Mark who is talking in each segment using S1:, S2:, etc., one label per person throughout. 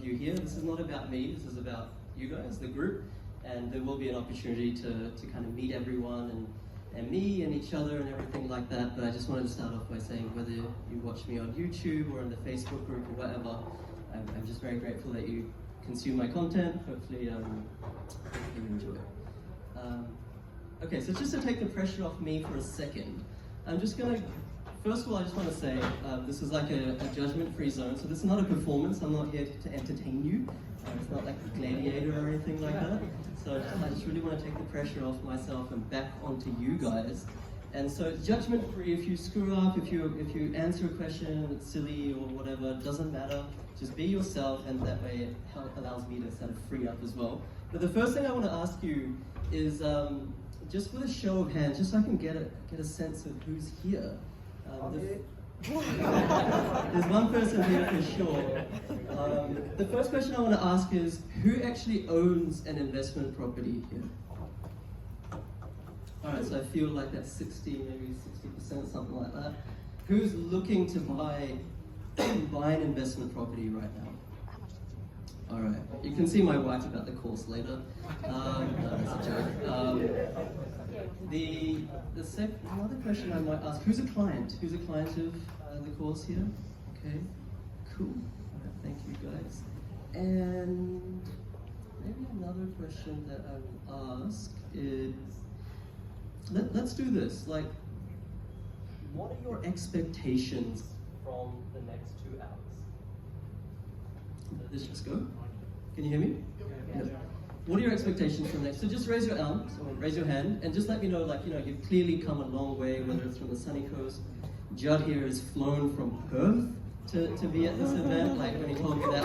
S1: of you here. This is not about me, this is about you guys, the group, and there will be an opportunity to kind of meet everyone and me and each other and everything like that. But I just wanted to start off by saying, whether you watch me on YouTube or in the Facebook group or whatever, I'm just very grateful that you consume my content. Hopefully you enjoy it. Okay, so just to take the pressure off me for a second, I'm just going to, first of all, I just want to say this is like a judgment-free zone, so this is not a performance. I'm not here to entertain you. It's not like a gladiator or anything like that. So I just really want to take the pressure off myself and back onto you guys. And so it's judgment-free. If you screw up, if you answer a question that's silly or whatever, it doesn't matter. Just be yourself, and that way it allows me to sort of free up as well. But the first thing I want to ask you is, just with a show of hands, just so I can get a sense of who's here. There's one person here for sure. The first question I want to ask is, who actually owns an investment property here? Alright, so I feel like that's 60, maybe 60%, something like that. Who's looking to buy an investment property right now? Alright, you can see my wife about the course later. No, that's a joke. Another question I might ask, who's a client? Who's a client of the course here? Okay, cool. Alright, thank you guys. And maybe another question that I would ask is, let's do this. Like, what are your expectations from the next 2 hours? Let's just go. Can you hear me? Yeah. What are your expectations from next? So just raise your arms or raise your hand and just let me know, you've clearly come a long way, whether it's from the sunny coast. Judd here has flown from Perth to be at this event, like when he told me that.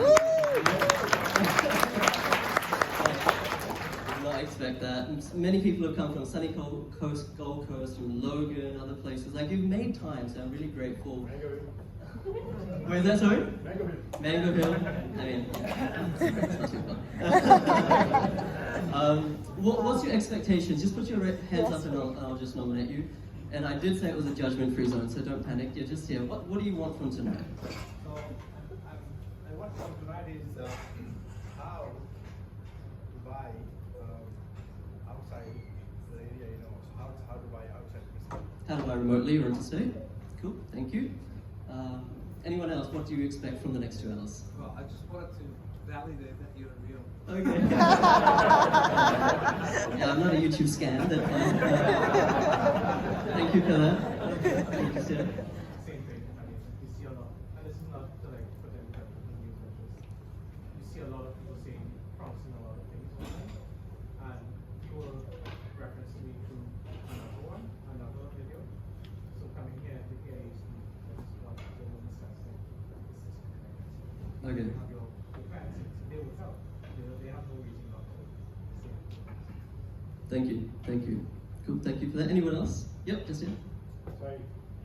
S1: I did not expect that. And many people have come from sunny coast, Gold Coast, from Logan, other places. Like, you've made time, so I'm really grateful. Where's that, sorry? Mango Hill. I mean, it's not too far. What's your expectations? Just put your hands up and I'll just nominate you. And I did say it was a judgment-free zone, so don't panic. You're just here. What do you want from tonight?
S2: So, what from tonight is how to buy outside the area, how to buy outside Brisbane.
S1: How to buy remotely or interstate? Cool, thank you. Anyone else? What do you expect from the next 2 hours?
S3: Well, I just wanted to validate that you're real.
S1: Okay. Yeah, I'm not a YouTube scam. Thank you for that. Thank you, sir.
S2: Same thing. You see a lot, and this is not to put any kind of news messages. You see a lot of people saying, promising a lot of things online, and you will reference me to another video. So coming here to hear you speak, that's what the woman says.
S1: Okay.
S2: You have your friends, they will tell. They have no reason not to.
S1: Thank you. Thank you. Cool. Thank you for that. Anyone else? Yep, just here.
S4: So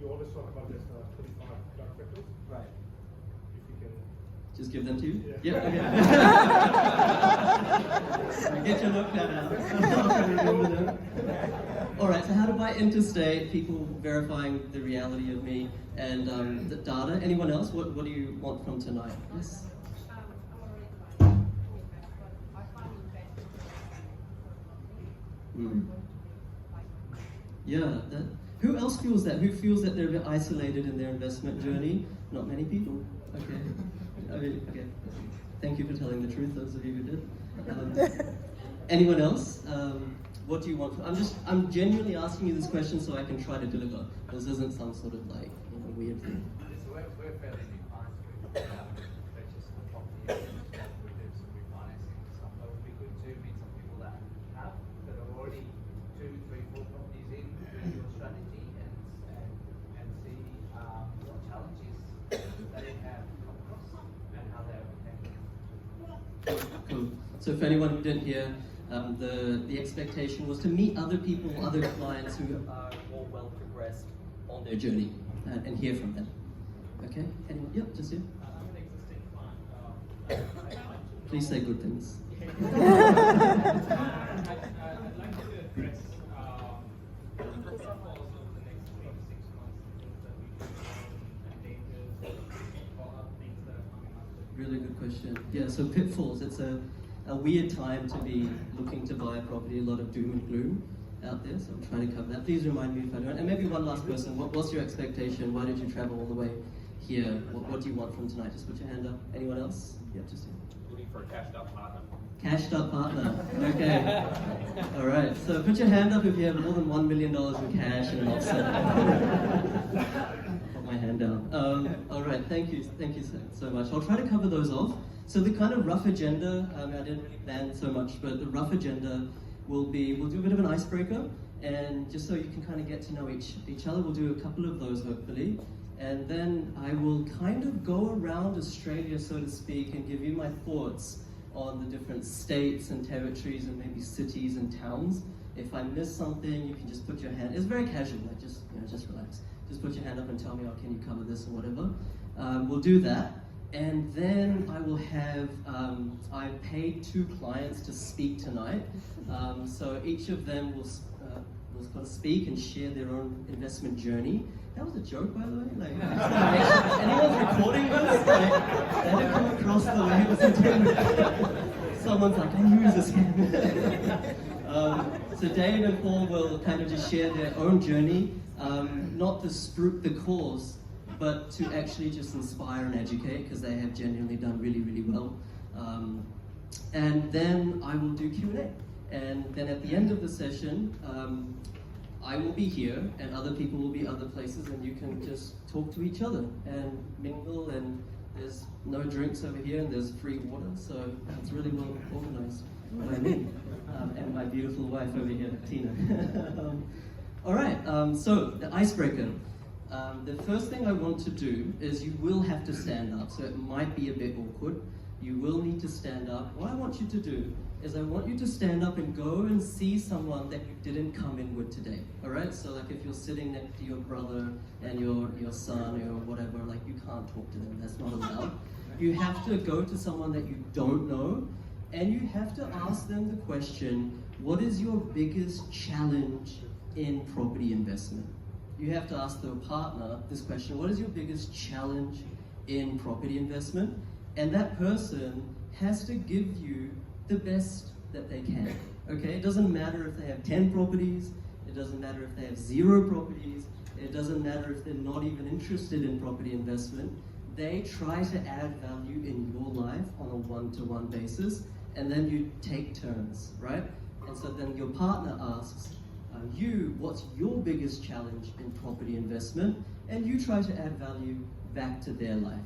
S4: you always talk about this 25 dark factors.
S2: Right.
S4: If you can
S1: just give them to you?
S4: Yeah.
S1: Okay. Get your notepad out. All right, so how to buy interstate, people verifying the reality of me, and the data. Anyone else? What do you want from tonight? Yes? Yeah, who else feels that? Who feels that they're a bit isolated in their investment journey? Not many people? Okay. Okay. Thank you for telling the truth, those of you who did. Anyone else? What do you want? I'm genuinely asking you this question so I can try to deliver. This isn't some sort of weird thing.
S3: We're fairly new clients. We purchased the property and we do some refinancing and stuff. But it would be good to meet some people that are already 2, 3, 4 properties in your strategy and see what challenges they have come across and how they overcame them.
S1: Cool. So for anyone who didn't hear, the expectation was to meet other people, other clients who are more well progressed on their journey and hear from them. Okay? Anyone? Yep, just here.
S2: I'm an existing client.
S1: Please say good things.
S2: I'd like to address protocols over the next 3 to 6 months, things that we do, and dangers, or other things that are coming up.
S1: really good question. Yeah, so pitfalls, it's a weird time to be looking to buy a property, a lot of doom and gloom out there, so I'm trying to cover that. Please remind me if I don't. And maybe one last person, what's your expectation? Why did you travel all the way here? What do you want from tonight? Just put your hand up. Anyone else? Yeah, just
S5: Looking for a cashed up partner.
S1: Cashed up partner. Okay. All right. So put your hand up if you have more than $1 million in cash and an offset. Put my hand down. All right. Thank you so much. I'll try to cover those off. So the kind of rough agenda, I didn't really plan so much, but the rough agenda will be, we'll do a bit of an icebreaker, and just so you can kind of get to know each other, we'll do a couple of those hopefully. And then I will kind of go around Australia, so to speak, and give you my thoughts on the different states and territories and maybe cities and towns. If I miss something, you can just put your hand, it's very casual, like just relax. Just put your hand up and tell me, oh, can you cover this or whatever. We'll do that. And then I will have, I've paid 2 clients to speak tonight. So each of them will kind of speak and share their own investment journey. That was a joke, by the way. Like, anyone's recording this? Like, that didn't come across the way it was intended. Someone's like, I knew this game. So Dave and Paul will kind of just share their own journey, not to spruik the cause, but to actually just inspire and educate, because they have genuinely done really, really well. And then I will do Q&A. And then at the end of the session, I will be here, and other people will be other places, and you can just talk to each other and mingle, and there's no drinks over here, and there's free water, so it's really well organized by me, and my beautiful wife over here, Tina. All right, so the icebreaker. The first thing I want to do is you will have to stand up, so it might be a bit awkward. You will need to stand up. What I want you to do is I want you to stand up and go and see someone that you didn't come in with today, all right? So like if you're sitting next to your brother and your son or whatever, like you can't talk to them, that's not allowed. You have to go to someone that you don't know, and you have to ask them the question, what is your biggest challenge in property investment? You have to ask the partner this question, what is your biggest challenge in property investment? And that person has to give you the best that they can, okay? It doesn't matter if they have 10 properties, it doesn't matter if they have 0 properties, it doesn't matter if they're not even interested in property investment. They try to add value in your life on a one-to-one basis, and then you take turns, right? And so then your partner asks, what's your biggest challenge in property investment? And you try to add value back to their life.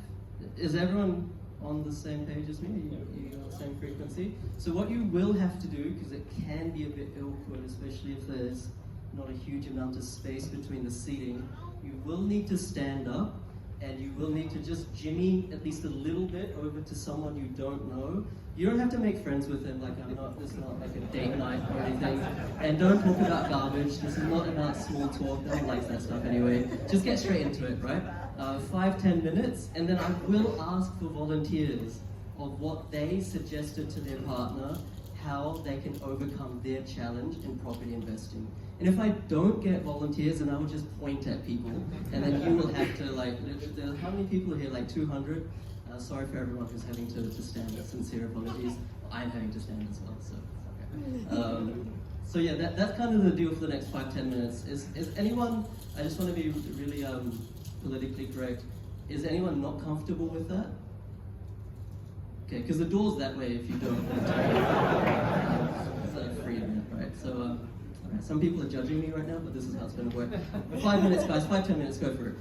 S1: Is everyone on the same page as me? Are you on the same frequency? So what you will have to do, because it can be a bit awkward, especially if there's not a huge amount of space between the seating, you will need to stand up, and you will need to just jimmy at least a little bit over to someone you don't know. You don't have to make friends with them, like this is not like a date night or anything. And don't talk about garbage, this is not about small talk, no one likes that stuff anyway. Just get straight into it, right? 5-10 minutes, and then I will ask for volunteers of what they suggested to their partner, how they can overcome their challenge in property investing. And if I don't get volunteers, then I will just point at people, and then you will have to how many people are here, like 200? Sorry for everyone who's having to stand, sincere apologies. I'm having to stand as well, so okay. So yeah, that's kind of the deal for the next 5-10 minutes. Is anyone, I just want to be really politically correct, is anyone not comfortable with that? Okay, because the door's that way if you don't. It's a free event, right? So, all right, some people are judging me right now, but this is how it's going to work. 5 minutes, guys, 5-10 minutes, go for it.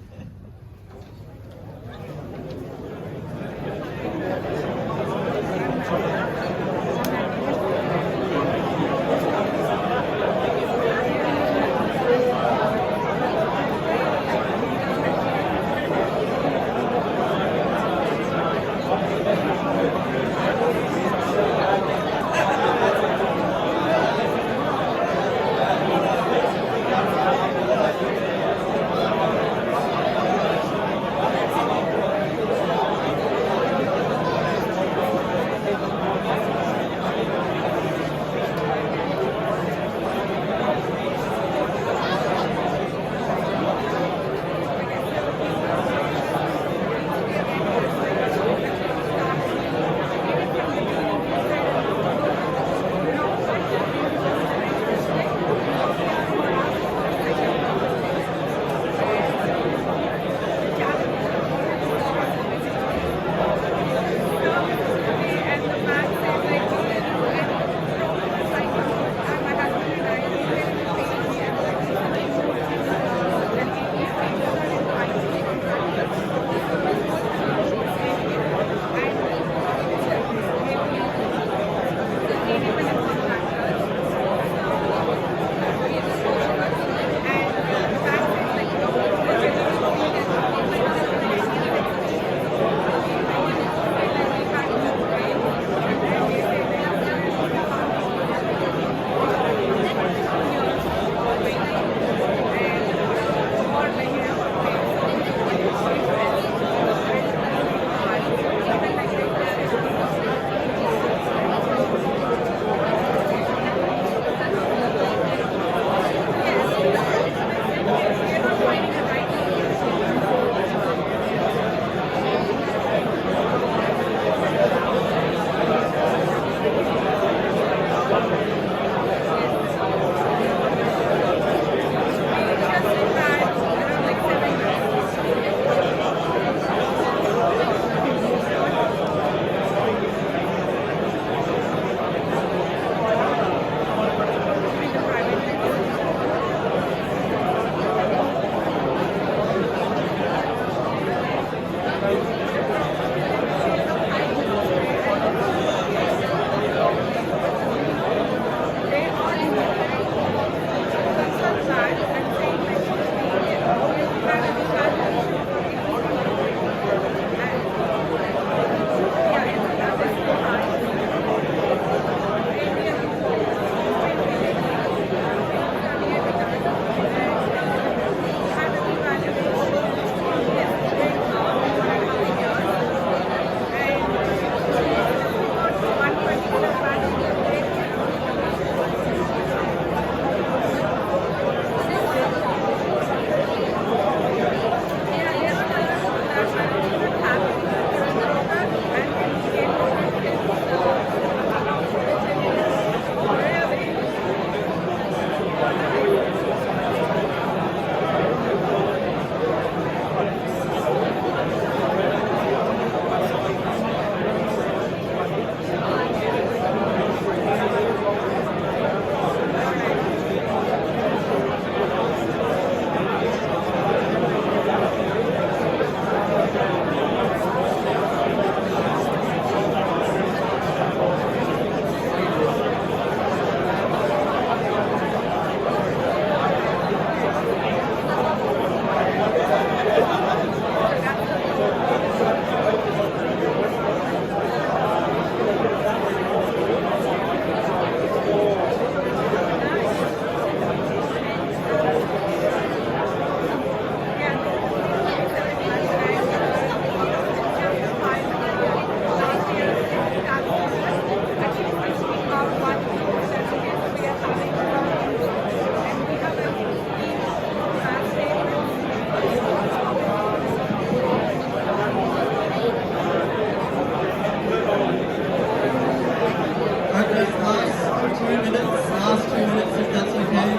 S1: last 2 minutes if that's okay.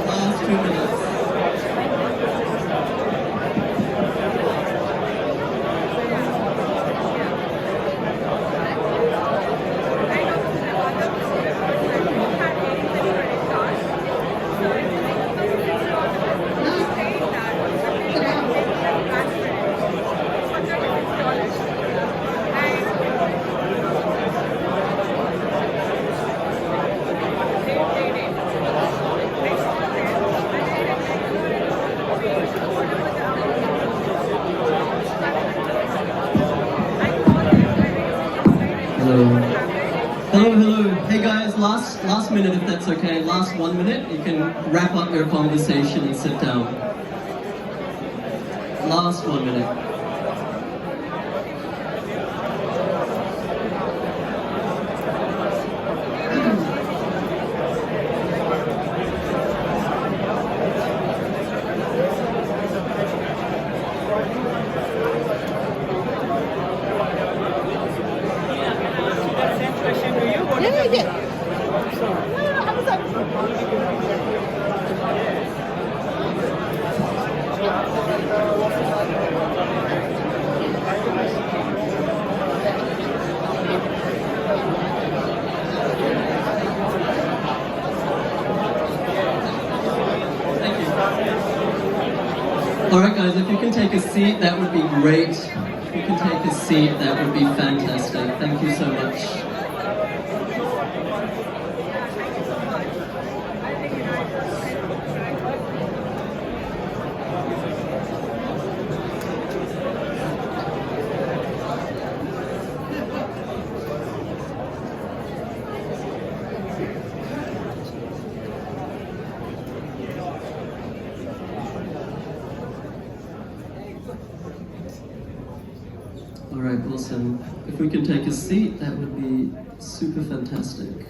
S1: Last 2 minutes. Hello. Hey guys, last minute if that's okay. Last 1 minute, you can wrap up your conversation and sit down. Last 1 minute. Alright guys, if you can take a seat, that would be great. If you can take a seat, that would be fantastic. Thank you so much. Alright, awesome. If we can take a seat, that would be super fantastic.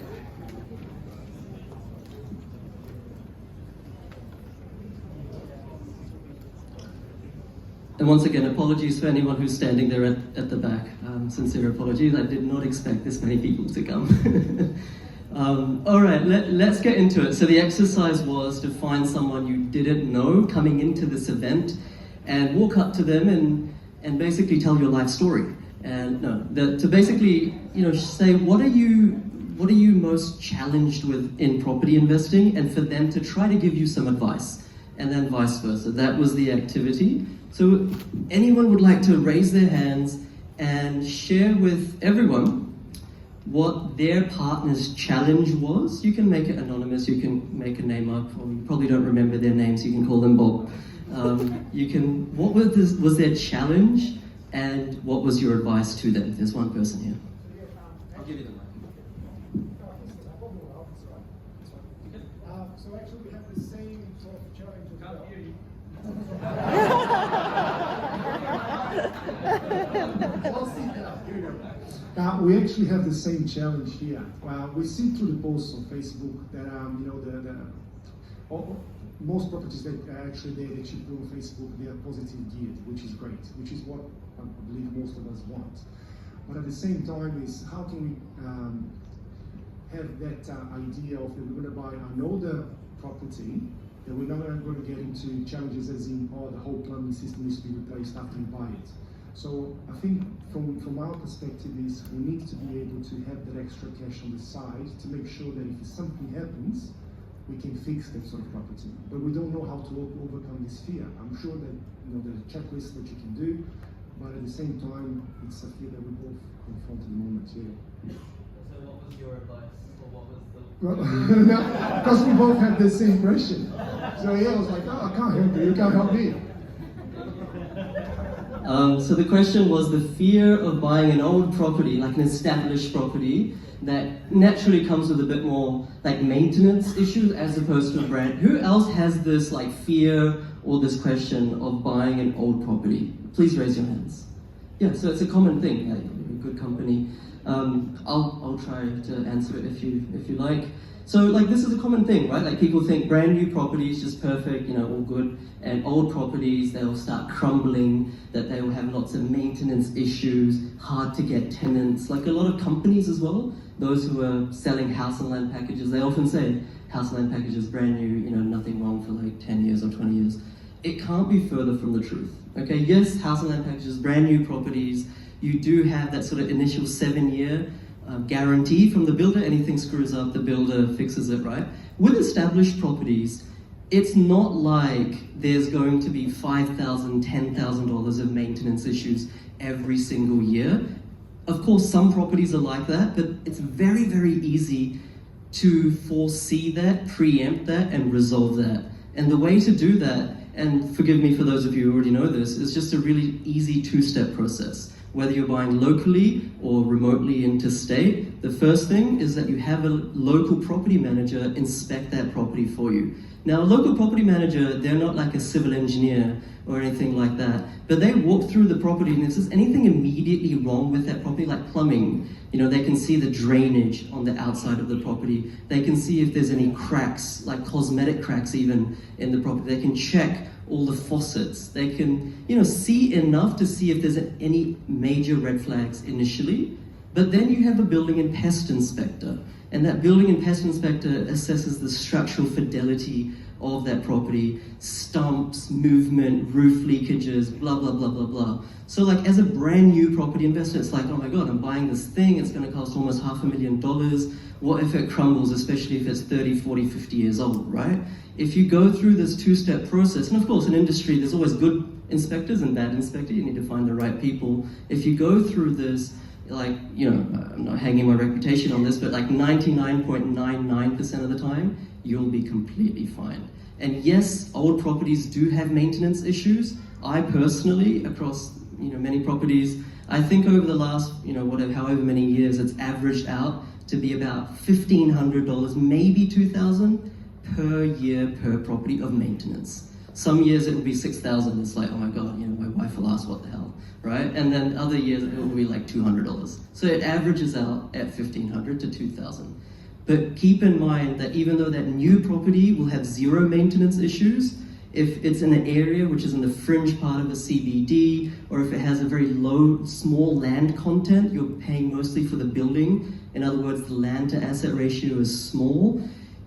S1: And once again, apologies for anyone who's standing there at the back. Sincere apologies, I did not expect this many people to come. Alright, let's get into it. So the exercise was to find someone you didn't know coming into this event and walk up to them and basically tell your life story. And to basically, say what are you most challenged with in property investing, and for them to try to give you some advice, and then vice versa. That was the activity. So anyone would like to raise their hands and share with everyone what their partner's challenge was. You can make it anonymous, you can make a name up, or you probably don't remember their names, you can call them Bob. What was their challenge, and what was your advice to them? There's one person here. I'll give you the mic.
S4: So actually we have the same sort of challenge as well. We actually have the same challenge here. We see through the posts on Facebook that most properties that actually that you put on Facebook, they are positive geared, which is great, which is what I believe most of us want. But at the same time, is how can we have that idea of that we're going to buy an older property, that we're not going to get into challenges as in, the whole plumbing system needs to be replaced after you buy it. So I think from our perspective is we need to be able to have that extra cash on the side to make sure that if something happens, we can fix that sort of property. But we don't know how to overcome this fear. I'm sure that there's a checklist that you can do, but at the same time, it's a fear that we both confront at the moment here.
S1: So what was your advice, or what was the...
S4: Because we both had the same question. So I was like, I can't help you can't help me.
S1: So the question was the fear of buying an old property, like an established property, that naturally comes with a bit more like maintenance issues as opposed to a brand. Who else has this like fear or this question of buying an old property? Please raise your hands. Yeah, so it's a common thing. Good company. I'll try to answer it if you like. So like this is a common thing, right? Like people think brand new properties just perfect, all good, and old properties they'll start crumbling, that they will have lots of maintenance issues, hard to get tenants. Like a lot of companies as well, those who are selling house and land packages, they often say house and land packages brand new, nothing wrong for like 10 years or 20 years. It can't be further from the truth. Okay, yes, house and land packages, brand new properties, you do have that sort of initial 7-year guarantee from the builder. Anything screws up, the builder fixes it, right? With established properties, it's not like there's going to be $5,000, $10,000 of maintenance issues every single year. Of course, some properties are like that, but it's very, very easy to foresee that, preempt that, and resolve that. And the way to do that, and forgive me for those of you who already know this, is just a really easy 2-step process. Whether you're buying locally or remotely interstate, the first thing is that you have a local property manager inspect that property for you. Now, a local property manager, they're not like a civil engineer or anything like that, but they walk through the property and if there's anything immediately wrong with that property, like plumbing, they can see the drainage on the outside of the property. They can see if there's any cracks, like cosmetic cracks even in the property. They can check all the faucets. They can, see enough to see if there's any major red flags initially. But then you have a building and pest inspector. And that building and pest inspector assesses the structural fidelity of that property, stumps, movement, roof leakages, blah, blah, blah, blah, blah. So like as a brand new property investor, it's like, oh my God, I'm buying this thing, it's gonna cost almost $500,000. What if it crumbles, especially if it's 30, 40, 50 years old, right? If you go through this 2-step process, and of course in industry, there's always good inspectors and bad inspectors, you need to find the right people. If you go through this, like, I'm not hanging my reputation on this, but like 99.99% of the time, you'll be completely fine. And yes, old properties do have maintenance issues. I personally, across many properties, I think over the last, however many years, it's averaged out to be about $1,500, maybe $2,000 per year per property of maintenance. Some years it will be $6,000. It's like, oh my God, my wife will ask what the hell, right? And then other years it will be like $200. So it averages out at $1,500 to $2,000. But keep in mind that even though that new property will have zero maintenance issues, if it's in an area which is in the fringe part of a CBD, or if it has a very small land content, you're paying mostly for the building. In other words, the land to asset ratio is small.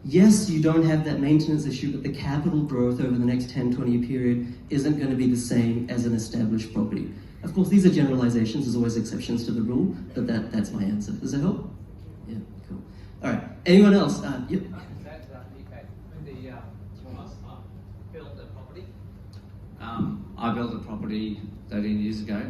S1: Yes, you don't have that maintenance issue, but the capital growth over the next 10-20 period isn't going to be the same as an established property. Of course, these are generalizations, there's always exceptions to the rule, but that's my answer. Does that help? Yeah, cool. All right, anyone else? Yep.
S3: I built a property 13 years ago,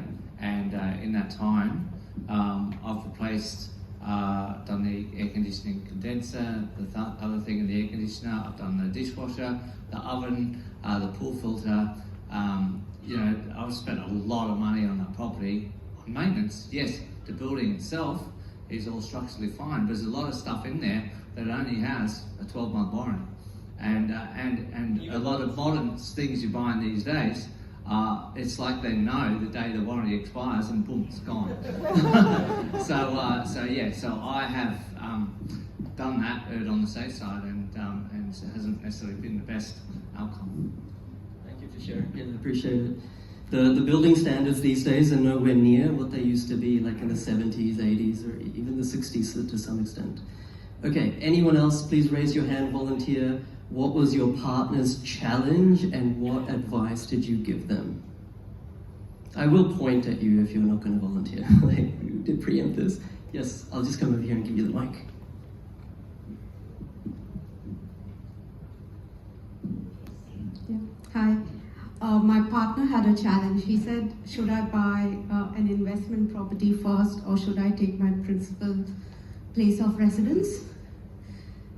S3: and in that time, I've replaced, done the air conditioning condenser, the other thing in the air conditioner, I've done the dishwasher, the oven, the pool filter. I've spent a lot of money on that property on maintenance. Yes, the building itself is all structurally fine, but there's a lot of stuff in there that only has a 12-month warranty. And a lot of modern things you're buying these days, it's like they know the day the warranty expires and boom, it's gone. So I have done that, erred on the safe side, and it hasn't necessarily been the best outcome.
S1: Thank you for sharing. Yeah, I appreciate it. The building standards these days are nowhere near what they used to be, like in the 70s, 80s, or even the 60s to some extent. Okay, anyone else, please raise your hand, volunteer. What was your partner's challenge and what advice did you give them? I will point at you if you're not going to volunteer. You did preempt this. Yes, I'll just come over here and give you the mic.
S6: Yeah. Hi. My partner had a challenge. He said, should I buy an investment property first or should I take my principal place of residence?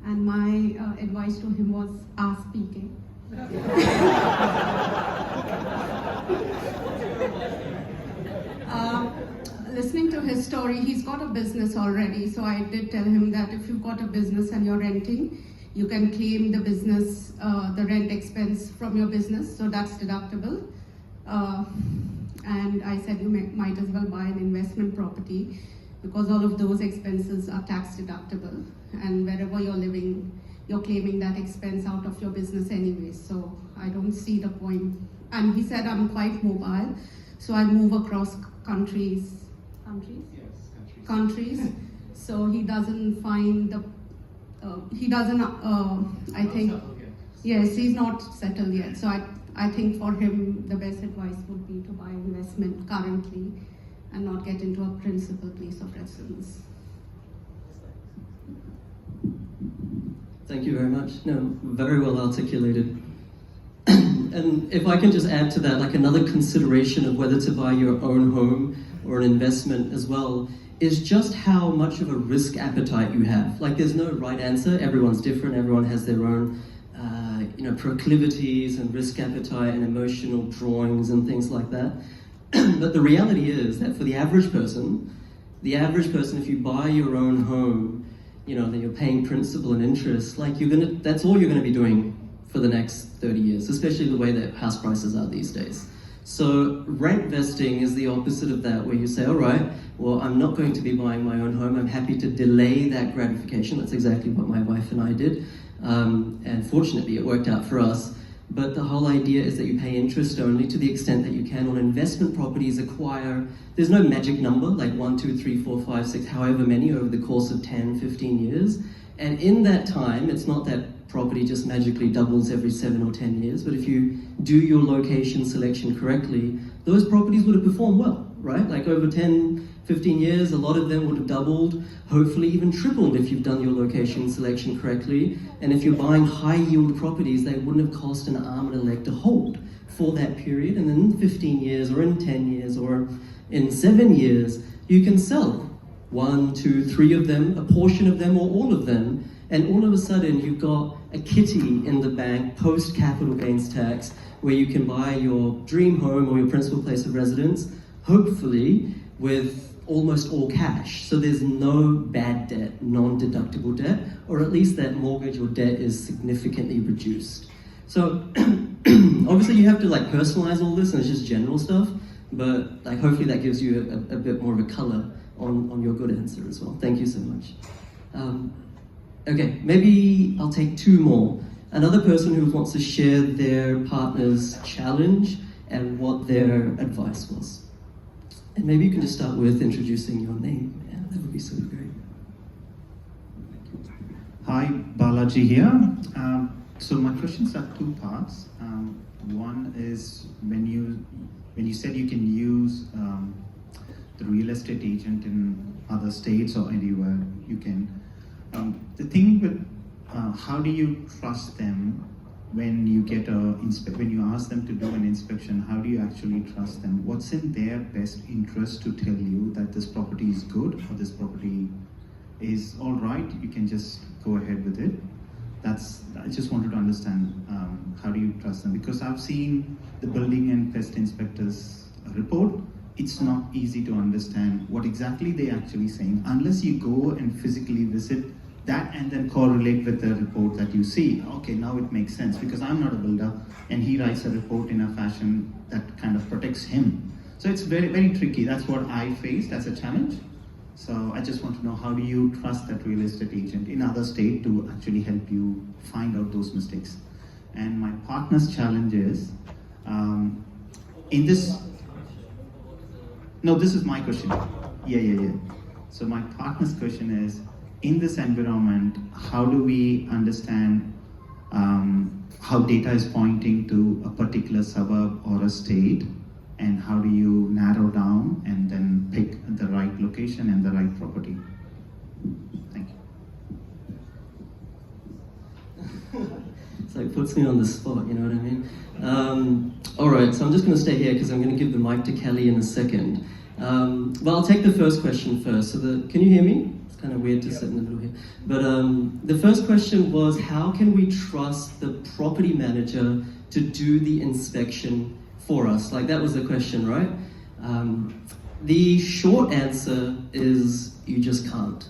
S6: And my advice to him was, ask PK. Listening to his story, he's got a business already, so I did tell him that if you've got a business and you're renting, you can claim the business, the rent expense from your business, so that's deductible. and I said you might as well buy an investment property because all of those expenses are tax deductible, and wherever you're living, you're claiming that expense out of your business anyway, so I don't see the point. And he said I'm quite mobile, so I move across countries.
S4: Yes,
S6: Countries. So he doesn't find the, I think, yes, he's not settled yet. So I think for him, the best advice would be to buy investment currently and not get into a principal place of residence.
S1: Thank you very much. No, very well articulated. And if I can just add to that, like another consideration of whether to buy your own home or an investment as well, is just how much of a risk appetite you have. Like there's no right answer, everyone's different, everyone has their own proclivities and risk appetite and emotional drawings and things like that. But the reality is that for the average person, if you buy your own home, then you're paying principal and interest, like that's all you're gonna be doing for the next 30 years, especially the way that house prices are these days. So rent vesting is the opposite of that, where you say, all right, well, I'm not going to be buying my own home. I'm happy to delay that gratification. That's exactly what my wife and I did. And fortunately, it worked out for us. But the whole idea is that you pay interest only to the extent that you can. On investment properties, there's no magic number, like 1, 2, 3, 4, 5, 6, however many over the course of 10, 15 years. And in that time, it's not that property just magically doubles every 7 or 10 years, but if you do your location selection correctly, those properties would have performed well, right? Like over 10, 15 years, a lot of them would have doubled, hopefully even tripled if you've done your location selection correctly. And if you're buying high yield properties, they wouldn't have cost an arm and a leg to hold for that period. And then in 15 years or in 10 years or in 7 years, you can sell 1, 2, 3 of them, a portion of them or all of them, and all of a sudden you've got a kitty in the bank post capital gains tax where you can buy your dream home or your principal place of residence, hopefully with almost all cash. So there's no bad debt, non-deductible debt, or at least that mortgage or debt is significantly reduced. So obviously you have to like personalize all this and it's just general stuff, but like hopefully that gives you a bit more of a color on your good answer as well. Thank you so much. Okay, maybe I'll take 2 more. Another person who wants to share their partner's challenge and what their advice was. And maybe you can just start with introducing your name. Yeah, that would be so great.
S7: Hi, Balaji here. So my questions are 2 parts. One is when you said you can use the real estate agent in other states or anywhere, you can. The thing with how do you trust them when you get when you ask them to do an inspection? How do you actually trust them? What's in their best interest to tell you that this property is good or this property is all right? You can just go ahead with it. I just wanted to understand how do you trust them, because I've seen the building and pest inspectors report. It's not easy to understand what exactly they're actually saying unless you go and physically visit that and then correlate with the report that you see. Okay, now it makes sense because I'm not a builder and he writes a report in a fashion that kind of protects him. So it's very, very tricky. That's what I faced as a challenge. So I just want to know, how do you trust that real estate agent in other state to actually help you find out those mistakes? And my partner's challenge is, in this, no, this is my question. Yeah. So my partner's question is, in this environment, how do we understand how data is pointing to a particular suburb or a state, and how do you narrow down and then pick the right location and the right property? Thank you.
S1: It's like puts me on the spot, you know what I mean? All right, so I'm just going to stay here because I'm going to give the mic to Kelly in a second. But I'll take the first question first. Can you hear me? It's kind of weird to sit in the middle here. But the first question was, how can we trust the property manager to do the inspection for us? Like, that was the question, right? The short answer is you just can't.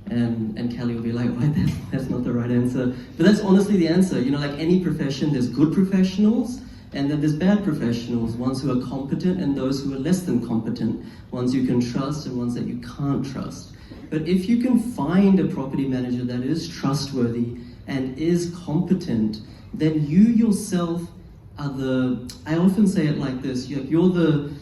S1: And Kelly will be like, why, that's not the right answer. But that's honestly the answer. You know, like any profession, there's good professionals And then there's bad professionals, ones who are competent and those who are less than competent, ones you can trust and ones that you can't trust. But if you can find a property manager that is trustworthy and is competent, then you yourself are I often say it like this, you're the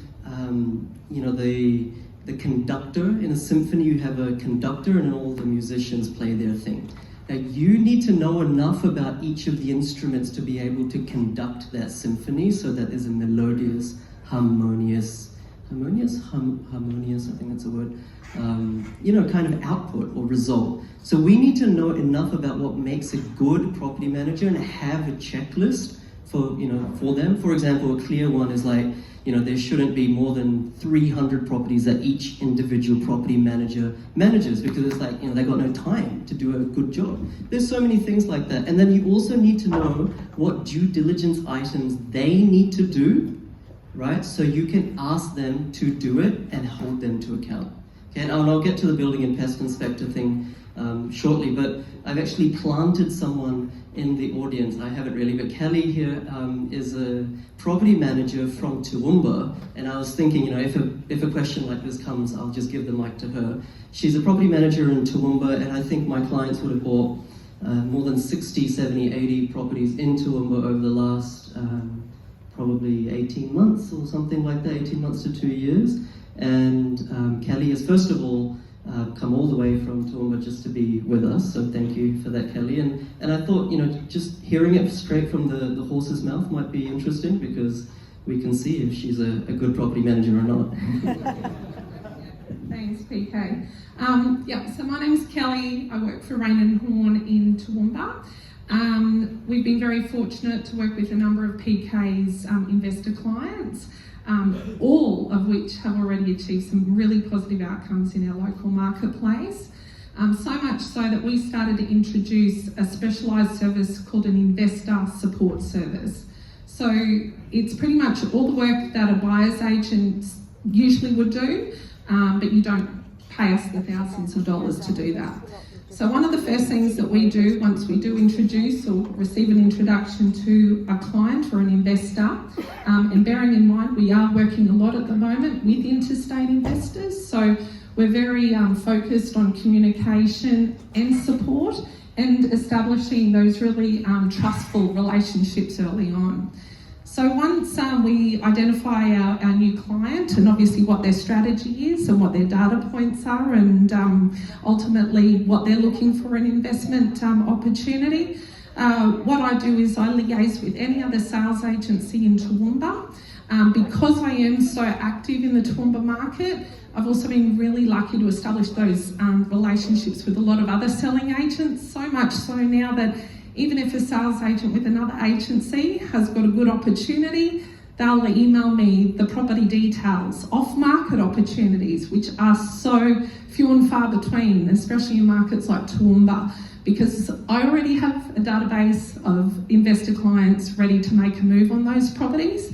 S1: conductor. In a symphony you have a conductor and all the musicians play their thing. Now you need to know enough about each of the instruments to be able to conduct that symphony so that there's a melodious, harmonious, I think that's a word, kind of output or result. So we need to know enough about what makes a good property manager and have a checklist for them. For example, a clear one is like, there shouldn't be more than 300 properties that each individual property manager manages, because it's like, they've got no time to do a good job. There's so many things like that. And then you also need to know what due diligence items they need to do, right? So you can ask them to do it and hold them to account. Okay, and I'll get to the building and pest inspector thing shortly, but I've actually planted someone in the audience. I haven't really, but Kelly here is a property manager from Toowoomba, and I was thinking, if a question like this comes, I'll just give the mic to her. She's a property manager in Toowoomba, and I think my clients would have bought more than 60, 70, 80 properties in Toowoomba over the last probably 18 months or something like that, 18 months to 2 years. And Kelly has, first of all, come all the way from Toowoomba just to be with us, so thank you for that, Kelly. And I thought, just hearing it straight from the horse's mouth might be interesting, because we can see if she's a good property manager or not.
S8: Thanks, PK. So my name's Kelly. I work for Rain and Horn in Toowoomba. We've been very fortunate to work with a number of PK's investor clients, all of which have already achieved some really positive outcomes in our local marketplace. So much so that we started to introduce a specialised service called an investor support service. So it's pretty much all the work that a buyer's agent usually would do, but you don't pay us the thousands of dollars to do that. So one of the first things that we do once we do introduce or receive an introduction to a client or an investor, and bearing in mind we are working a lot at the moment with interstate investors, so we're very focused on communication and support and establishing those really trustful relationships early on. So once we identify our new client and obviously what their strategy is and what their data points are, and ultimately what they're looking for an investment opportunity, what I do is I liaise with any other sales agency in Toowoomba. Because I am so active in the Toowoomba market, I've also been really lucky to establish those relationships with a lot of other selling agents, so much so now that even if a sales agent with another agency has got a good opportunity, they'll email me the property details, off-market opportunities, which are so few and far between, especially in markets like Toowoomba, because I already have a database of investor clients ready to make a move on those properties.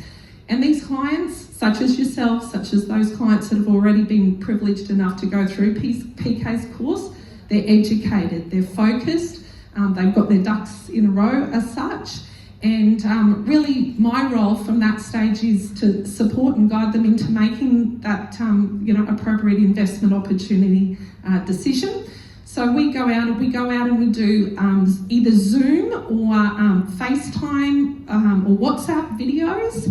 S8: And these clients, such as yourself, such as those clients that have already been privileged enough to go through PK's course, they're educated, they're focused, they've got their ducks in a row as such, and really my role from that stage is to support and guide them into making that appropriate investment opportunity decision. So we go out and we do either Zoom or FaceTime or WhatsApp videos.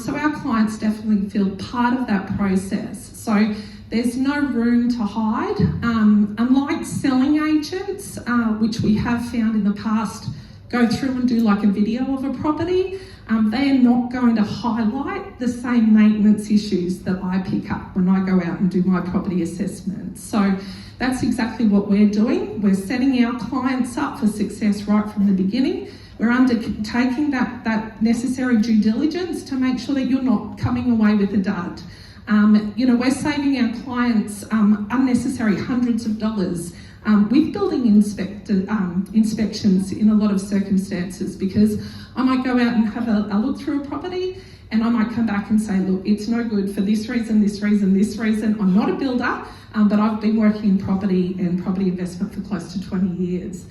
S8: So our clients definitely feel part of that process. So there's no room to hide. Unlike selling agents, which we have found in the past, go through and do like a video of a property, they are not going to highlight the same maintenance issues that I pick up when I go out and do my property assessment. So that's exactly what we're doing. We're setting our clients up for success right from the beginning. We're undertaking that necessary due diligence to make sure that you're not coming away with a dud. We're saving our clients unnecessary hundreds of dollars with building inspections in a lot of circumstances, because I might go out and have a look through a property and I might come back and say, look, it's no good for this reason, this reason, this reason. I'm not a builder, but I've been working in property and property investment for close to 20 years.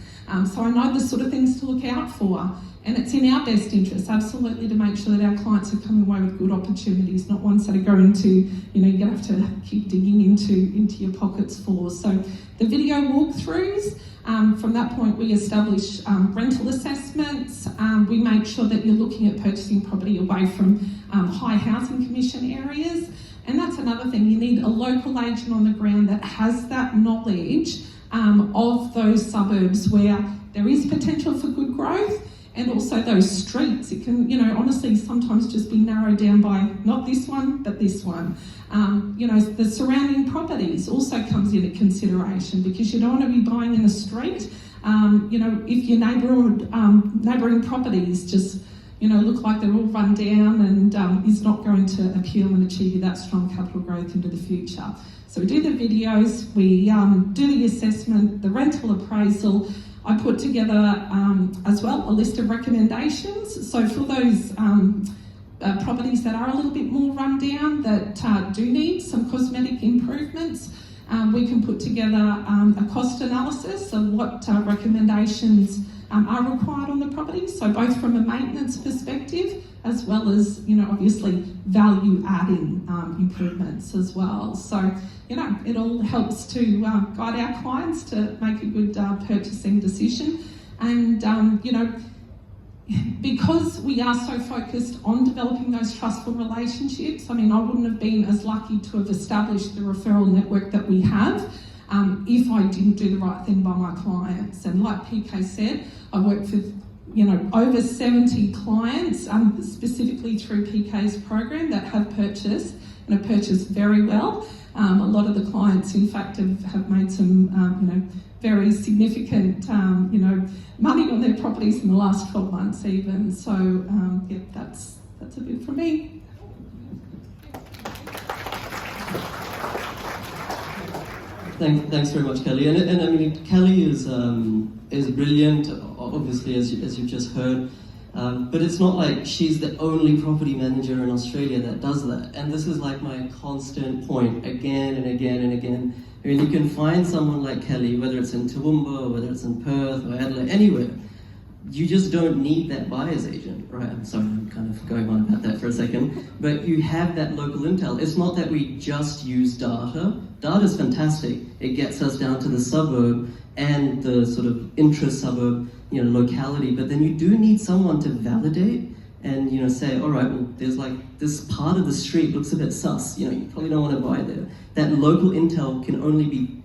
S8: So I know the sort of things to look out for, and it's in our best interest, absolutely, to make sure that our clients are coming away with good opportunities, not ones that are going to, you're going to have to keep digging into your pockets for. So the video walkthroughs, from that point we establish rental assessments. We make sure that you're looking at purchasing property away from high housing commission areas. And that's another thing, you need a local agent on the ground that has that knowledge of those suburbs where there is potential for good growth, and also those streets. It can, honestly sometimes just be narrowed down by not this one, but this one. The surrounding properties also comes into consideration, because you don't want to be buying in a street, if your neighbouring properties just, look like they're all run down and is not going to appeal and achieve you that strong capital growth into the future. So we do the videos, we do the assessment, the rental appraisal. I put together as well a list of recommendations. So for those properties that are a little bit more run down, that do need some cosmetic improvements, we can put together a cost analysis of what recommendations are required on the property. So both from a maintenance perspective, as well as, obviously value adding improvements as well. So, it all helps to guide our clients to make a good purchasing decision. And, because we are so focused on developing those trustful relationships, I wouldn't have been as lucky to have established the referral network that we have if I didn't do the right thing by my clients. And like PK said, I worked with over 70 clients, specifically through PK's program, that have purchased and have purchased very well. A lot of the clients, in fact, have made some, very significant, money on their properties in the last 12 months even. So, that's a bit from me.
S1: Thanks very much, Kelly. And Kelly is brilliant, obviously, as you've just heard. But it's not like she's the only property manager in Australia that does that. And this is like my constant point, again and again and again. You can find someone like Kelly, whether it's in Toowoomba, or whether it's in Perth or Adelaide, anywhere. You just don't need that buyer's agent, right? I'm sorry, I'm kind of going on about that for a second. But you have that local intel. It's not that we just use data. Data's fantastic. It gets us down to the suburb and the sort of intra-suburb, locality. But then you do need someone to validate and, say, all right, well, there's like this part of the street looks a bit sus. You probably don't want to buy there. That local intel can only be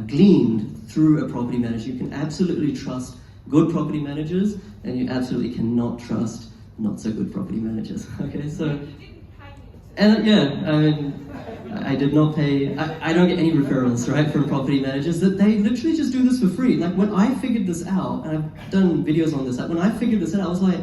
S1: gleaned through a property manager. You can absolutely trust good property managers, and you absolutely cannot trust not so good property managers. Okay, so, and I did not pay. I don't get any referrals, right, from property managers. That they literally just do this for free. Like when I figured this out, and I've done videos on this. Like when I figured this out, I was like,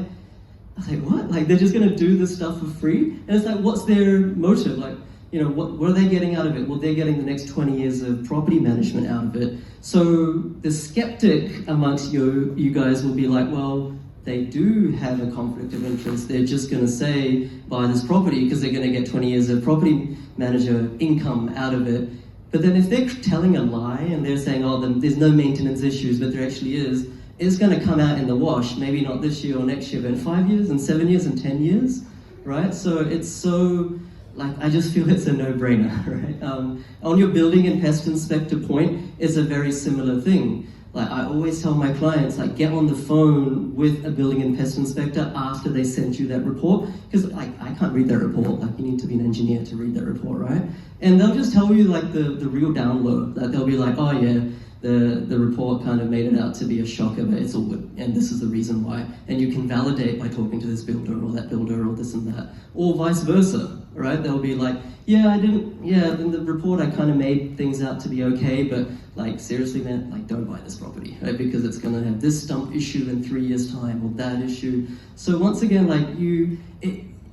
S1: what? Like they're just gonna do this stuff for free? And it's like, what's their motive? Like, what are they getting out of it? Well, they're getting the next 20 years of property management out of it. So the skeptic amongst you guys will be like, well, they do have a conflict of interest. They're just going to say, buy this property because they're going to get 20 years of property manager income out of it. But then if they're telling a lie and they're saying, oh, then there's no maintenance issues, but there actually is, it's going to come out in the wash, maybe not this year or next year, but in 5 years and 7 years and 10 years, right? So it's so... I just feel it's a no-brainer, right? On your building and pest inspector point, it's a very similar thing. Like I always tell my clients, get on the phone with a building and pest inspector after they send you that report, because I can't read that report. You need to be an engineer to read that report, right? And they'll just tell you the real download. They'll be like, oh yeah, the report kind of made it out to be a shocker, but it's all good, and this is the reason why. And you can validate by talking to this builder or that builder or this and that, or vice versa, right? They'll be like, in the report I kind of made things out to be okay, but seriously, man, don't buy this property, right? Because it's going to have this stump issue in 3 years' time, or that issue. So once again,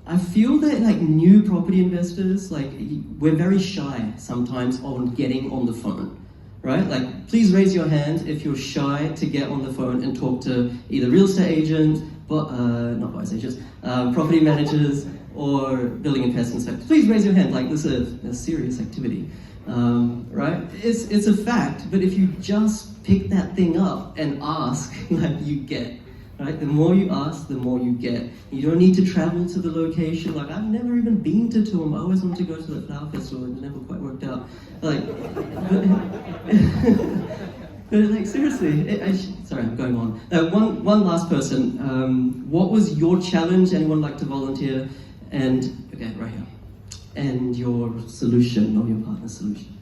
S1: I feel that new property investors, we're very shy sometimes on getting on the phone. Right? Please raise your hand if you're shy to get on the phone and talk to either real estate agents, not buyer's agents, property managers, or building and pest inspectors. Please raise your hand. This is a serious activity. right? It's a fact, but if you just pick that thing up and ask, like you get, right? The more you ask, the more you get. You don't need to travel to the location. Like, I've never even been to Toowoomba. I always wanted to go to the flower festival and it never quite worked out. Like, but like seriously, sorry, I'm going on. One last person. What was your challenge? Anyone like to volunteer? And okay, right here. And your solution, or your partner's solution.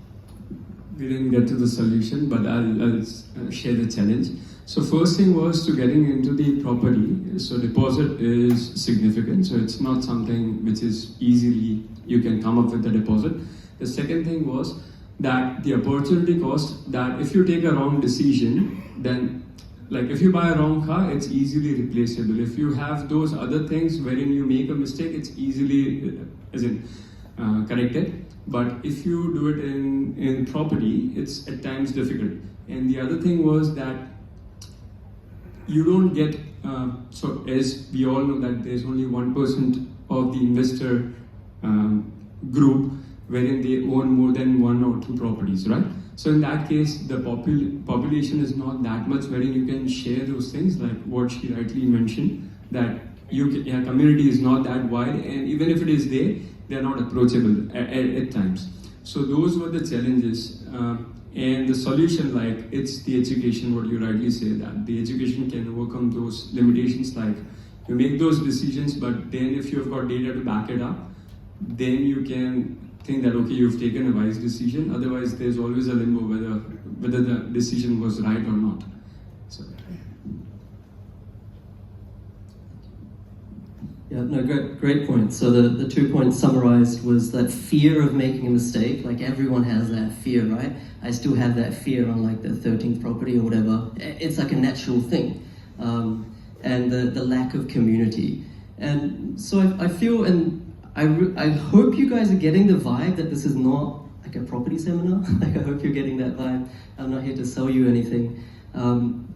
S9: We didn't get to the solution, but I'll share the challenge. So first thing was to getting into the property. So deposit is significant. So it's not something which is easily you can come up with the deposit. The second thing was that the opportunity cost, that if you take a wrong decision, then like if you buy a wrong car, it's easily replaceable. If you have those other things wherein you make a mistake, it's easily corrected. But if you do it in property, it's at times difficult. And the other thing was that you don't get, so as we all know that there's only 1% of the investor group wherein they own more than 1 or 2 properties, right? So in that case, the population is not that much wherein you can share those things, like what she rightly mentioned, that your community is not that wide, and even if it is there, they're not approachable at times. So those were the challenges. And the solution, like, it's the education, what you rightly say, that the education can overcome those limitations. Like, you make those decisions, but then if you've got data to back it up, then you can think that, okay, you've taken a wise decision. Otherwise, there's always a limbo whether the decision was right or not. So.
S1: Yeah, no, great point. So the 2 points summarized was that fear of making a mistake. Like, everyone has that fear, right? I still have that fear on like the 13th property or whatever. It's like a natural thing. And the lack of community. And so I feel, and I hope you guys are getting the vibe that this is not like a property seminar. Like, I hope you're getting that vibe. I'm not here to sell you anything.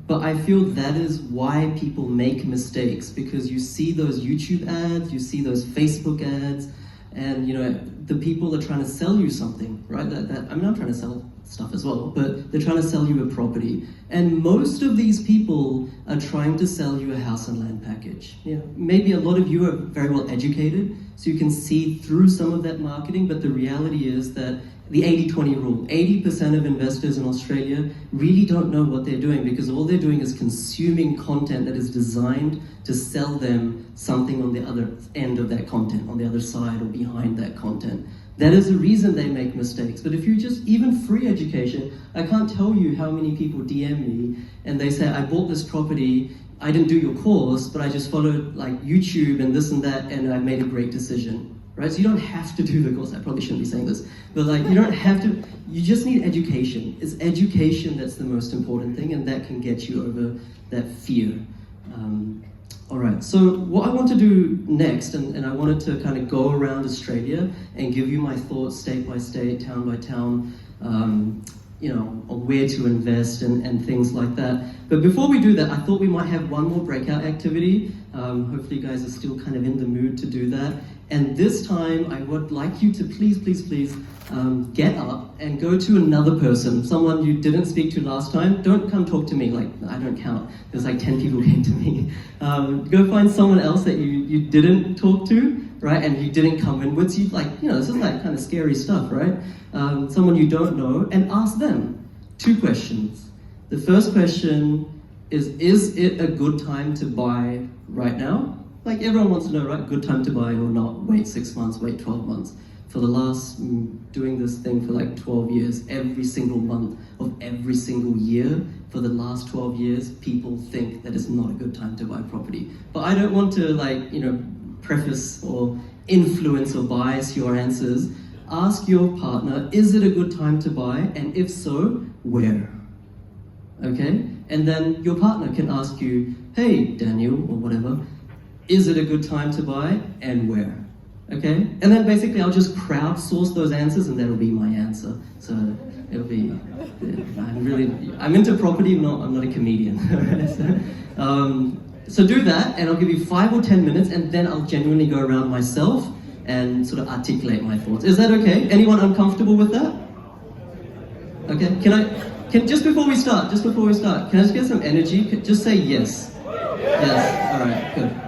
S1: But I feel that is why people make mistakes, because you see those YouTube ads, you see those Facebook ads, and you know the people are trying to sell you something, right? I'm not trying to sell stuff as well, but they're trying to sell you a property. And most of these people are trying to sell you a house and land package. You know, maybe a lot of you are very well educated, so you can see through some of that marketing, but the reality is that the 80-20 rule, 80% of investors in Australia really don't know what they're doing, because all they're doing is consuming content that is designed to sell them something on the other end of that content, on the other side or behind that content. That is the reason they make mistakes. But if you just, even free education, I can't tell you how many people DM me and they say, I bought this property, I didn't do your course, but I just followed like YouTube and this and that, and I made a great decision. Right? So you don't have to do the course. I probably shouldn't be saying this, but like you don't have to. You just need education. It's education that's the most important thing, and that can get you over that fear. All right. So what I want to do next, and I wanted to kind of go around Australia and give you my thoughts, state by state, town by town, you know, on where to invest and things like that. But before we do that, I thought we might have one more breakout activity. Hopefully, you guys are still kind of in the mood to do that. And this time, I would like you to please get up and go to another person, someone you didn't speak to last time. Don't come talk to me, like, I don't count. There's like 10 people came to me. Go find someone else that you didn't talk to, right? And you didn't come in with you, like, you know, this is like kind of scary stuff, right? Someone you don't know, and ask them 2 questions. The first question is it a good time to buy right now? Like, everyone wants to know, right? Good time to buy or not? Wait 6 months, wait 12 months. For the last, doing this thing for like 12 years, every single month of every single year, for the last 12 years, people think that it's not a good time to buy property. But I don't want to, like, you know, preface or influence or bias your answers. Ask your partner, is it a good time to buy? And if so, where? Okay? And then your partner can ask you, hey, Daniel, or whatever, is it a good time to buy and where? Okay? And then basically I'll just crowdsource those answers and that'll be my answer. So it'll be, I'm into property, I'm not a comedian. So do that, and I'll give you 5 or 10 minutes, and then I'll genuinely go around myself and sort of articulate my thoughts. Is that okay? Anyone uncomfortable with that? Okay. Can just before we start, can I just get some energy? Just say yes. Yes. All right. Good.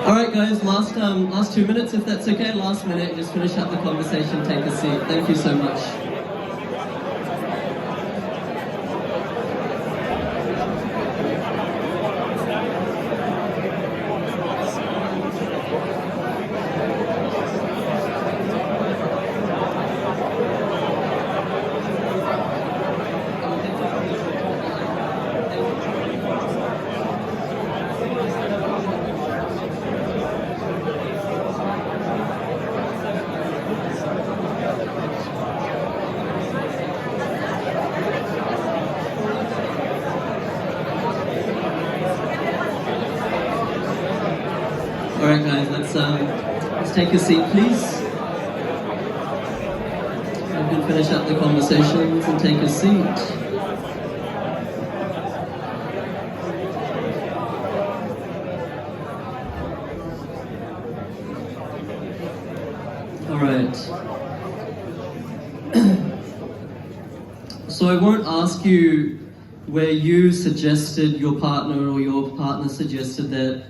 S1: All right, guys, last 2 minutes, if that's okay. Last minute, just finish up the conversation, take a seat. Thank you so much. All right, guys, let's take a seat, please. You can finish up the conversations and take a seat. All right. So I won't ask you where you suggested your partner or your partner suggested that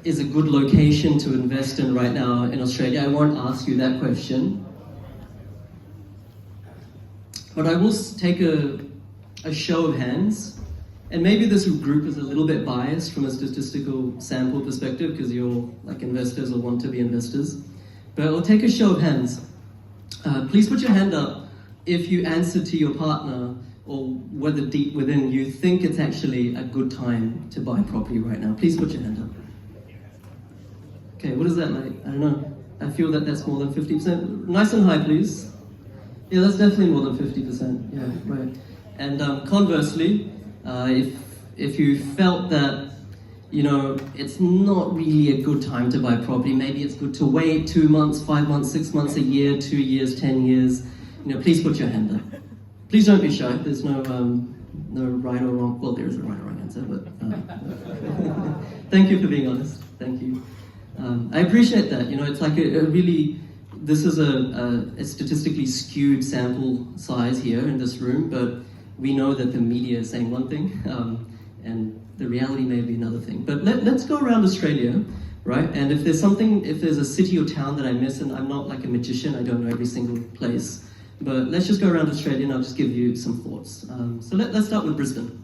S1: is a good location to invest in right now in Australia. I won't ask you that question. But I will take a show of hands. And maybe this group is a little bit biased from a statistical sample perspective because you're like investors or want to be investors. But I'll take a show of hands. Please put your hand up if you answer to your partner or whether deep within you think it's actually a good time to buy property right now. Please put your hand up. Okay, what is that like? I don't know. I feel that that's more than 50%. Nice and high, please. Yeah, that's definitely more than 50%. Yeah, right. And conversely, if you felt that, you know, it's not really a good time to buy property, maybe it's good to wait 2 months, 5 months, 6 months, a year, 2 years, 10 years, you know, please put your hand up. Please don't be shy. There's no right or wrong. Well, there is a right or wrong answer, but thank you for being honest. Thank you. I appreciate that. You know, it's like a really, this is a statistically skewed sample size here in this room, but we know that the media is saying one thing, and the reality may be another thing. But let's go around Australia, right? And if there's a city or town that I miss, and I'm not like a magician, I don't know every single place, but let's just go around Australia and I'll just give you some thoughts. So let's start with Brisbane.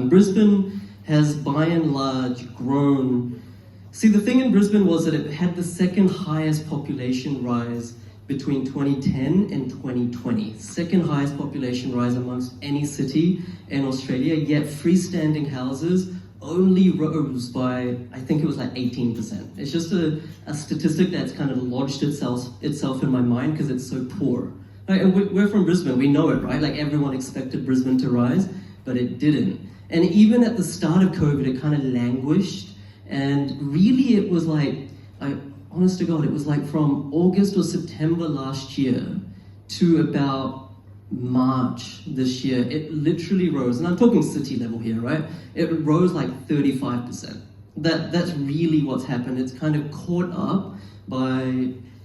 S1: Brisbane has by and large grown. See, the thing in Brisbane was that it had the second highest population rise between 2010 and 2020. Second highest population rise amongst any city in Australia, yet freestanding houses only rose by, I think it was like 18%. It's just a statistic that's kind of lodged itself in my mind because it's so poor. Right? And we're from Brisbane, we know it, right? Like everyone expected Brisbane to rise, but it didn't. And even at the start of COVID, it kind of languished. And really it was like, honest to God, it was like from August or September last year to about March this year, it literally rose, and I'm talking city level here, right? It rose like 35%. That's really what's happened. It's kind of caught up by,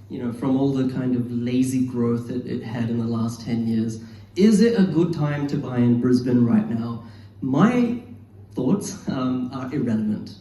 S1: you know, from all the kind of lazy growth that it had in the last 10 years. Is it a good time to buy in Brisbane right now? My thoughts are irrelevant.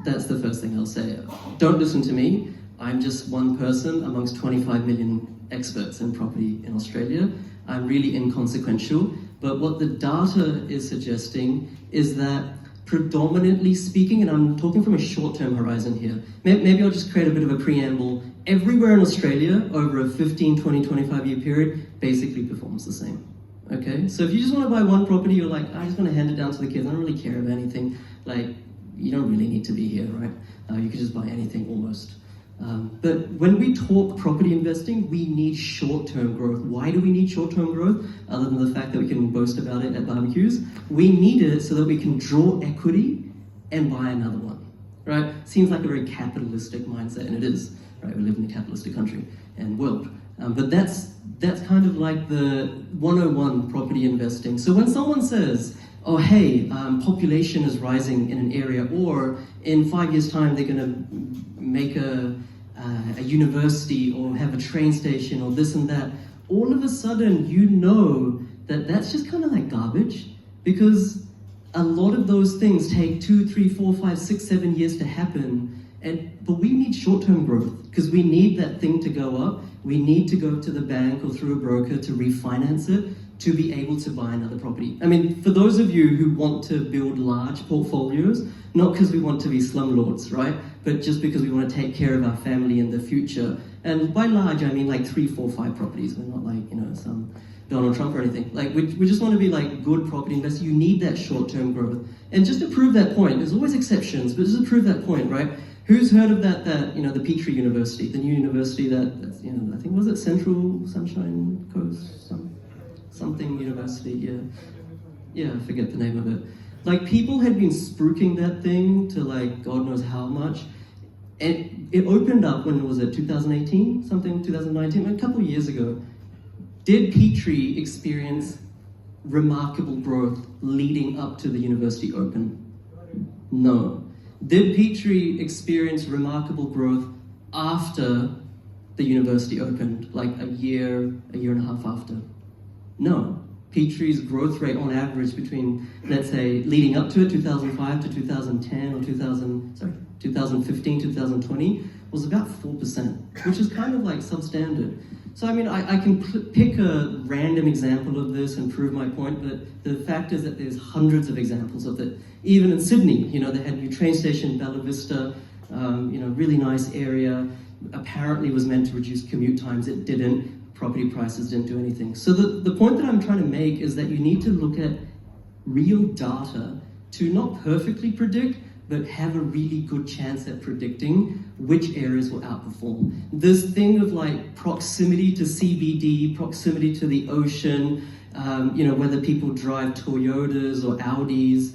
S1: That's the first thing I'll say. Don't listen to me. I'm just one person amongst 25 million experts in property in Australia. I'm really inconsequential. But what the data is suggesting is that predominantly speaking, and I'm talking from a short-term horizon here, maybe I'll just create a bit of a preamble. Everywhere in Australia over a 15, 20, 25 year period basically performs the same. Okay? So if you just want to buy one property, you're like, I just want to hand it down to the kids. I don't really care about anything. Like, you don't really need to be here, right? You can just buy anything almost. But when we talk property investing, we need short-term growth. Why do we need short-term growth? Other than the fact that we can boast about it at barbecues. We need it so that we can draw equity and buy another one, right? Seems like a very capitalistic mindset, and it is, right? We live in a capitalistic country and world. But that's kind of like the 101 property investing. So when someone says, oh, hey, population is rising in an area, or in 5 years' time they're going to make a university or have a train station or this and that, all of a sudden you know that that's just kind of like garbage, because a lot of those things take 2, 3, 4, 5, 6, 7 years to happen, But we need short-term growth because we need that thing to go up. We need to go to the bank or through a broker to refinance it to be able to buy another property. I mean, for those of you who want to build large portfolios, not because we want to be slumlords, right? But just because we want to take care of our family in the future. And by large, I mean like 3, 4, 5 properties. We're not like, some Donald Trump or anything. Like, we just want to be like good property investors. You need that short-term growth. And just to prove that point, there's always exceptions, but just to prove that point, right? Who's heard of that the Petrie University, the new university that's, I think, was it Central Sunshine Coast? Something university, yeah, I forget the name of it. Like, people had been spruiking that thing to like God knows how much. And it opened up, when was it, 2018? Something, 2019, a couple of years ago. Did Petrie experience remarkable growth leading up to the university open? No. Did Petrie experience remarkable growth after the university opened, like a year and a half after? No. Petrie's growth rate on average between, let's say, leading up to it, 2005 to 2010 or 2015, 2020, was about 4%, which is kind of like substandard. So I mean, I can pick a random example of this and prove my point, but the fact is that there's hundreds of examples of it. Even in Sydney, they had a new train station, Bella Vista, really nice area. Apparently was meant to reduce commute times, it didn't. Property prices didn't do anything. So the point that I'm trying to make is that you need to look at real data to not perfectly predict, but have a really good chance at predicting which areas will outperform. This thing of like proximity to CBD, proximity to the ocean, whether people drive Toyotas or Audis,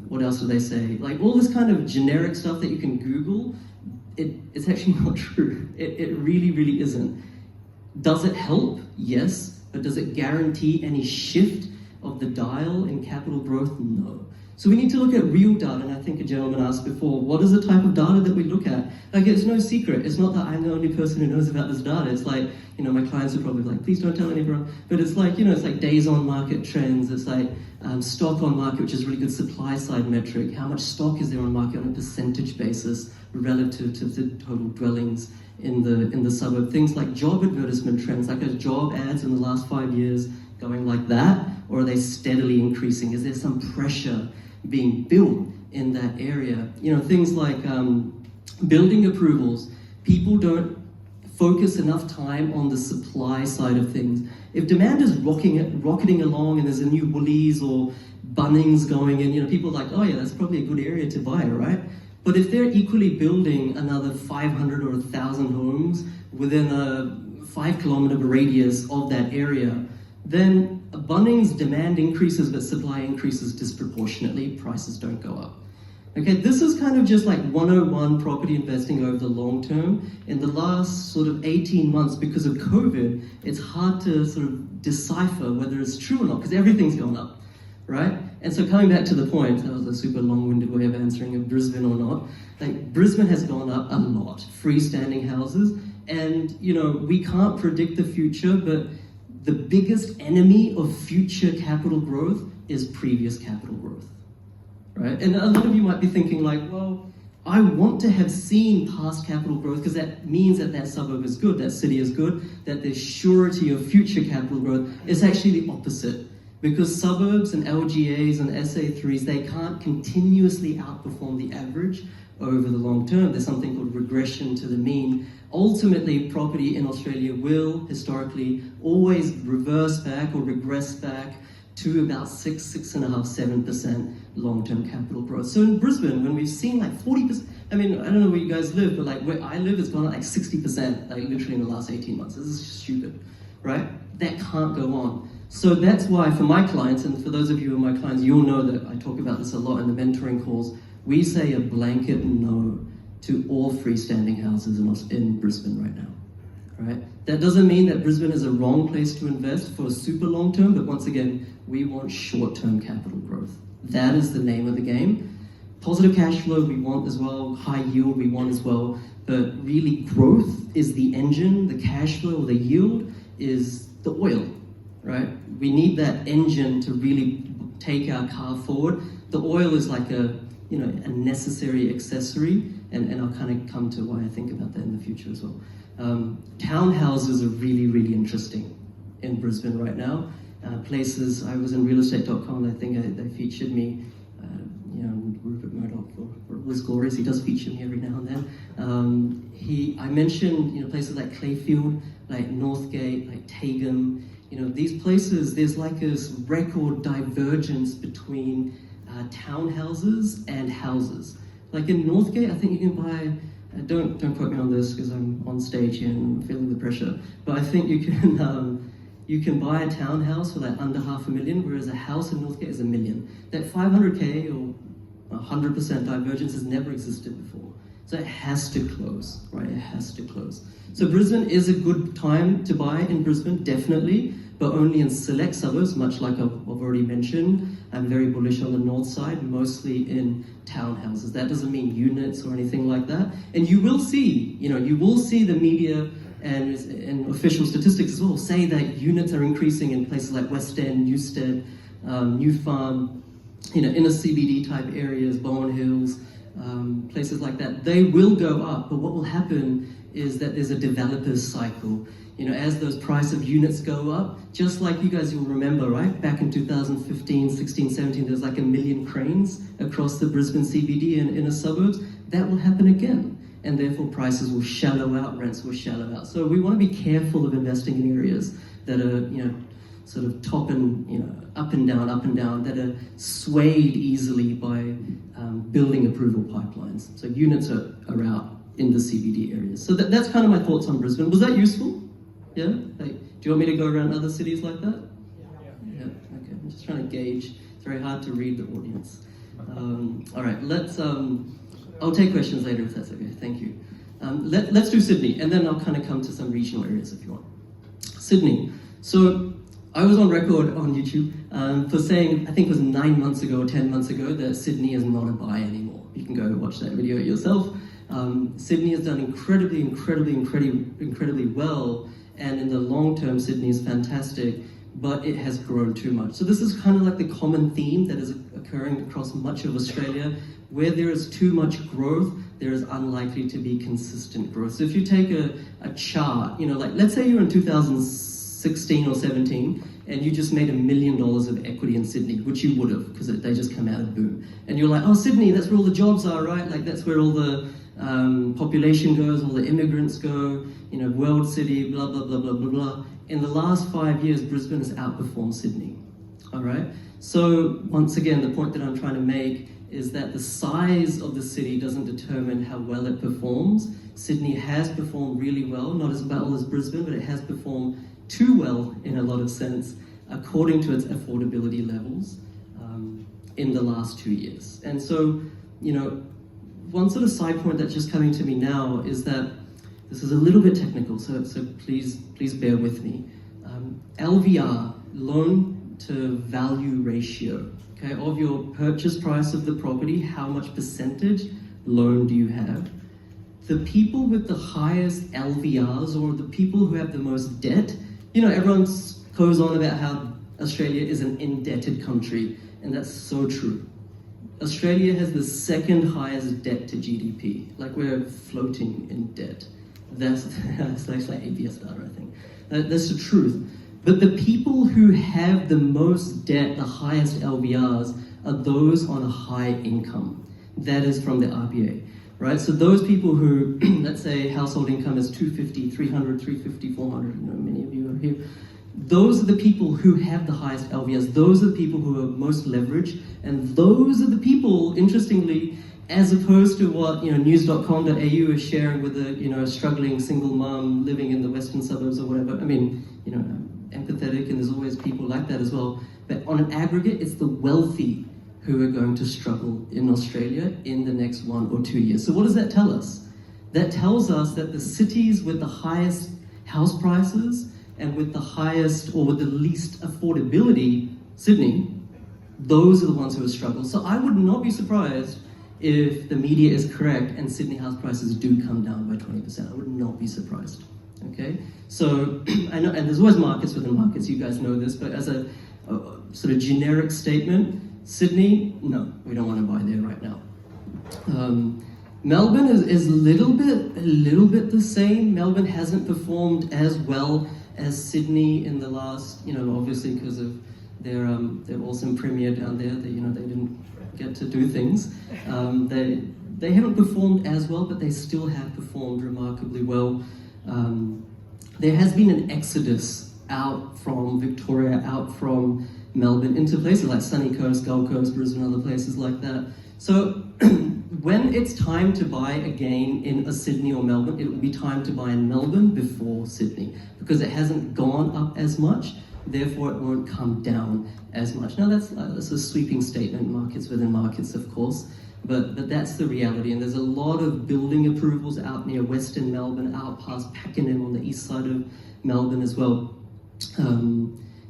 S1: what else do they say? Like all this kind of generic stuff that you can Google, it's actually not true. It really, really isn't. Does it help? Yes. But does it guarantee any shift of the dial in capital growth? No. So we need to look at real data, and I think a gentleman asked before, what is the type of data that we look at? Like, it's no secret. It's not that I'm the only person who knows about this data. It's like, my clients are probably like, please don't tell anyone. But it's like, it's like days on market trends. It's like stock on market, which is a really good supply side metric. How much stock is there on market on a percentage basis relative to the total dwellings in the suburb? Things like job advertisement trends, like are job ads in the last 5 years going like that, or are they steadily increasing? Is there some pressure being built in that area? Things like building approvals. People don't focus enough time on the supply side of things. If demand is rocketing along and there's a new Woolies or Bunnings going in, people are like, oh yeah, that's probably a good area to buy, right? But if they're equally building another 500 or 1,000 homes within a 5-kilometer radius of that area, then Bunnings demand increases, but supply increases disproportionately, prices don't go up. Okay, this is kind of just like 101 property investing over the long term. In the last sort of 18 months, because of COVID, it's hard to sort of decipher whether it's true or not, because everything's gone up, right? And so coming back to the point, that was a super long-winded way of answering if Brisbane or not. Like, Brisbane has gone up a lot, freestanding houses, and we can't predict the future, but the biggest enemy of future capital growth is previous capital growth, right? And a lot of you might be thinking like, well, I want to have seen past capital growth because that means that suburb is good, that city is good, that there's surety of future capital growth. It's actually the opposite. Because suburbs and LGAs and SA3s, they can't continuously outperform the average over the long term. There's something called regression to the mean. Ultimately, property in Australia will, historically, always reverse back or regress back to about 6.5%, 7% long-term capital growth. So in Brisbane, when we've seen like 40%, I mean, I don't know where you guys live, but like where I live, it's gone up like 60%, like literally in the last 18 months. This is stupid, right? That can't go on. So that's why for my clients, and for those of you who are my clients, you'll know that I talk about this a lot in the mentoring calls, we say a blanket no to all freestanding houses in Brisbane right now, right? That doesn't mean that Brisbane is a wrong place to invest for super long term, but once again, we want short-term capital growth. That is the name of the game. Positive cash flow we want as well, high yield we want as well, but really growth is the engine, the cash flow, the yield is the oil. Right? We need that engine to really take our car forward. The oil is like a a necessary accessory, and I'll kind of come to why I think about that in the future as well. Townhouses are really, really interesting in Brisbane right now. Places, I was in realestate.com, I think they featured me, Rupert Murdoch, for all his glories, he does feature me every now and then. I mentioned, places like Clayfield, like Northgate, like Tagum, these places, there's like this record divergence between townhouses and houses. Like in Northgate, I think you can buy, don't quote me on this because I'm on stage here and I'm feeling the pressure, but I think you can buy a townhouse for like under $500,000, whereas a house in Northgate is $1 million. That 500K or 100% divergence has never existed before. So it has to close, right? It has to close. So Brisbane is a good time to buy in Brisbane, definitely, but only in select suburbs, much like I've already mentioned. I'm very bullish on the north side, mostly in townhouses. That doesn't mean units or anything like that. And you will see, the media and official statistics as well say that units are increasing in places like West End, Newstead, New Farm, inner CBD type areas, Bowen Hills, places like that. They will go up, but what will happen is that there's a developer's cycle. As those price of units go up, just like you guys will remember, right? Back in 2015, 16, 17, there's like 1 million cranes across the Brisbane CBD and inner suburbs. That will happen again. And therefore prices will shallow out, rents will shallow out. So we want to be careful of investing in areas that are, sort of up and down, that are swayed easily by building approval pipelines. So units are out in the CBD areas. So that's kind of my thoughts on Brisbane. Was that useful? Yeah? Do you want me to go around other cities like that? Yeah. Okay, I'm just trying to gauge. It's very hard to read the audience. All right, let's, I'll take questions later if that's okay, thank you. Let's do Sydney, and then I'll kind of come to some regional areas if you want. Sydney. So I was on record on YouTube for saying, I think it was 9 months ago or 10 months ago, that Sydney is not a buy anymore. You can go watch that video yourself. Sydney has done incredibly well, and in the long term, Sydney is fantastic, but it has grown too much. So this is kind of like the common theme that is occurring across much of Australia. Where there is too much growth, there is unlikely to be consistent growth. So if you take a chart, like let's say you're in 2016 or 17, and you just made $1 million of equity in Sydney, which you would have, because they just come out of boom. And you're like, oh, Sydney, that's where all the jobs are, right? Like that's where all the population goes, all the immigrants go, world city, blah, blah, blah, blah, blah, blah. In the last 5 years, Brisbane has outperformed Sydney, all right? So once again, the point that I'm trying to make is that the size of the city doesn't determine how well it performs. Sydney has performed really well, not as well as Brisbane, but it has performed too well in a lot of sense, according to its affordability levels in the last 2 years. And so, one sort of side point that's just coming to me now is that this is a little bit technical, so please bear with me. LVR, loan to value ratio. Okay, of your purchase price of the property, how much percentage loan do you have? The people with the highest LVRs, or the people who have the most debt, everyone goes on about how Australia is an indebted country, and that's so true. Australia has the second highest debt to GDP, like we're floating in debt. That's like ABS data, I think. That's the truth. But the people who have the most debt, the highest LVRs, are those on a high income. That is from the RBA, right? So those people who, let's say household income is 250, 300, 350, 400, many of you are here. Those are the people who have the highest LVRs. Those are the people who are most leveraged. And those are the people, interestingly, as opposed to what news.com.au is sharing with a struggling single mom living in the western suburbs or whatever. I mean, empathetic, and there's always people like that as well. But on an aggregate, it's the wealthy who are going to struggle in Australia in the next 1 or 2 years. So what does that tell us? That tells us that the cities with the highest house prices and with the highest or with the least affordability, Sydney, those are the ones who will struggle. So I would not be surprised if the media is correct and Sydney house prices do come down by 20%. I would not be surprised. Okay, so I know, and there's always markets within markets, you guys know this, but as a sort of generic statement, Sydney, no, we don't want to buy there right now. Melbourne is a little bit the same. Melbourne hasn't performed as well as Sydney in the last, obviously because of their awesome premier down there. They didn't get to do things. They haven't performed as well, but they still have performed remarkably well. There has been an exodus out from Victoria, out from Melbourne, into places like Sunny Coast, Gold Coast, Brisbane, other places like that. So when it's time to buy again in a Sydney or Melbourne, it will be time to buy in Melbourne before Sydney, because it hasn't gone up as much, therefore it won't come down as much. Now that's a sweeping statement, markets within markets, of course, but that's the reality. And there's a lot of building approvals out near Western Melbourne, out past Pakenham on the east side of Melbourne as well.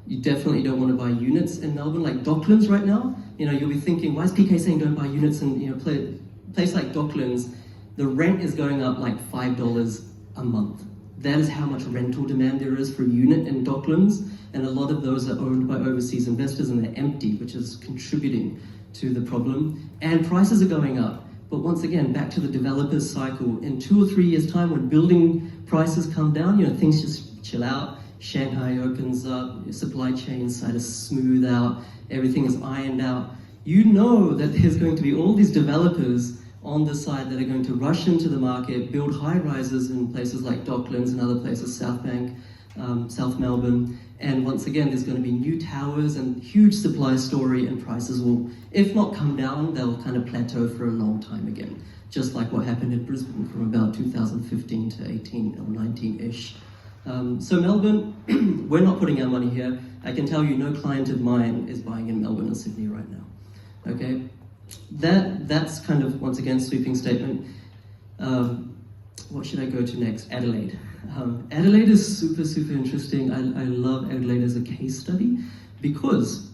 S1: You definitely don't want to buy units in Melbourne, like Docklands right now. You'll be thinking, why is PK saying don't buy units in place like Docklands? The rent is going up like $5 a month. That is how much rental demand there is for a unit in Docklands, and a lot of those are owned by overseas investors and they're empty, which is contributing to the problem. And prices are going up. But once again, back to the developers cycle. In 2 or 3 years' time, when building prices come down, things just chill out. Shanghai opens up, supply chains start to smooth out, everything is ironed out. That there's going to be all these developers on the side that are going to rush into the market, build high-rises in places like Docklands and other places, South Bank, South Melbourne, and once again there's going to be new towers and huge supply story, and prices will, if not come down, they'll kind of plateau for a long time again, just like what happened in Brisbane from about 2015 to 18 or 19-ish. So Melbourne, we're not putting our money here. I can tell you no client of mine is buying in Melbourne or Sydney right now. Okay? That's kind of, once again, sweeping statement. What should I go to next? Adelaide. Adelaide is super, super interesting. I love Adelaide as a case study because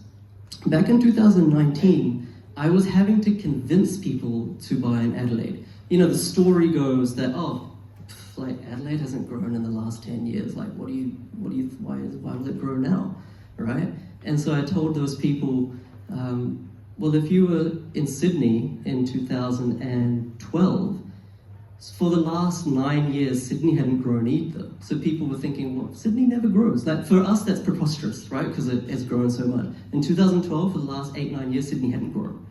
S1: back in 2019, I was having to convince people to buy in Adelaide. The story goes that, Adelaide hasn't grown in the last 10 years. Why will it grow now, right? And so I told those people, well, if you were in Sydney in 2012, for the last 9 years, Sydney hadn't grown either. So people were thinking, well, Sydney never grows. For us, that's preposterous, right? Because it has grown so much. In 2012, for the last 8-9 years, Sydney hadn't grown,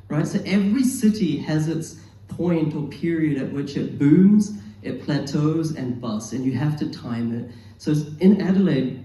S1: right? So every city has its point or period at which it booms, it plateaus and busts, and you have to time it. So in Adelaide,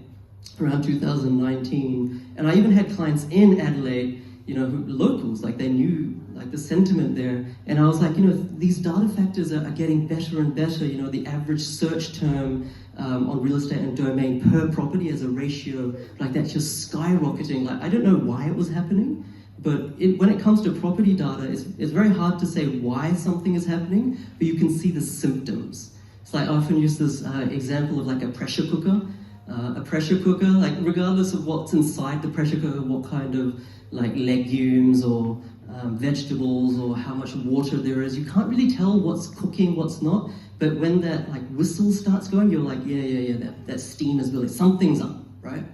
S1: around 2019, and I even had clients in Adelaide, locals, they knew the sentiment there, and I was like, these data factors are getting better and better. The average search term on real estate and domain per property as a ratio, that's just skyrocketing. I don't know why it was happening, but when it comes to property data, it's very hard to say why something is happening, but you can see the symptoms. So I often use this example of a pressure cooker. A pressure cooker, regardless of what's inside the pressure cooker, what kind of legumes or vegetables or how much water there is, you can't really tell what's cooking, what's not. But when that whistle starts going, you're like, yeah, that steam is building, something's up, right?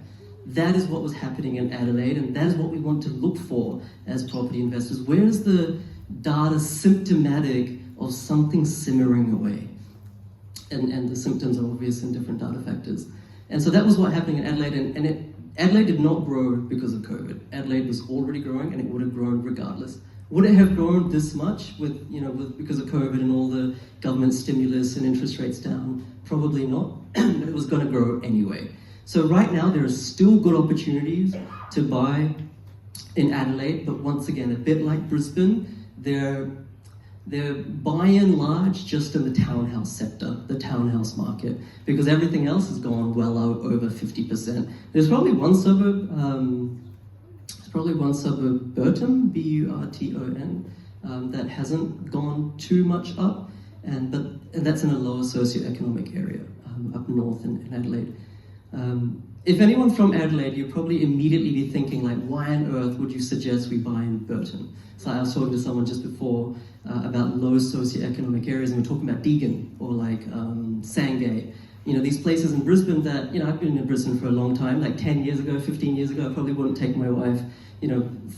S1: That is what was happening in Adelaide, and that is what we want to look for as property investors. Where is the data symptomatic of something simmering away? And the symptoms are obvious in different data factors. And so that was what happened in Adelaide, and Adelaide did not grow because of COVID. Adelaide was already growing, and it would have grown regardless. Would it have grown this much because of COVID and all the government stimulus and interest rates down? Probably not, but it was going to grow anyway. So right now there are still good opportunities to buy in Adelaide, but once again, a bit like Brisbane, they're by and large just in the townhouse sector, the townhouse market, because everything else has gone well over 50%. There's probably one suburb, Burton, B-U-R-T-O-N, that hasn't gone too much up, and that's in a lower socioeconomic area up north in Adelaide. If anyone from Adelaide, you'd probably immediately be thinking why on earth would you suggest we buy in Burton? So I was talking to someone just before about low socioeconomic areas, and we're talking about Deagon or Sangay. These places in Brisbane that, I've been in Brisbane for a long time, 10 years ago, 15 years ago, I probably wouldn't take my wife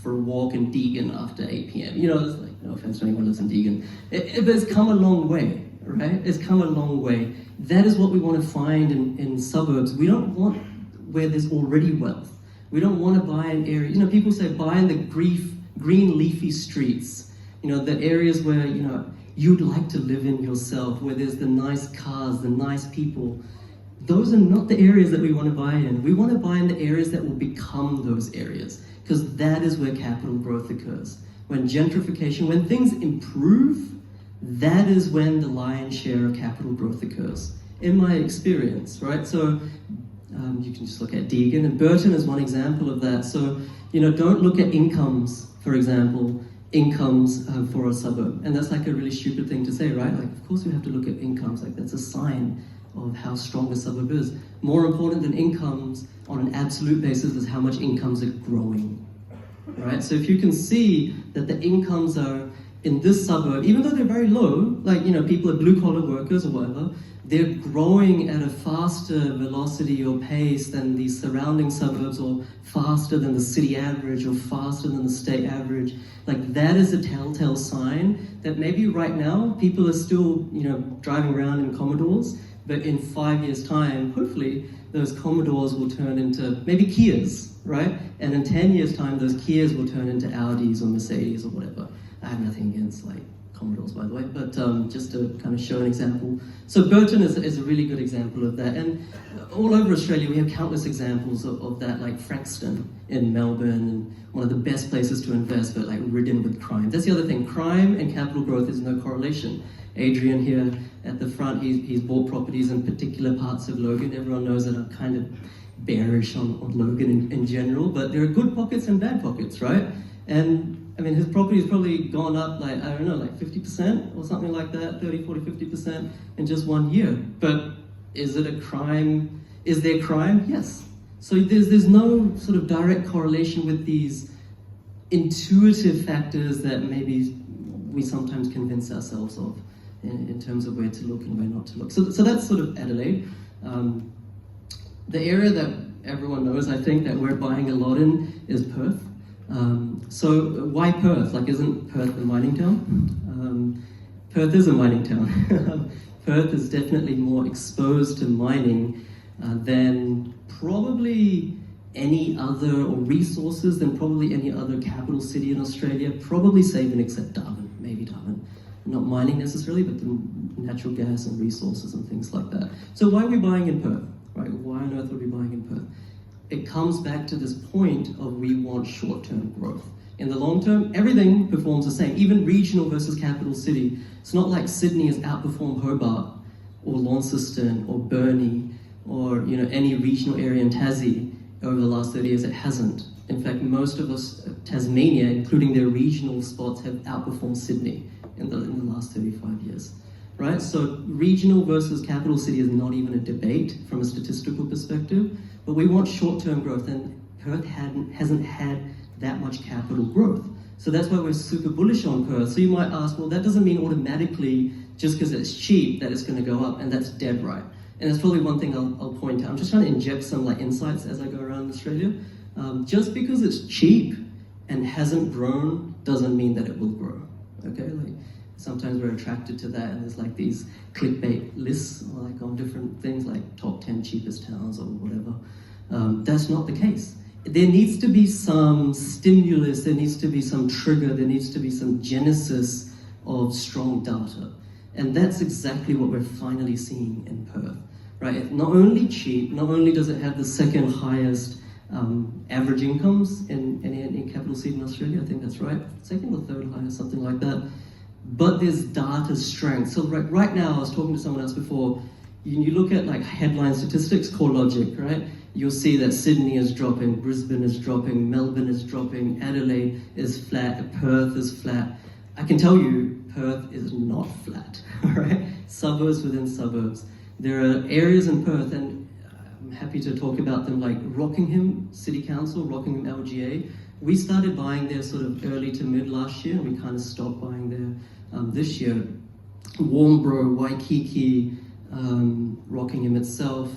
S1: for a walk in Deagon after 8 p.m. It's like, no offense to anyone who lives in Deagon. But it's come a long way, right? It's come a long way. That is what we want to find in suburbs. We don't want where there's already wealth. We don't want to buy an area. People say buy in the green leafy streets. The areas where, you'd like to live in yourself, where there's the nice cars, the nice people. Those are not the areas that we want to buy in. We want to buy in the areas that will become those areas, because that is where capital growth occurs. When gentrification, when things improve, that is when the lion's share of capital growth occurs, in my experience, right? So you can just look at Deagon, and Burton is one example of that. So, don't look at incomes, for example, for a suburb. And that's like a really stupid thing to say, right? Like, of course we have to look at incomes, like that's a sign of how strong a suburb is. More important than incomes on an absolute basis is how much incomes are growing, right? So if you can see that the incomes are in this suburb, even though they're very low, like, people are blue-collar workers or whatever, they're growing at a faster velocity or pace than the surrounding suburbs, or faster than the city average, or faster than the state average. Like, that is a telltale sign that maybe right now people are still, driving around in Commodores, but in 5 years' time, hopefully, those Commodores will turn into maybe Kias, right? And in 10 years' time, those Kias will turn into Audis or Mercedes or whatever. I have nothing against, Commodores, by the way, but just to kind of show an example. So Burton is a really good example of that. And all over Australia, we have countless examples of that, like Frankston in Melbourne, and one of the best places to invest, but ridden with crime. That's the other thing. Crime and capital growth is no correlation. Adrian here at the front, he's bought properties in particular parts of Logan. Everyone knows that I'm kind of bearish on Logan in general, but there are good pockets and bad pockets, right? And his property has probably gone up 50% or something like that, 30, 40, 50% in just 1 year. But is it a crime? Is there crime? Yes. So there's no sort of direct correlation with these intuitive factors that maybe we sometimes convince ourselves of in terms of where to look and where not to look. So that's sort of Adelaide. The area that everyone knows, I think, that we're buying a lot in is Perth. So why Perth? Isn't Perth a mining town? Perth is a mining town. Perth is definitely more exposed to mining than probably any other, or resources than probably any other capital city in Australia, probably save and except Darwin, maybe Darwin. Not mining necessarily, but the natural gas and resources and things like that. So why are we buying in Perth? Right? Why on earth are we buying in Perth? It comes back to this point of we want short-term growth. In the long term, everything performs the same, even regional versus capital city. It's not like Sydney has outperformed Hobart or Launceston or Burnie or any regional area in Tassie over the last 30 years. It hasn't. In fact, most of us, Tasmania, including their regional spots, have outperformed Sydney in the last 35 years. Right? So regional versus capital city is not even a debate from a statistical perspective, but we want short-term growth, and Perth hasn't had that much capital growth. So that's why we're super bullish on Perth. So you might ask, well, that doesn't mean automatically, just because it's cheap, that it's going to go up, and that's dead right. And that's probably one thing I'll point out. I'm just trying to inject some insights as I go around Australia. Just because it's cheap and hasn't grown doesn't mean that it will grow. Okay, sometimes we're attracted to that, and there's these clickbait lists on different things like top 10 cheapest towns or whatever. That's not the case. There needs to be some stimulus, there needs to be some trigger, there needs to be some genesis of strong data. And that's exactly what we're finally seeing in Perth. Right? It's not only cheap, not only does it have the second highest average incomes in capital city in Australia, I think that's right, second or third highest, something like that. But there's data strength. So right now, I was talking to someone else before, you look at headline statistics, CoreLogic, right? You'll see that Sydney is dropping, Brisbane is dropping, Melbourne is dropping, Adelaide is flat, Perth is flat. I can tell you, Perth is not flat, all right? Suburbs within suburbs. There are areas in Perth, and I'm happy to talk about them, like Rockingham City Council, Rockingham LGA. We started buying there sort of early to mid last year, and we kind of stopped buying there this year. Warnbro, Waikiki, Rockingham itself,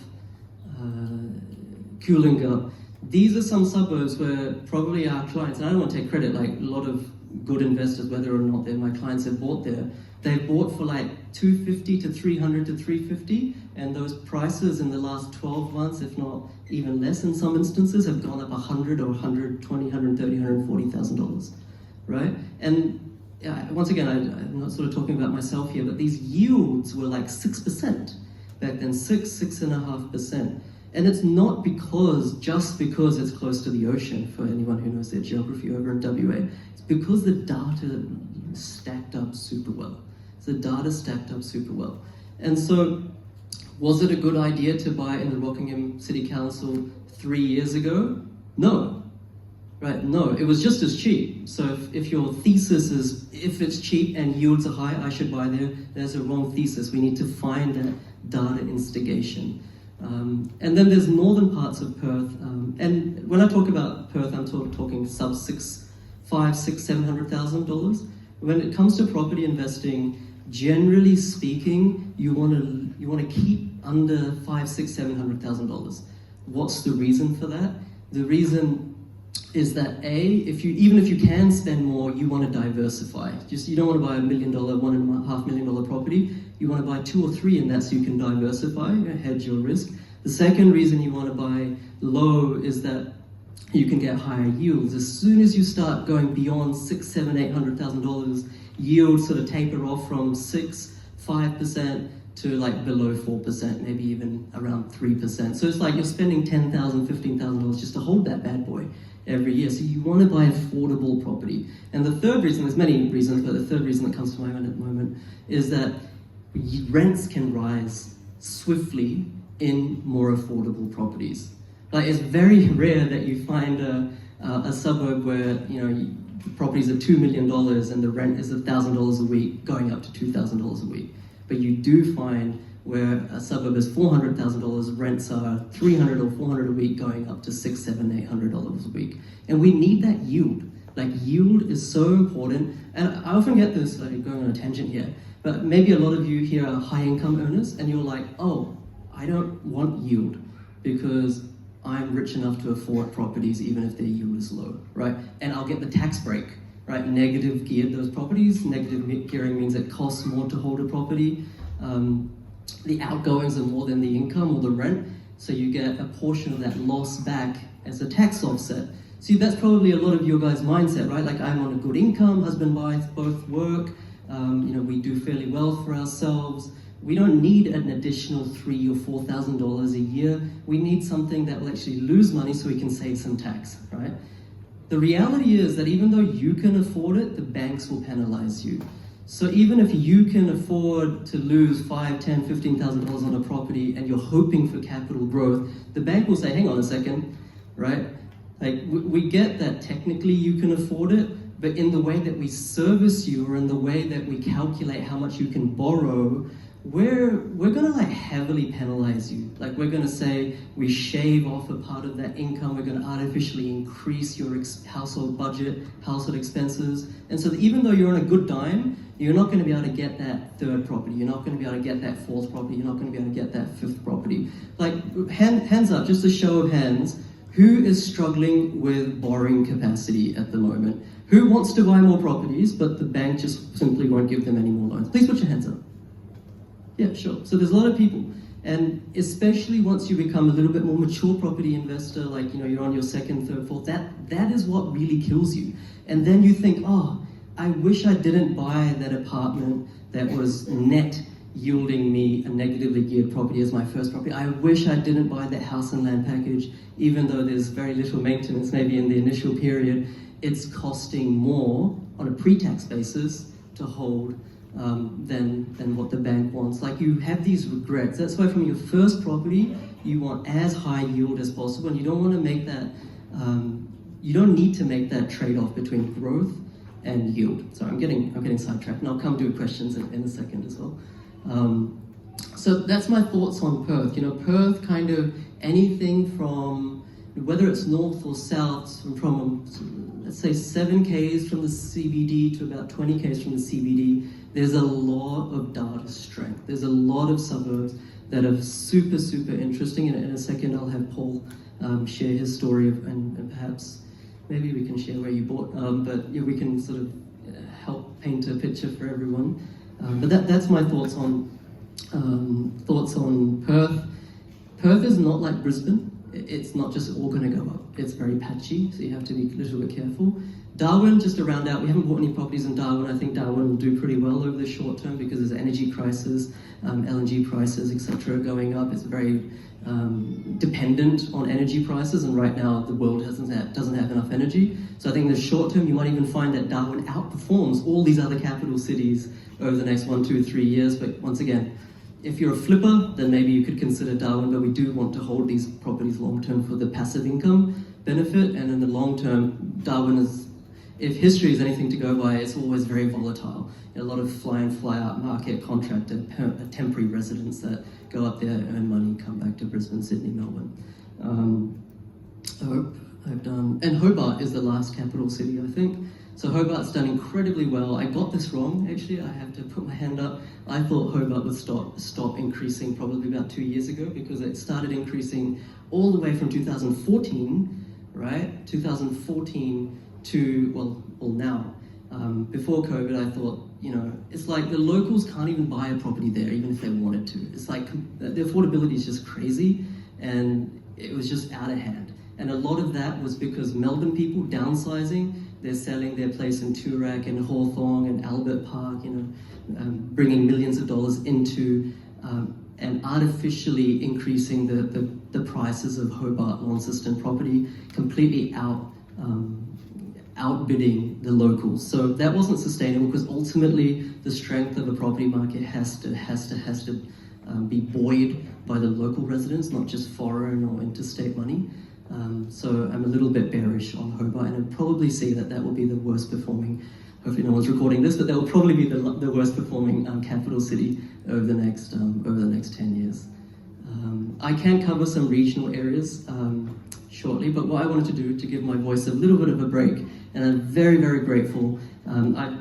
S1: Coolingga. these are some suburbs where probably our clients, and I don't want to take credit, like a lot of good investors, whether or not they're my clients, have bought there. They've bought for like 250 to 300 to 350, and those prices in the last 12 months, if not even less in some instances, have gone up 100 or 120, 130, $140,000, right? And once again, I'm not sort of talking about myself here, but these yields were like 6% back then, 6.5%. And it's not just because it's close to the ocean, for anyone who knows their geography over in WA. It's because the data stacked up super well. And so, was it a good idea to buy in the Rockingham City Council 3 years ago? No. Right? No, it was just as cheap. So if your thesis is, if it's cheap and yields are high, I should buy there, there's a wrong thesis. We need to find that data instigation. And then there's northern parts of Perth, and when I talk about Perth, I'm talking sub $700,000. When it comes to property investing, generally speaking, you want to keep under $700,000. What's the reason for that? The reason is that even if you can spend more, you want to diversify. You don't want to buy $1 million, $1.5 million property. You want to buy 2 or 3 in that so you can diversify, hedge your risk. The second reason you want to buy low is that you can get higher yields. As soon as you start going beyond $600,000, $700,000, yields sort of taper off from 5% to like below 4%, maybe even around 3%. So it's like you're spending $10,000, $15,000 just to hold that bad boy every year. So you want to buy affordable property. And the third reason, there's many reasons, but the third reason that comes to my mind at the moment is that rents can rise swiftly in more affordable properties. Like, it's very rare that you find a suburb where the properties are $2 million and the rent is $1,000 a week, going up to $2,000 a week. But you do find where a suburb is $400,000, rents are $300 or $400 a week, going up to $600, $700, $800 a week. And we need that yield. Like, yield is so important. And I often get this, like, going on a tangent here, but maybe a lot of you here are high income earners and you're like, oh, I don't want yield because I'm rich enough to afford properties even if their yield is low, right? And I'll get the tax break, right? Negative geared those properties. Negative gearing means it costs more to hold a property. The outgoings are more than the income or the rent, so you get a portion of that loss back as a tax offset. See, that's probably a lot of your guys' mindset, right? Like, I'm on a good income, husband, wife, both work, we do fairly well for ourselves. We don't need an additional $3,000 or $4,000 a year. We need something that will actually lose money so we can save some tax, right? The reality is that even though you can afford it, the banks will penalize you. So even if you can afford to lose $5,000, $10,000, $15,000 on a property and you're hoping for capital growth, the bank will say, hang on a second, right? Like, we get that technically you can afford it, but in the way that we service you or in the way that we calculate how much you can borrow, we're gonna like heavily penalize you. Like, we're gonna say we shave off a part of that income, we're gonna artificially increase your household budget, household expenses. And so that even though you're on a good dime, you're not gonna be able to get that third property, you're not gonna be able to get that fourth property, you're not gonna be able to get that fifth property. Like, hands up, just a show of hands, who is struggling with borrowing capacity at the moment? Who wants to buy more properties, but the bank just simply won't give them any more loans? Please put your hands up. Yeah, sure. So there's a lot of people, and especially once you become a little bit more mature property investor, like, you're on your second, third, fourth, that is what really kills you. And then you think, oh, I wish I didn't buy that apartment that was net yielding me a negatively geared property as my first property. I wish I didn't buy that house and land package, even though there's very little maintenance maybe in the initial period. It's costing more on a pre-tax basis to hold than what the bank wants. Like, you have these regrets. That's why from your first property, you want as high yield as possible, and you don't want to make that, you don't need to make that trade-off between growth and yield. Sorry, I'm getting sidetracked, and I'll come to questions in a second as well. So that's my thoughts on Perth. Perth, kind of anything from, whether it's north or south, from let's say 7 Ks from the CBD to about 20 Ks from the CBD, there's a lot of data strength. There's a lot of suburbs that are super, super interesting. And in a second, I'll have Paul share his story and perhaps maybe we can share where you bought, but yeah, we can sort of help paint a picture for everyone. But that's my thoughts on Perth. Perth is not like Brisbane. It's not just all going to go up. It's very patchy, so you have to be a little bit careful. Darwin, just to round out, we haven't bought any properties in Darwin. I think Darwin will do pretty well over the short term because there's energy crisis, LNG prices, etc. going up. It's very dependent on energy prices, and right now the world doesn't have enough energy. So I think in the short term, you might even find that Darwin outperforms all these other capital cities over the next 1, 2, 3 years. But once again, if you're a flipper, then maybe you could consider Darwin, but we do want to hold these properties long term for the passive income benefit. And in the long term, Darwin is, if history is anything to go by, it's always very volatile. A lot of fly in, fly out market contracted temporary residents that go up there, earn money, come back to Brisbane, Sydney, Melbourne. I hope I've done, and Hobart is the last capital city, I think. So Hobart's done incredibly well. I got this wrong, actually. I have to put my hand up. I thought Hobart would stop increasing probably about 2 years ago because it started increasing all the way from 2014, right? 2014 to, well now. Before COVID, I thought, it's like the locals can't even buy a property there, even if they wanted to. It's like the affordability is just crazy, and it was just out of hand. And a lot of that was because Melbourne people downsizing, they're selling their place in Toorak and Hawthorn and Albert Park, bringing millions of dollars into and artificially increasing the prices of Hobart Launceston property, completely outbidding the locals. So that wasn't sustainable because ultimately the strength of a property market has to be buoyed by the local residents, not just foreign or interstate money. So I'm a little bit bearish on Hobart, and I'd probably say that will be the worst performing, hopefully no one's recording this, but that will probably be the worst performing capital city over the next 10 years. I can cover some regional areas shortly, but what I wanted to do to give my voice a little bit of a break, and I'm very, very grateful. I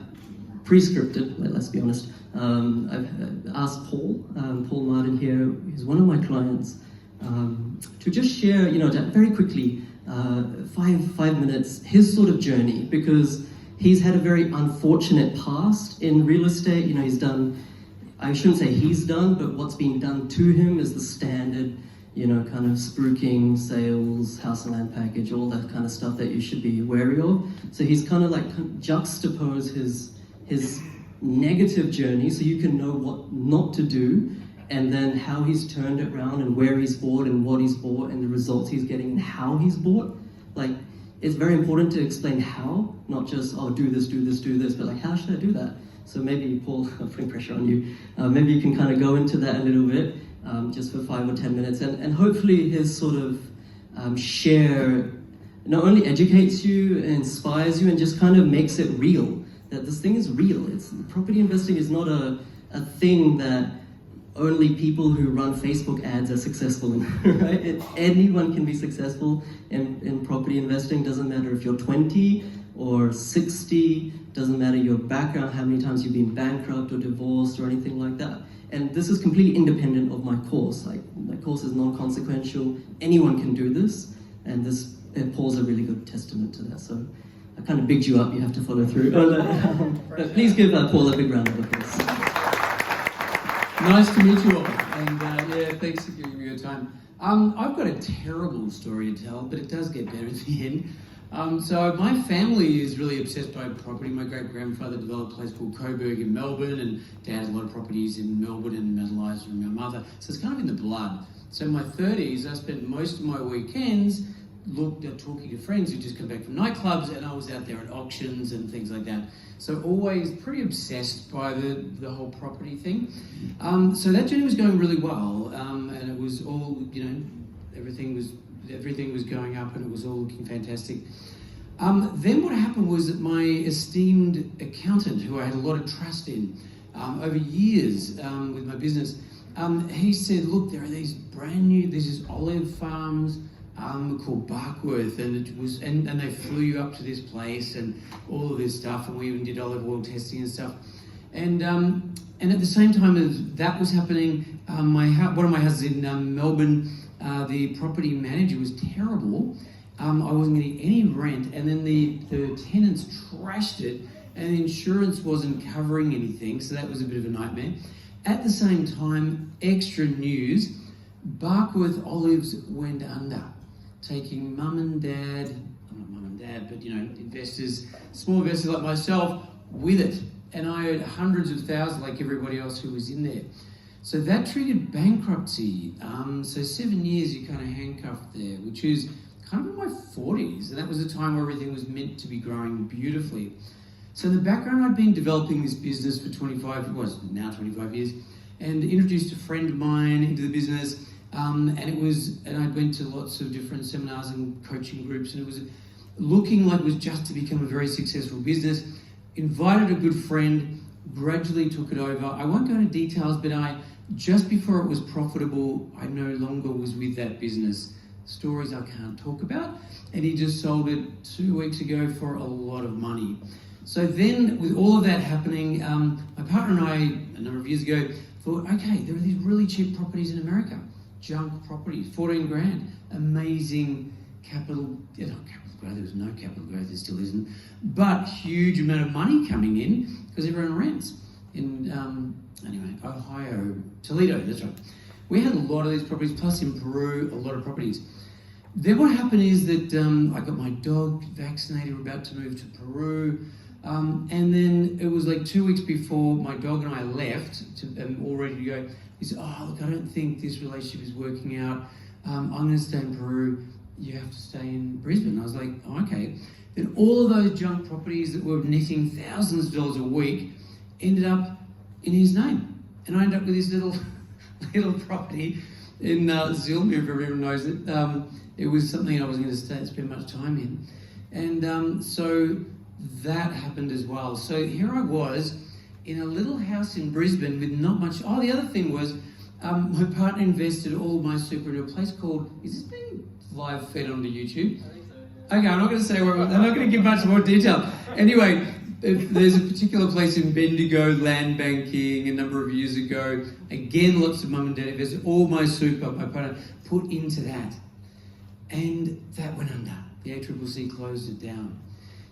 S1: pre-scripted, let's be honest. I've asked Paul Martin here, who's one of my clients, to just share, very quickly, 5 minutes, his sort of journey, because he's had a very unfortunate past in real estate. He's done, I shouldn't say he's done, but what's been done to him is the standard, kind of spruiking, sales, house and land package, all that kind of stuff that you should be wary of. So he's kind of like juxtapose his negative journey so you can know what not to do, and then how he's turned it around and where he's bought and what he's bought and the results he's getting and how he's bought. Like, it's very important to explain how, not just, do this, but like, how should I do that? So maybe, Paul, I'm putting pressure on you, maybe you can kind of go into that a little bit, just for 5 or 10 minutes, and hopefully his sort of share not only educates you, inspires you, and just kind of makes it real, that this thing is real. Property investing is not a thing that only people who run Facebook ads are successful in, right? Anyone can be successful in property investing. Doesn't matter if you're 20 or 60, doesn't matter your background, how many times you've been bankrupt or divorced or anything like that. And this is completely independent of my course. Like, my course is non-consequential. Anyone can do this, and Paul's a really good testament to that. So I kind of bigged you up, you have to follow through. But please give Paul a big round of applause.
S10: Nice to meet you all, and thanks for giving me your time. I've got a terrible story to tell, but it does get better at the end. So my family is really obsessed by property. My great-grandfather developed a place called Coburg in Melbourne, and Dad has a lot of properties in Melbourne and Adelaide from my mother. So it's kind of in the blood. So in my 30s, I spent most of my weekends talking to friends who just come back from nightclubs, and I was out there at auctions and things like that. So always pretty obsessed by the whole property thing. So that journey was going really well, and it was all, everything was going up, and it was all looking fantastic. Then what happened was that my esteemed accountant, who I had a lot of trust in over years with my business, he said, look, there are these these olive farms called Barkworth, and it was, and they flew you up to this place and all of this stuff, and we even did olive oil testing and stuff. And at the same time as that was happening, one of my houses in Melbourne, the property manager was terrible. I wasn't getting any rent, and then the tenants trashed it, and the insurance wasn't covering anything, so that was a bit of a nightmare. At the same time, extra news, Barkworth Olives went under, taking mum and dad, not mum and dad, but investors, small investors like myself, with it. And I owed hundreds of thousands like everybody else who was in there. So that triggered bankruptcy. So 7 years you kind of handcuffed there, which is kind of in my 40s. And that was a time where everything was meant to be growing beautifully. So in the background, I'd been developing this business for 25 years, and introduced a friend of mine into the business. And I went to lots of different seminars and coaching groups, and it was looking like it was just to become a very successful business. Invited a good friend, gradually took it over. I won't go into details, but just before it was profitable, I no longer was with that business. Stories I can't talk about. And he just sold it 2 weeks ago for a lot of money. So then, with all of that happening, my partner and I, a number of years ago, thought, okay, there are these really cheap properties in America. Junk properties, 14 grand. Amazing capital, not capital growth, there was no capital growth, there still isn't, but huge amount of money coming in because everyone rents. In, Ohio, Toledo, that's right. We had a lot of these properties, plus in Peru, a lot of properties. Then what happened is that I got my dog vaccinated, we're about to move to Peru, and then it was like 2 weeks before my dog and I left, all ready to go. He said, oh, look, I don't think this relationship is working out. I'm going to stay in Peru. You have to stay in Brisbane. I was like, oh, okay. Then all of those junk properties that were netting thousands of dollars a week ended up in his name. And I ended up with this little property in Zilmi, if everyone knows it. It was something I wasn't going to spend much time in. And so that happened as well. So here I was in a little house in Brisbane with not much. Oh, the other thing was my partner invested all my super into a place called, is this being live fed onto YouTube?
S1: I think so,
S10: yeah. Okay, I'm not going to say where, I'm not going to give much more detail. Anyway, there's a particular place in Bendigo, land banking, a number of years ago. Again, lots of mum and dad invested all my super, my partner, put into that. And that went under. The ACCC closed it down.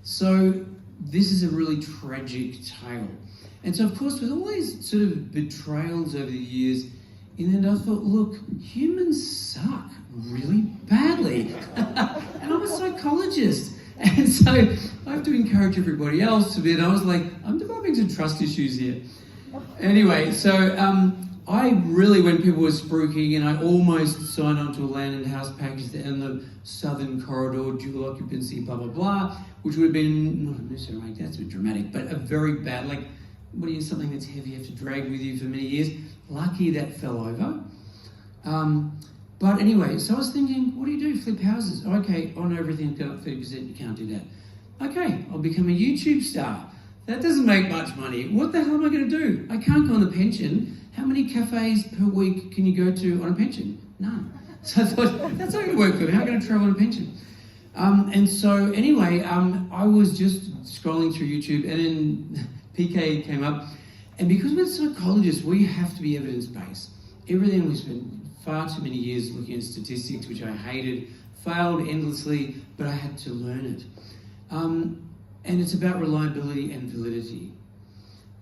S10: So this is a really tragic tale. And so, of course, with all these sort of betrayals over the years, in the end I thought, look, humans suck really badly. And I'm a psychologist. And so I have to encourage everybody else to be, and I was like, I'm developing some trust issues here. Anyway, so I really, when people were spruiking, and I almost signed on to a land and house package in the southern corridor, dual occupancy, blah, blah, blah, which would have been, not necessarily like that's a bit dramatic, but a very bad, like, what are you, something that's heavy you have to drag with you for many years. Lucky that fell over. But anyway, so I was thinking, what do you do? Flip houses. Okay, on everything's got up 30%, you can't do that. Okay, I'll become a YouTube star. That doesn't make much money. What the hell am I going to do? I can't go on the pension. How many cafes per week can you go to on a pension? None. So I thought, that's not going to work for me. How am I going to travel on a pension? And so anyway, I was just scrolling through YouTube, and then PK came up. And because we're psychologists, we have to be evidence-based. Everything we spent far too many years looking at statistics, which I hated, failed endlessly, but I had to learn it. And it's about reliability and validity.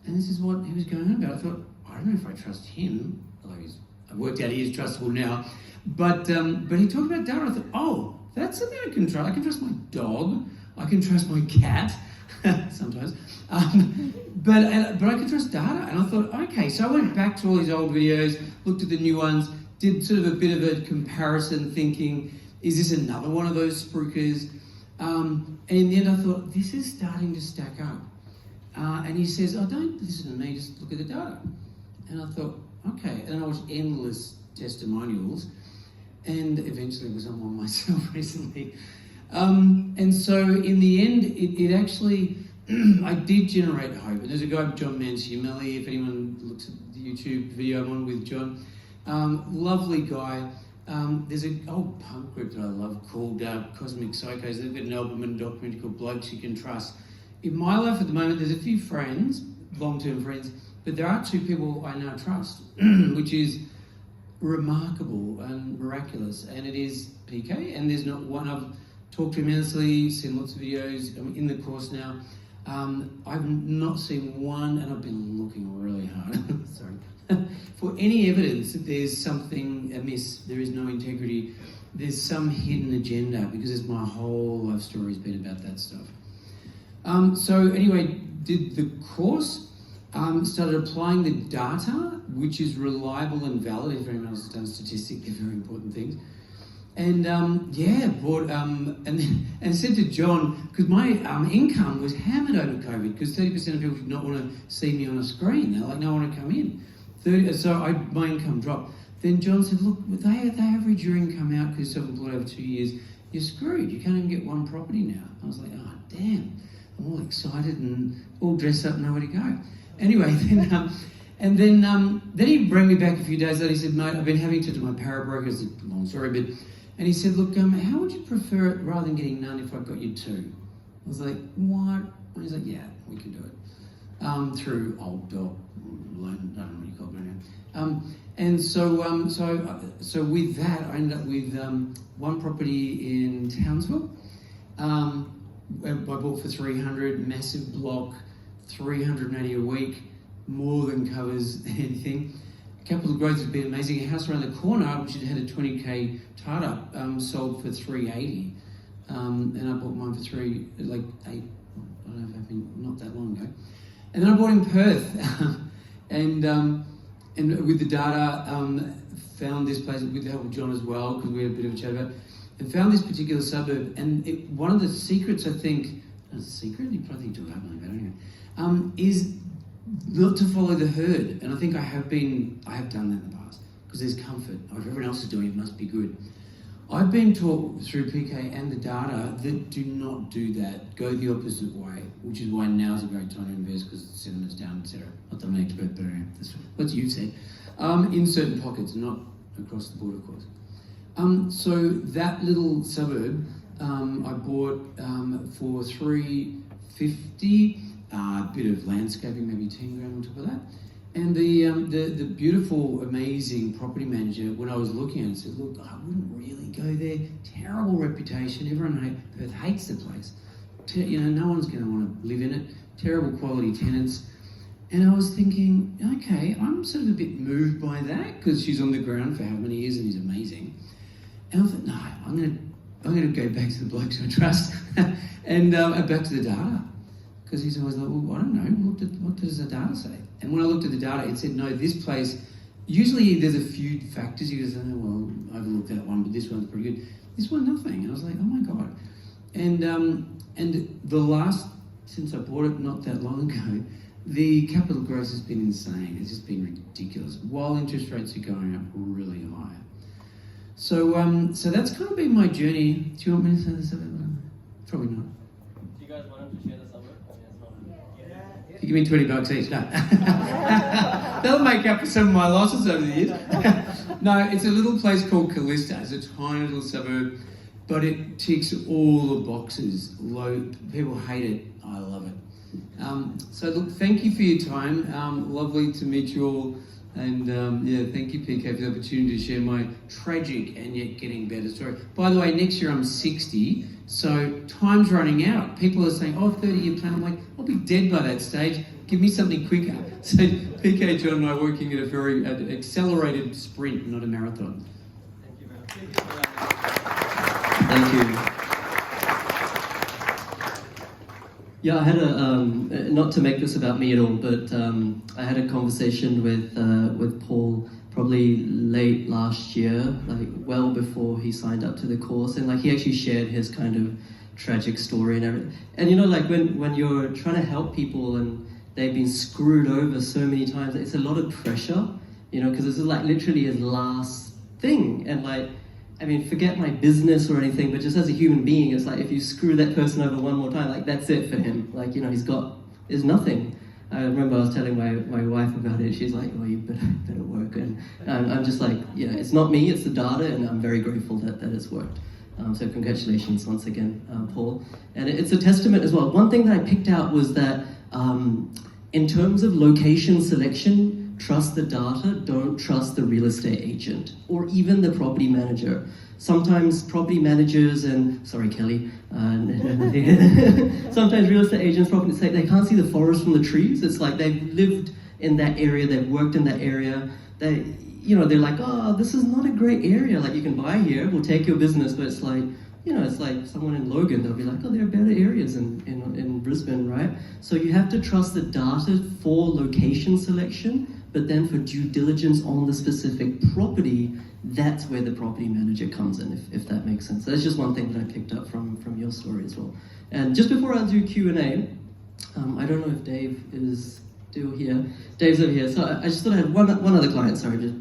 S10: And this is what he was going on about. I thought, I don't know if I trust him. I worked out he is trustable now. But he talked about data. I thought, oh, that's something I can trust. I can trust my dog. I can trust my cat sometimes. But I can trust data. And I thought, okay. So I went back to all these old videos, looked at the new ones, did sort of a bit of a comparison, thinking, is this another one of those spruikers? And in the end, I thought, this is starting to stack up. And he says, oh, don't listen to me, just look at the data. And I thought, okay. And I watched endless testimonials, and eventually was on one myself recently. And so in the end, it actually, I did generate hope. And there's a guy, John Manciamelli, if anyone looks at the YouTube video I'm on with John, lovely guy. There's an old punk group that I love called Cosmic Psychos. They've got an album and a documentary called Blokes You Can Trust. In my life at the moment, there's a few friends long-term friends, but there are two people I now trust, which is remarkable and miraculous, and it is PK, and there's not one. I've talked to him endlessly, seen lots of videos. I'm in the course now. I've not seen one, and I've been looking really hard, sorry, for any evidence that there's something amiss, there is no integrity, there's some hidden agenda, because my whole life story has been about that stuff. So anyway, did the course, started applying the data, which is reliable and valid. If anyone else has done statistics, they're very important things. And bought and said to John, because my income was hammered over COVID, because 30% of people did not want to see me on a screen. They're like, no, I want to come in. My income dropped. Then John said, look, they average your income out because you're self-employed over 2 years. You're screwed. You can't even get one property now. I was like, oh damn. I'm all excited and all dressed up and nowhere to go. Anyway, then he brought me back a few days later. He said, mate, I've been having to do my parabroker. It's a long story, but. And he said, look, how would you prefer it rather than getting none if I got you two? I was like, what? And he's like, yeah, we can do it. Through old dog loan, I don't know what you call it right now. And so with that, I ended up with one property in Townsville. I bought for 300, massive block, 380 a week, more than covers anything. Capital growth has been amazing. A house around the corner, which had a 20k tied-up, sold for 380, and I bought mine for eight. I don't know if I've been not that long ago. And then I bought in Perth, and with the data, found this place with the help of John as well, because we had a bit of a chat about it, and found this particular suburb. And one of the secrets, I think, is a secret. You probably do have something about it, is not to follow the herd. And I think I have done that in the past, because there's comfort. Oh, if everyone else is doing it, it must be good. I've been taught through PK and the data that do not do that. Go the opposite way, which is why now is a great time to invest, because it's cinemas down, etc. Not that I'm an expert, but that's what you said. In certain pockets, not across the board, of course. So that little suburb, I bought for $350. A bit of landscaping, maybe 10 grand on top of that. And the beautiful, amazing property manager, when I was looking at it, said, look, I wouldn't really go there. Terrible reputation. Everyone Perth hates the place. No one's going to want to live in it. Terrible quality tenants. And I was thinking, okay, I'm sort of a bit moved by that, because she's on the ground for how many years and he's amazing. And I thought, no, I'm going to go back to the blokes I trust and back to the data. Because he's always like, well, I don't know, what does the data say? And when I looked at the data, it said, no, this place, usually there's a few factors. You go, oh, well, I overlooked that one, but this one's pretty good. This one, nothing. And I was like, oh my God. And the last, since I bought it not that long ago, the capital growth has been insane. It's just been ridiculous, while interest rates are going up really high. So that's kind of been my journey. Do you want me to say this? Probably not.
S1: Do you guys want him to share the suburb?
S10: You give me $20 each, no. That'll make up for some of my losses over the years. No, it's a little place called Callista. It's a tiny little suburb, but it ticks all the boxes. People hate it. I love it. So look, thank you for your time. Lovely to meet you all. And thank you, PK, for the opportunity to share my tragic and yet getting better story. By the way, next year I'm 60, so time's running out. People are saying, 30-year plan. I'm like, I'll be dead by that stage. Give me something quicker. So PK, John and I are working at a very accelerated sprint, not a marathon.
S1: Thank you very much. Thank you. Yeah, I had not to make this about me at all, but I had a conversation with Paul probably late last year, like well before he signed up to the course, and like he actually shared his kind of tragic story and everything. And like when you're trying to help people and they've been screwed over so many times, it's a lot of pressure, because this is like literally his last thing, and like, I mean, forget my business or anything, but just as a human being, it's like if you screw that person over one more time, like that's it for him. Like, there's nothing. I remember I was telling my wife about it. She's like, you better work. And I'm just like, it's not me, it's the data, and I'm very grateful that it's worked. So congratulations once again, Paul. And it's a testament as well. One thing that I picked out was that in terms of location selection, trust the data, don't trust the real estate agent or even the property manager. Sometimes property managers and, sorry Kelly, sometimes real estate agents, property say they can't see the forest from the trees. It's like they've lived in that area, they've worked in that area. They're like, oh, this is not a great area. Like, you can buy here, we'll take your business, but it's like, it's like someone in Logan, they'll be like, oh, there are better areas in Brisbane, right? So you have to trust the data for location selection, but then for due diligence on the specific property, that's where the property manager comes in, if that makes sense. So that's just one thing that I picked up from your story as well. And just before I do Q&A, I don't know if Dave is still here. Dave's over here. So I just thought I had one other client. Sorry, just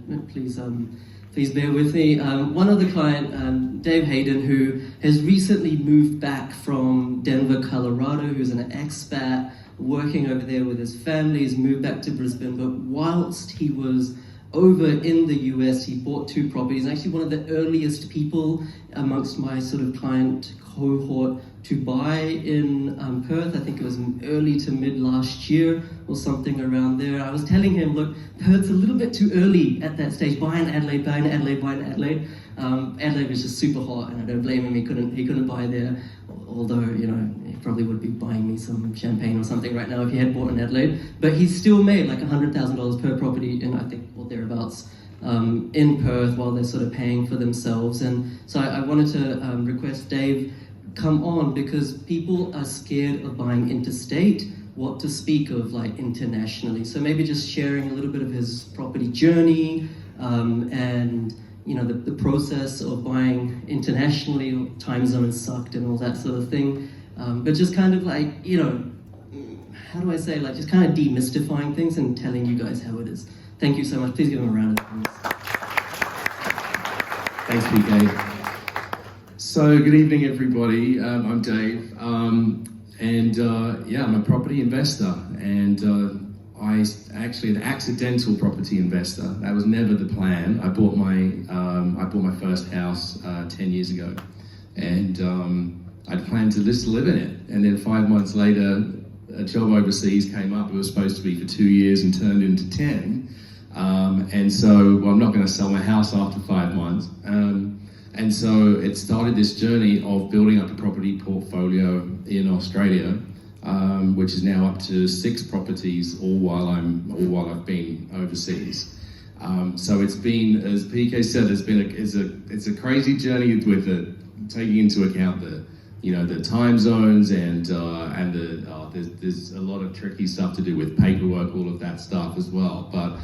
S1: please bear with me. One other client, Dave Hayden, who has recently moved back from Denver, Colorado, who's an expat working over there with his family. He's moved back to Brisbane, but whilst he was over in the US, he bought 2 properties. Actually, one of the earliest people amongst my sort of client cohort to buy in Perth. I think it was early to mid last year or something around there. I was telling him, look, Perth's a little bit too early at that stage. Buy in Adelaide, buy in Adelaide, buy in Adelaide. Adelaide was just super hot, and I don't blame him. He couldn't buy there. Although, he probably would be buying me some champagne or something right now if he had bought in Adelaide. But he still made like $100,000 per property in, I think, or thereabouts, in Perth while they're sort of paying for themselves. And so I wanted to request Dave come on, because people are scared of buying interstate, what to speak of like internationally. So maybe just sharing a little bit of his property journey, and the process of buying internationally, time zones sucked and all that sort of thing. But just kind of like, how do I say, like just kind of demystifying things and telling you guys how it is. Thank you so much. Please give him a round of applause.
S11: Thanks, PK. So, good evening, everybody. I'm Dave, and I'm a property investor, and I actually an accidental property investor. That was never the plan. I bought my first house 10 years ago, and I'd planned to just live in it. And then 5 months later, a job overseas came up. It was supposed to be for 2 years and turned into 10. And so, I'm not going to sell my house after 5 months. And so it started this journey of building up a property portfolio in Australia, which is now up to 6 properties, all while I've been overseas. So it's been, as PK said, it's a crazy journey with taking into account the time zones and there's a lot of tricky stuff to do with paperwork, all of that stuff as well. But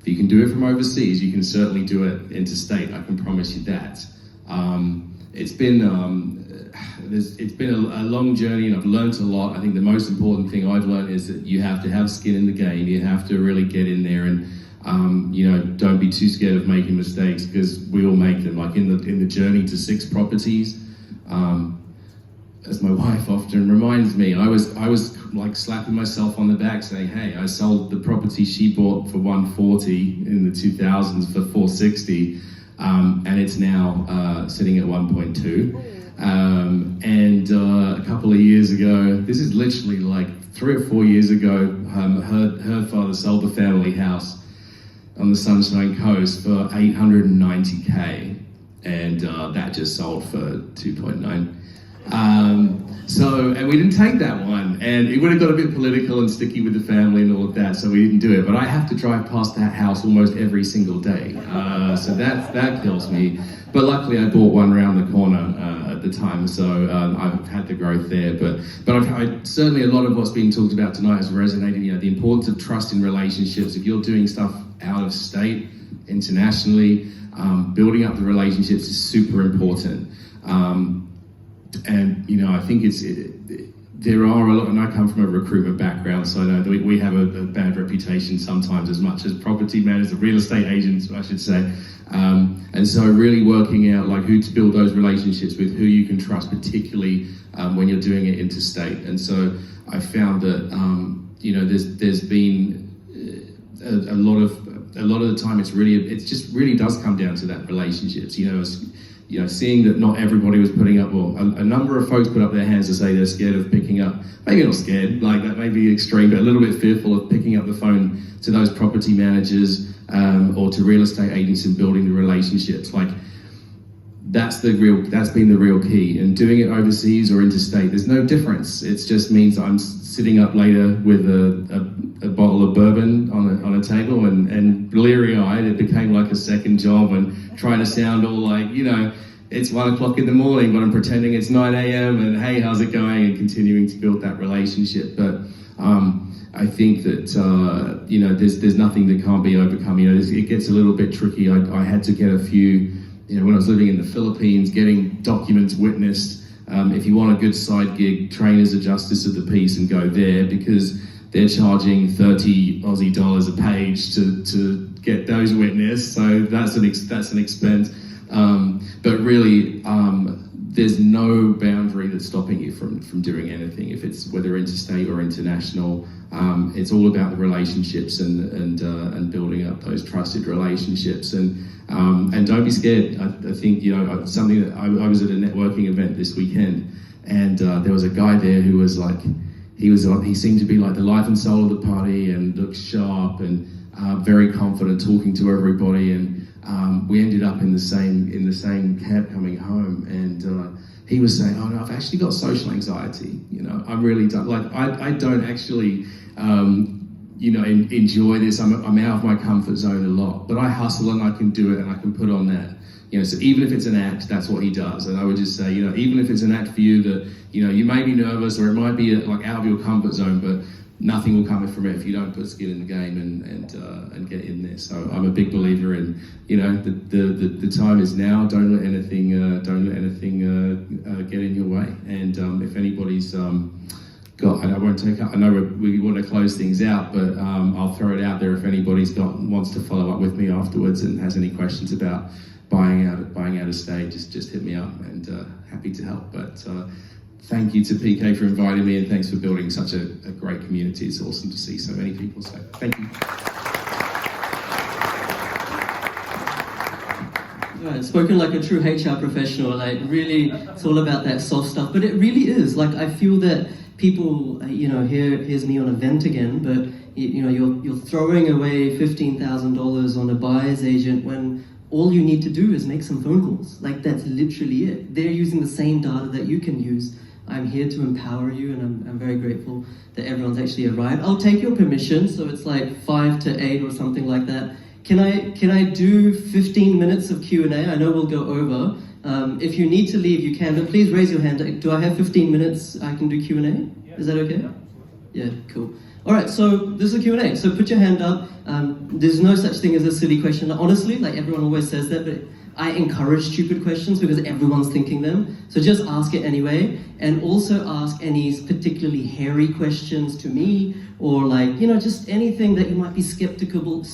S11: if you can do it from overseas, you can certainly do it interstate. I can promise you that. It's been a long journey, and I've learned a lot. I think the most important thing I've learned is that you have to have skin in the game. You have to really get in there, and don't be too scared of making mistakes, because we all make them. Like in the journey to 6 properties. As my wife often reminds me, I was like slapping myself on the back saying, hey, I sold the property she bought for $140 in the 2000s for $460, and it's now sitting at 1.2. And a couple of years ago, this is literally like 3 or 4 years ago, her father sold the family house on the Sunshine Coast for $890K, and that just sold for 2.9. And we didn't take that one, and it would have got a bit political and sticky with the family and all of that, so we didn't do it. But I have to drive past that house almost every single day, so that kills me. But luckily I bought one around the corner at the time, so I've had the growth there. But certainly a lot of what's being talked about tonight has resonated. The importance of trust in relationships. If you're doing stuff out of state, internationally, building up the relationships is super important. And I think there are a lot, and I come from a recruitment background, so I know that we have a bad reputation sometimes, as much as property managers, real estate agents, I should say. And so really working out like who to build those relationships with, who you can trust, particularly when you're doing it interstate. And so I found that there's been a lot of the time it just really does come down to that relationships. you know, seeing that not everybody was putting up, well, a number of folks put up their hands to say they're scared of picking up, maybe not scared, like that may be extreme, but a little bit fearful of picking up the phone to those property managers or to real estate agents and building the relationships. Like, that's been the real key. And doing it overseas or interstate, there's no difference. It just means I'm sitting up later with a bottle of bourbon on a table and bleary-eyed. It became like a second job and trying to sound all like, you know, it's 1 o'clock in the morning, but I'm pretending it's 9 a.m. and hey, how's it going? And continuing to build that relationship. But I think that, you know, there's nothing that can't be overcome. You know, it gets a little bit tricky. I had to get a few, you know, when I was living in the Philippines, getting documents witnessed. If you want a good side gig, train as a justice of the peace and go there, because they're charging 30 Aussie dollars a page to get those witnessed. So that's an expense. But really, there's no boundary that's stopping you from doing anything. If it's whether interstate or international, it's all about the relationships and building up those trusted relationships. And don't be scared. I think, you know, something that I was at a networking event this weekend, and there was a guy there who was like, he seemed to be like the life and soul of the party and looked sharp and very confident, talking to everybody. And we ended up in the same cab coming home, and he was saying, "Oh no, I've actually got social anxiety. You know, I'm really like I don't actually." You know, enjoy this. I'm out of my comfort zone a lot, but I hustle and I can do it and I can put on that. You know, so even if it's an act, that's what he does. And I would just say, you know, even if it's an act for you that, you know, you may be nervous or it might be like out of your comfort zone, but nothing will come from it if you don't put skin in the game and get in there. So I'm a big believer in, you know, the time is now. Don't let anything get in your way. And if anybody's I won't take up. I know we want to close things out, but I'll throw it out there. If anybody's wants to follow up with me afterwards and has any questions about buying out a stage, just hit me up, and happy to help. But thank you to PK for inviting me, and thanks for building such a great community. It's awesome to see so many people. So thank you.
S1: Right, spoken like a true HR professional. Like, really, it's all about that soft stuff. But it really is. Like, I feel that people, you know, here's me on a vent again, but you know, you're throwing away $15,000 on a buyer's agent when all you need to do is make some phone calls. Like, that's literally it. They're using the same data that you can use. I'm here to empower you, and I'm very grateful that everyone's actually arrived. I'll take your permission, so it's like 5 to 8 or something like that. Can I do 15 minutes of Q&A? I know we'll go over. If you need to leave, you can, but please raise your hand. Do I have 15 minutes? I can do Q&A? Yeah. Is that okay? Yeah, cool. All right, so this is a Q&A. So put your hand up. There's no such thing as a silly question. Honestly, like, everyone always says that, but I encourage stupid questions because everyone's thinking them. So just ask it anyway, and also ask any particularly hairy questions to me, or like, you know, just anything that you might be skeptical of,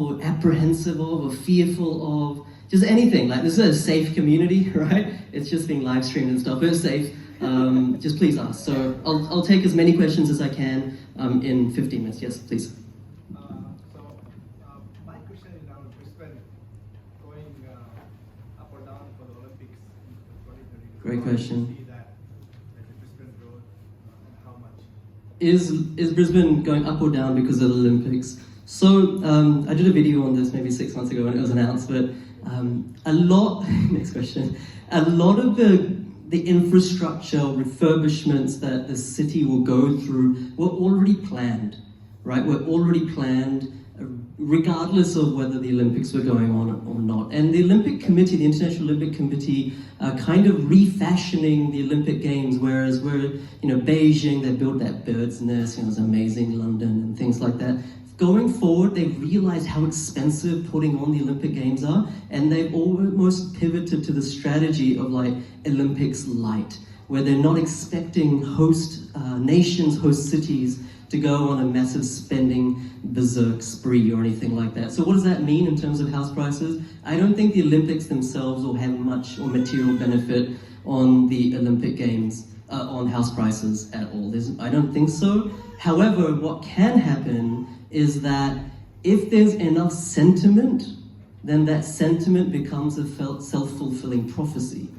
S1: or apprehensive of, or fearful of. Just anything. Like, this is a safe community, right? It's just being live streamed and stuff, but it's safe. Just please ask. So I'll take as many questions as I can in 15 minutes. Yes, please.
S2: My question is now Brisbane going up or down for the Olympics in 2022.
S1: Great question.
S2: See that, like, the Brisbane road, and how much?
S1: Is Brisbane going up or down because of the Olympics? So I did a video on this maybe 6 months ago when it was announced, but next question, a lot of the infrastructure refurbishments that the city will go through were already planned, right? Were already planned regardless of whether the Olympics were going on or not. And the Olympic Committee, the International Olympic Committee, kind of refashioning the Olympic Games, whereas Beijing, they built that bird's nest, it's amazing, London and things like that. Going forward, they've realized how expensive putting on the Olympic Games are, and they've almost pivoted to the strategy of like Olympics Light, where they're not expecting host nations, host cities to go on a massive spending berserk spree or anything like that. So what does that mean in terms of house prices? I don't think the Olympics themselves will have much or material benefit on the Olympic Games, on house prices at all. I don't think so. However, what can happen is that if there's enough sentiment then that sentiment becomes a self-fulfilling prophecy,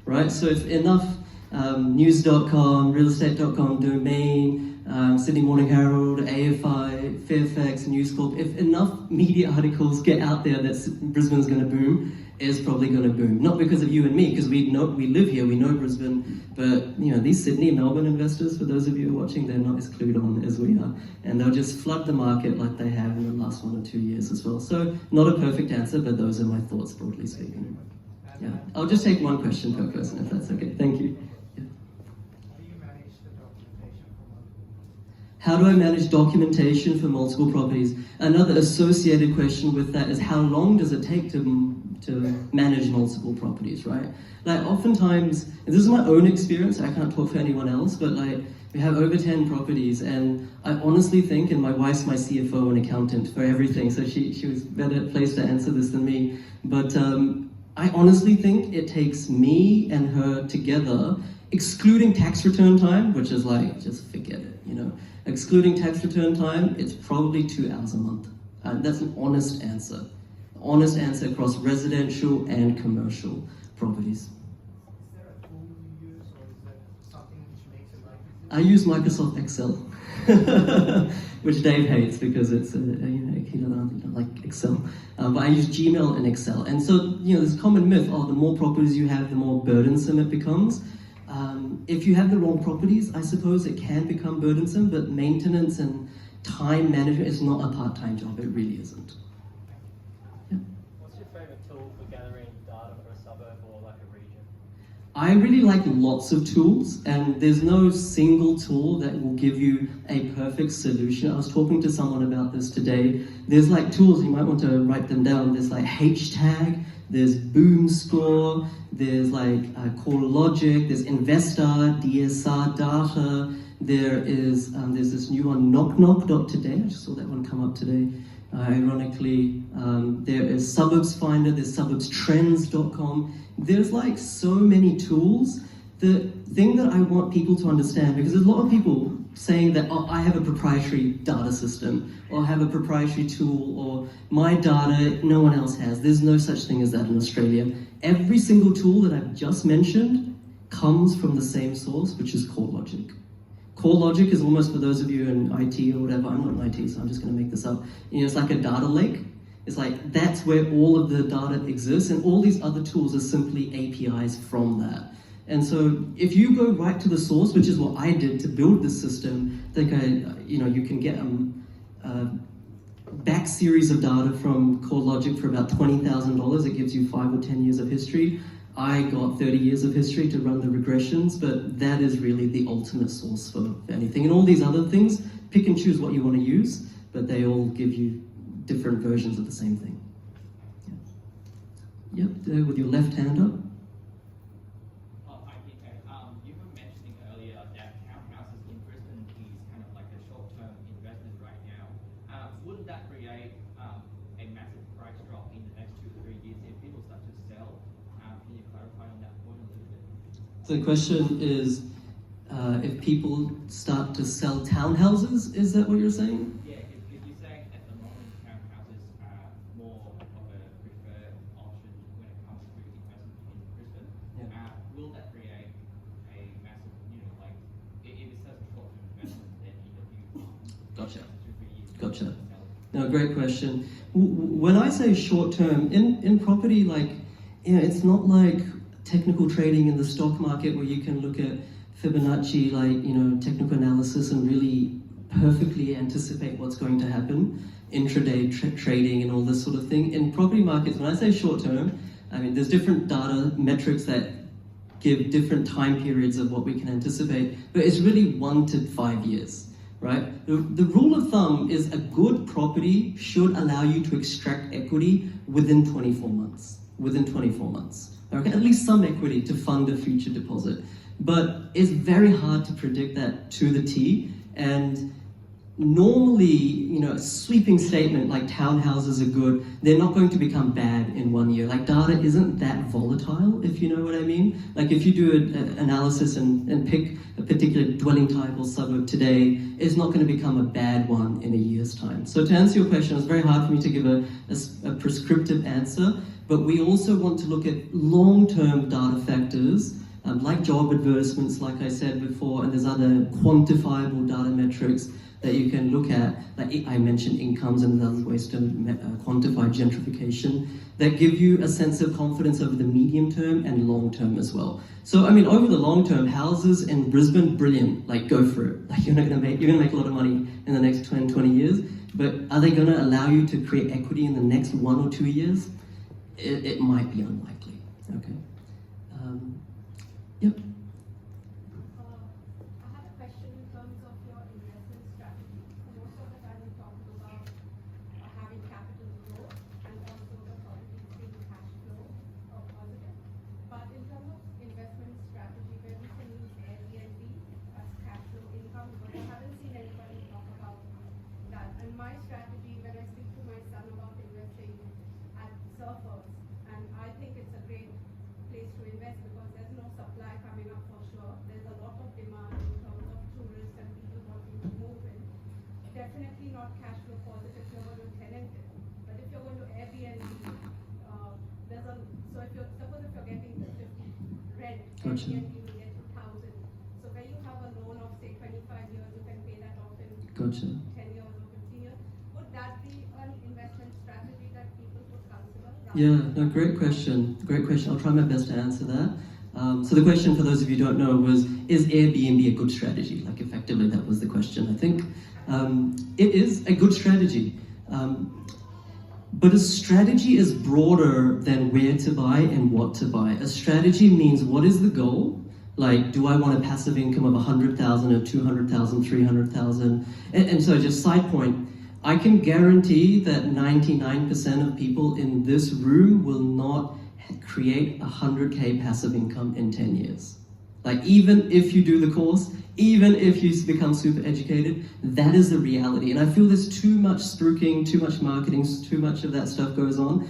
S1: right? So if enough news.com, realestate.com, Domain, Sydney Morning Herald, AFI, Fairfax, News Corp, if enough media articles get out there that Brisbane's going to boom, it's probably going to boom. Not because of you and me, because we live here, we know Brisbane, but these Sydney, Melbourne investors, for those of you who are watching, they're not as clued on as we are, and they'll just flood the market like they have in the last 1 or 2 years as well. So not a perfect answer, but those are my thoughts, broadly speaking. Yeah, I'll just take one question per person, if that's okay. Thank you. How do I manage documentation for multiple properties? Another associated question with that is how long does it take to manage multiple properties, right? Like oftentimes, and this is my own experience, I can't talk for anyone else, but like we have over 10 properties, and I honestly think, and my wife's my CFO and accountant for everything, so she was better placed to answer this than me, but I honestly think it takes me and her together, excluding tax return time, which is like, just forget it, excluding tax return time, it's probably 2 hours a month. That's an honest answer. Honest answer across residential and commercial properties.
S2: Is there a tool you use, or is there something which makes it like easier?
S1: I use Microsoft Excel, which Dave hates because it's he doesn't like Excel. But I use Gmail and Excel, and so there's a common myth: the more properties you have, the more burdensome it becomes. If you have the wrong properties, I suppose it can become burdensome, but maintenance and time management is not a part-time job. It really isn't. Yeah.
S12: What's your favourite tool for gathering data for a suburb or like a region?
S1: I really like lots of tools, and there's no single tool that will give you a perfect solution. I was talking to someone about this today. There's like tools, you might want to write them down. There's like HTag, there's Boom Score, there's like CoreLogic, there's Investor, DSR Data, there's this new one, KnockKnock.today. I just saw that one come up today. Ironically, there is Suburbs Finder, there's SuburbsTrends.com. There's like so many tools. The thing that I want people to understand, because there's a lot of people saying that, I have a proprietary data system, or I have a proprietary tool, or my data no one else has. There's no such thing as that in Australia. Every single tool that I've just mentioned comes from the same source, which is CoreLogic. CoreLogic is almost, for those of you in IT or whatever, I'm not in IT, so I'm just going to make this up. It's like a data lake. It's like, that's where all of the data exists, and all these other tools are simply APIs from that. And so if you go right to the source, which is what I did to build this system, you can get a back series of data from CoreLogic for about $20,000. It gives you 5 or 10 years of history. I got 30 years of history to run the regressions, but that is really the ultimate source for anything. And all these other things, pick and choose what you want to use, but they all give you different versions of the same thing. Yep, there with your left hand up.
S5: You were mentioning earlier that townhouses in Brisbane is kind of like a short-term investment right now. Wouldn't that create a massive price drop in the next 2 or 3 years if people start to sell? Can you clarify on that point a little bit?
S1: So the question is, if people start to sell townhouses, is that what you're saying?
S5: Yeah, if you're saying at the moment townhouses are more of a preferred option when it comes to investment in Brisbane, will that create a massive, if it's such a short-term investment, then in the future,
S1: Gotcha.
S5: 2 or 3 years,
S1: Gotcha. No, great question. When I say short-term, in property, it's not like technical trading in the stock market where you can look at Fibonacci, technical analysis and really perfectly anticipate what's going to happen, intraday trading and all this sort of thing. In property markets, when I say short-term, there's different data metrics that give different time periods of what we can anticipate, but it's really 1 to 5 years, right? The rule of thumb is a good property should allow you to extract equity within 24 months. Within 24 months. Okay? At least some equity to fund a future deposit. But it's very hard to predict that to the T, and normally, you know, a sweeping statement like townhouses are good, they're not going to become bad in 1 year. Like data isn't that volatile, if you know what I mean. Like if you do an analysis and pick a particular dwelling type or suburb today, it's not going to become a bad one in a year's time. So to answer your question, it's very hard for me to give a prescriptive answer, but we also want to look at long-term data factors, like job advertisements, like I said before, and there's other quantifiable data metrics that you can look at, like I mentioned incomes and other ways to quantify gentrification, that give you a sense of confidence over the medium term and long term as well. So I mean, over the long term, houses in Brisbane, brilliant, like go for it. Like you're gonna make a lot of money in the next 20 years, but are they gonna allow you to create equity in the next 1 or 2 years? It might be unlikely, okay? Yep.
S6: My strategy when I speak to my son about investing at Suburbs, and I think it's a great place to invest because there's no supply coming up for sure. There's a lot of demand in terms of tourists and people wanting to move in. Definitely not cash flow positive if you're going to tenant it, but if you're going to Airbnb, suppose if you're getting 50 rent,
S1: Gotcha.
S6: Airbnb will get 2,000. So where you have a loan of say 25 years, you can pay that off in
S1: Gotcha.
S6: 10 years or 15 years. Would that be an investment strategy that people would consider?
S1: Yeah, no, great question. Great question. I'll try my best to answer that. So the question, for those of you who don't know, was, is Airbnb a good strategy? Like effectively that was the question, I think. It is a good strategy. But a strategy is broader than where to buy and what to buy. A strategy means what is the goal? Like, do I want a passive income of 100,000 or 200,000, 300,000? And so just side point, I can guarantee that 99% of people in this room will not create 100K passive income in 10 years. Like even if you do the course, even if you become super educated, that is the reality. And I feel there's too much spruiking, too much marketing, too much of that stuff goes on.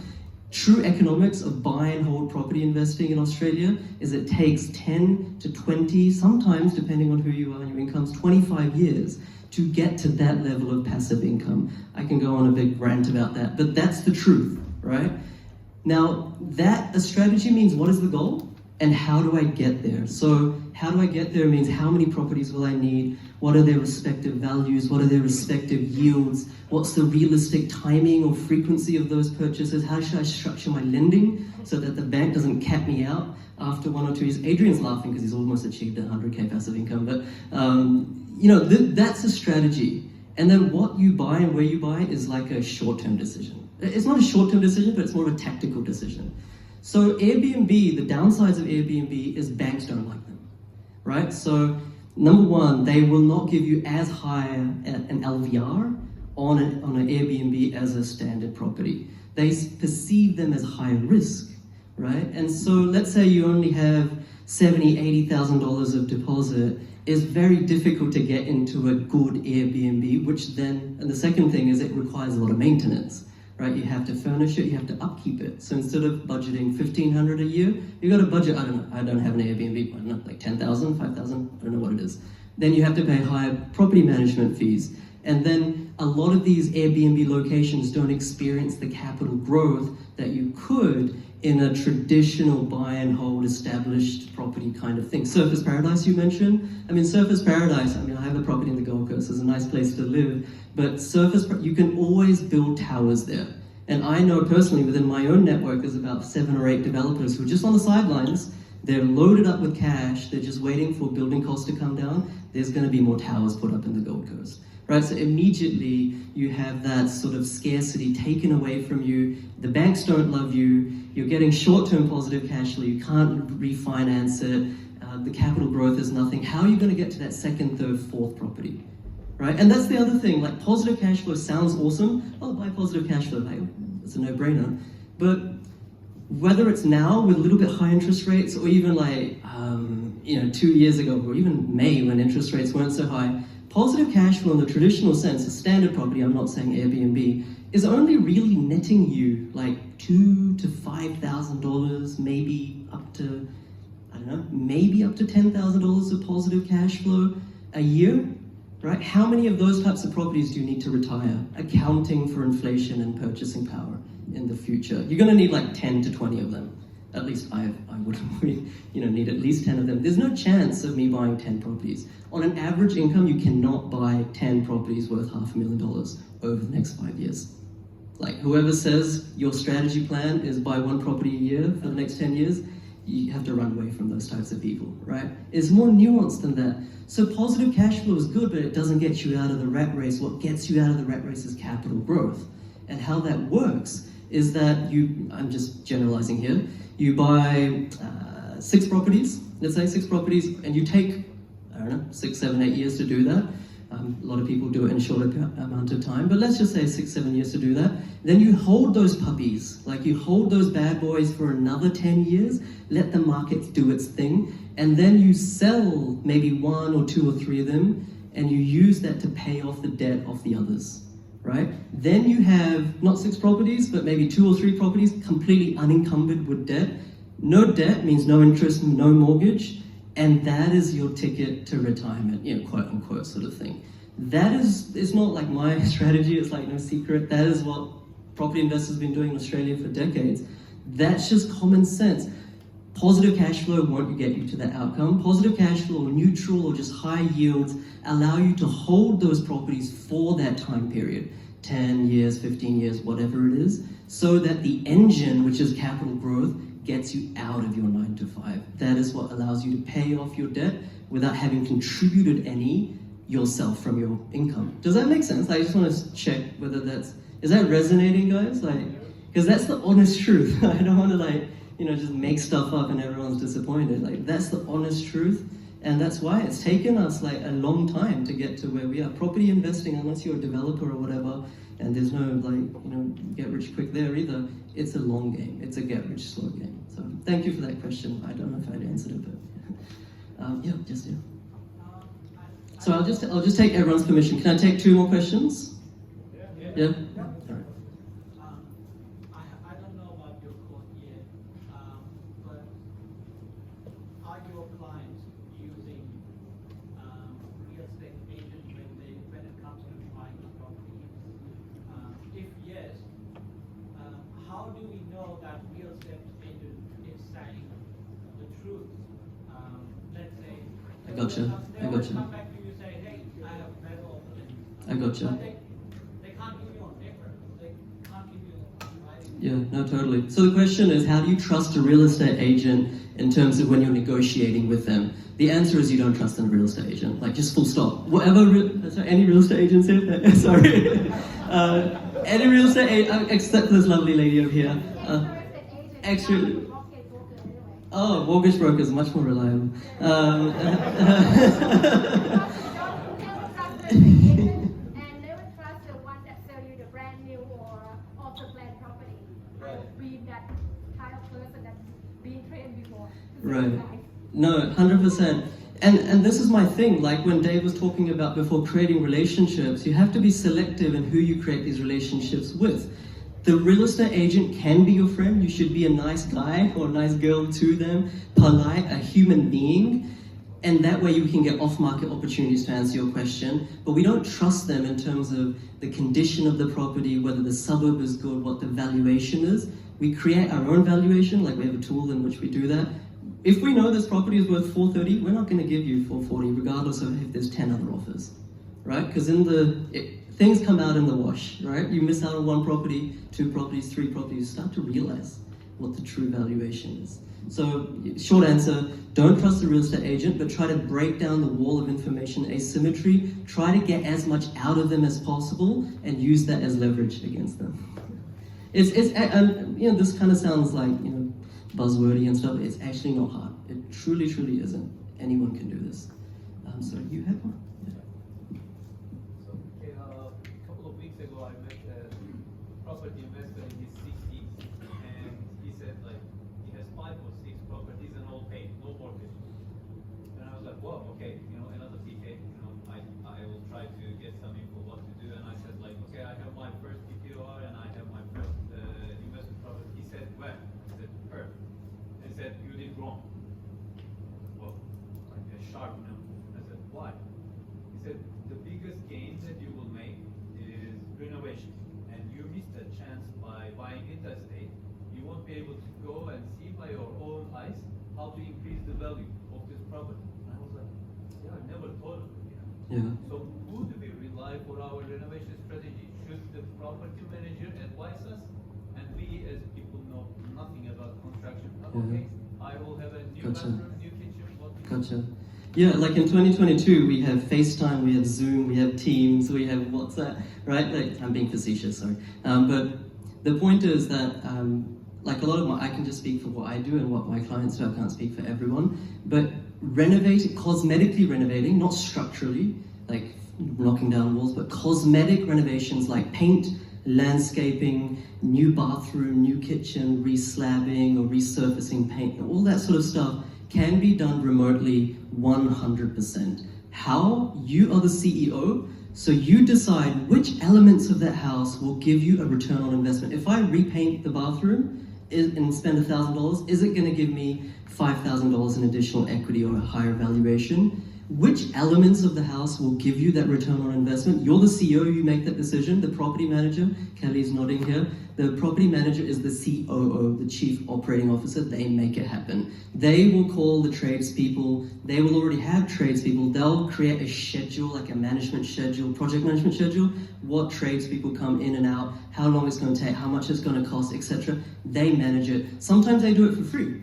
S1: True economics of buy and hold property investing in Australia is it takes 10 to 20, sometimes depending on who you are and your incomes, 25 years to get to that level of passive income. I can go on a big rant about that, but that's the truth, right? Now, a strategy means what is the goal and how do I get there? So how do I get there means how many properties will I need? What are their respective values? What are their respective yields? What's the realistic timing or frequency of those purchases? How should I structure my lending so that the bank doesn't cap me out after 1 or 2 years? Adrian's laughing because he's almost achieved 100K passive income, but that's a strategy. And then what you buy and where you buy is like a short-term decision. It's not a short-term decision, but it's more of a tactical decision. So Airbnb, the downsides of Airbnb is banks don't like them, right? So number one, they will not give you as high an LVR on an Airbnb as a standard property. They perceive them as high risk, right? And so let's say you only have $70,000, $80,000 of deposit. It's very difficult to get into a good Airbnb, and the second thing is it requires a lot of maintenance, right? You have to furnish it, you have to upkeep it. So instead of budgeting $1,500 a year, you got to budget, I don't have an Airbnb, I don't know, like 10,000, 5,000, I don't know what it is. Then you have to pay higher property management fees. And then a lot of these Airbnb locations don't experience the capital growth that you could in a traditional buy and hold established property kind of thing. Surfers Paradise you mentioned. I mean, Surfers Paradise, I have a property in the Gold Coast, it's a nice place to live, but you can always build towers there. And I know personally within my own network, there's about 7 or 8 developers who are just on the sidelines, they're loaded up with cash, they're just waiting for building costs to come down. There's gonna be more towers put up in the Gold Coast. Right, so immediately you have that sort of scarcity taken away from you. The banks don't love you. You're getting short-term positive cash flow. You can't refinance it. The capital growth is nothing. How are you going to get to that second, third, fourth property? Right, and that's the other thing. Like positive cash flow sounds awesome. Oh, buy positive cash flow. Hey, it's a no-brainer. But whether it's now with a little bit high interest rates, or even like 2 years ago, or even May when interest rates weren't so high. Positive cash flow in the traditional sense, a standard property, I'm not saying Airbnb, is only really netting you like $2,000 to $5,000, maybe up to, I don't know, maybe up to $10,000 of positive cash flow a year, right? How many of those types of properties do you need to retire, accounting for inflation and purchasing power in the future? You're going to need like 10 to 20 of them. At least I would need at least 10 of them. There's no chance of me buying 10 properties. On an average income, you cannot buy 10 properties worth $500,000 over the next 5 years. Like whoever says your strategy plan is buy one property a year for the next 10 years, you have to run away from those types of people, right? It's more nuanced than that. So positive cash flow is good, but it doesn't get you out of the rat race. What gets you out of the rat race is capital growth. And how that works is that I'm just generalizing here, you buy 6 properties, let's say 6 properties, and you take, I don't know, 6, 7, 8 years to do that. A lot of people do it in a shorter amount of time, but let's just say 6, 7 years to do that. Then you hold those puppies, like you hold those bad boys for another 10 years, let the market do its thing, and then you sell maybe 1 or 2 or 3 of them, and you use that to pay off the debt of the others. Right? Then you have not 6 properties, but maybe 2 or 3 properties completely unencumbered with debt. No debt means no interest, no mortgage, and that is your ticket to retirement, quote unquote sort of thing. That is, it's not like my strategy, it's like no secret. That is what property investors have been doing in Australia for decades. That's just common sense. Positive cash flow won't get you to that outcome. Positive cash flow, or neutral, or just high yields allow you to hold those properties for that time period, 10 years, 15 years, whatever it is, so that the engine, which is capital growth, gets you out of your 9 to 5. That is what allows you to pay off your debt without having contributed any yourself from your income. Does that make sense? I just want to check whether is that resonating, guys? Because that's the honest truth. I don't want to just make stuff up and everyone's disappointed. That's the honest truth. And that's why it's taken us a long time to get to where we are. Property investing, unless you're a developer or whatever, and there's no get rich quick there either, it's a long game. It's a get rich slow game. So thank you for that question. I don't know if I'd answered it, but yeah. So I'll just take everyone's permission. Can I take 2 more questions? Yeah? All right.
S13: I don't know about your course yet, but are your clients using real estate agents when it comes to buying a property? If yes, how do we know that real estate agent is saying the truth? Let's say
S1: I gotcha.
S13: come back to you and say, hey, I have a better offer than you.
S1: I gotcha.
S13: But they can't give you on paper. They can't give you on writing.
S1: Yeah, no, totally. So the question is, how do you trust a real estate agent in terms of when you're negotiating with them? The answer is you don't trust a real estate agent. Just full stop. Any real estate agents here? Sorry. Any real estate agent, except for this lovely lady over here. Actually, mortgage broker is much more reliable. Right. No, 100%. And this is my thing, when Dave was talking about before creating relationships, you have to be selective in who you create these relationships with. The real estate agent can be your friend. You should be a nice guy or a nice girl to them, polite, a human being, and that way you can get off-market opportunities to answer your question. But we don't trust them in terms of the condition of the property, whether the suburb is good, what the valuation is. We create our own valuation, we have a tool in which we do that. If we know this property is worth $430, we're not going to give you $440, regardless of if there's 10 other offers, right? Because things come out in the wash, right? You miss out on 1 property, 2 properties, 3 properties, you start to realize what the true valuation is. So, short answer, don't trust the real estate agent, but try to break down the wall of information asymmetry, try to get as much out of them as possible, and use that as leverage against them. This kind of sounds buzzwordy and stuff. It's actually not hard. It truly, truly isn't. Anyone can do this. So you had one?
S3: A couple of weeks ago, I met a property investor in his 60s, and he said he has 5 or 6 properties and all paid, no mortgage. And I was like, whoa, okay, another PK, I will be able to go and see by your own eyes how to increase the value of this property. And I was like, yeah, I never thought of it.
S1: Yeah.
S3: So who do we rely for our renovation strategy? Should the property manager advise us? And we as people know nothing about construction. Okay, I will have a new bathroom, new kitchen.
S1: Gotcha. Yeah, like in 2022, we have FaceTime, we have Zoom, we have Teams, we have WhatsApp, right? Like, I'm being facetious, sorry. But the point is that, like a lot of I can just speak for what I do and what my clients do, I can't speak for everyone, but cosmetically renovating, not structurally, like knocking down walls, but cosmetic renovations like paint, landscaping, new bathroom, new kitchen, re-slabbing or resurfacing paint, all that sort of stuff can be done remotely 100%. How? You are the CEO, so you decide which elements of that house will give you a return on investment. If I repaint the bathroom and spend $1,000, is it going to give me $5,000 in additional equity or a higher valuation? Which elements of the house will give you that return on investment? You're the CEO, you make that decision. The property manager, Kelly's nodding here, the property manager is the COO, the Chief Operating Officer. They make it happen. They will call the tradespeople. They will already have tradespeople. They'll create a schedule, like a management schedule, project management schedule, what tradespeople come in and out, how long it's going to take, how much it's going to cost, etc. They manage it. Sometimes they do it for free.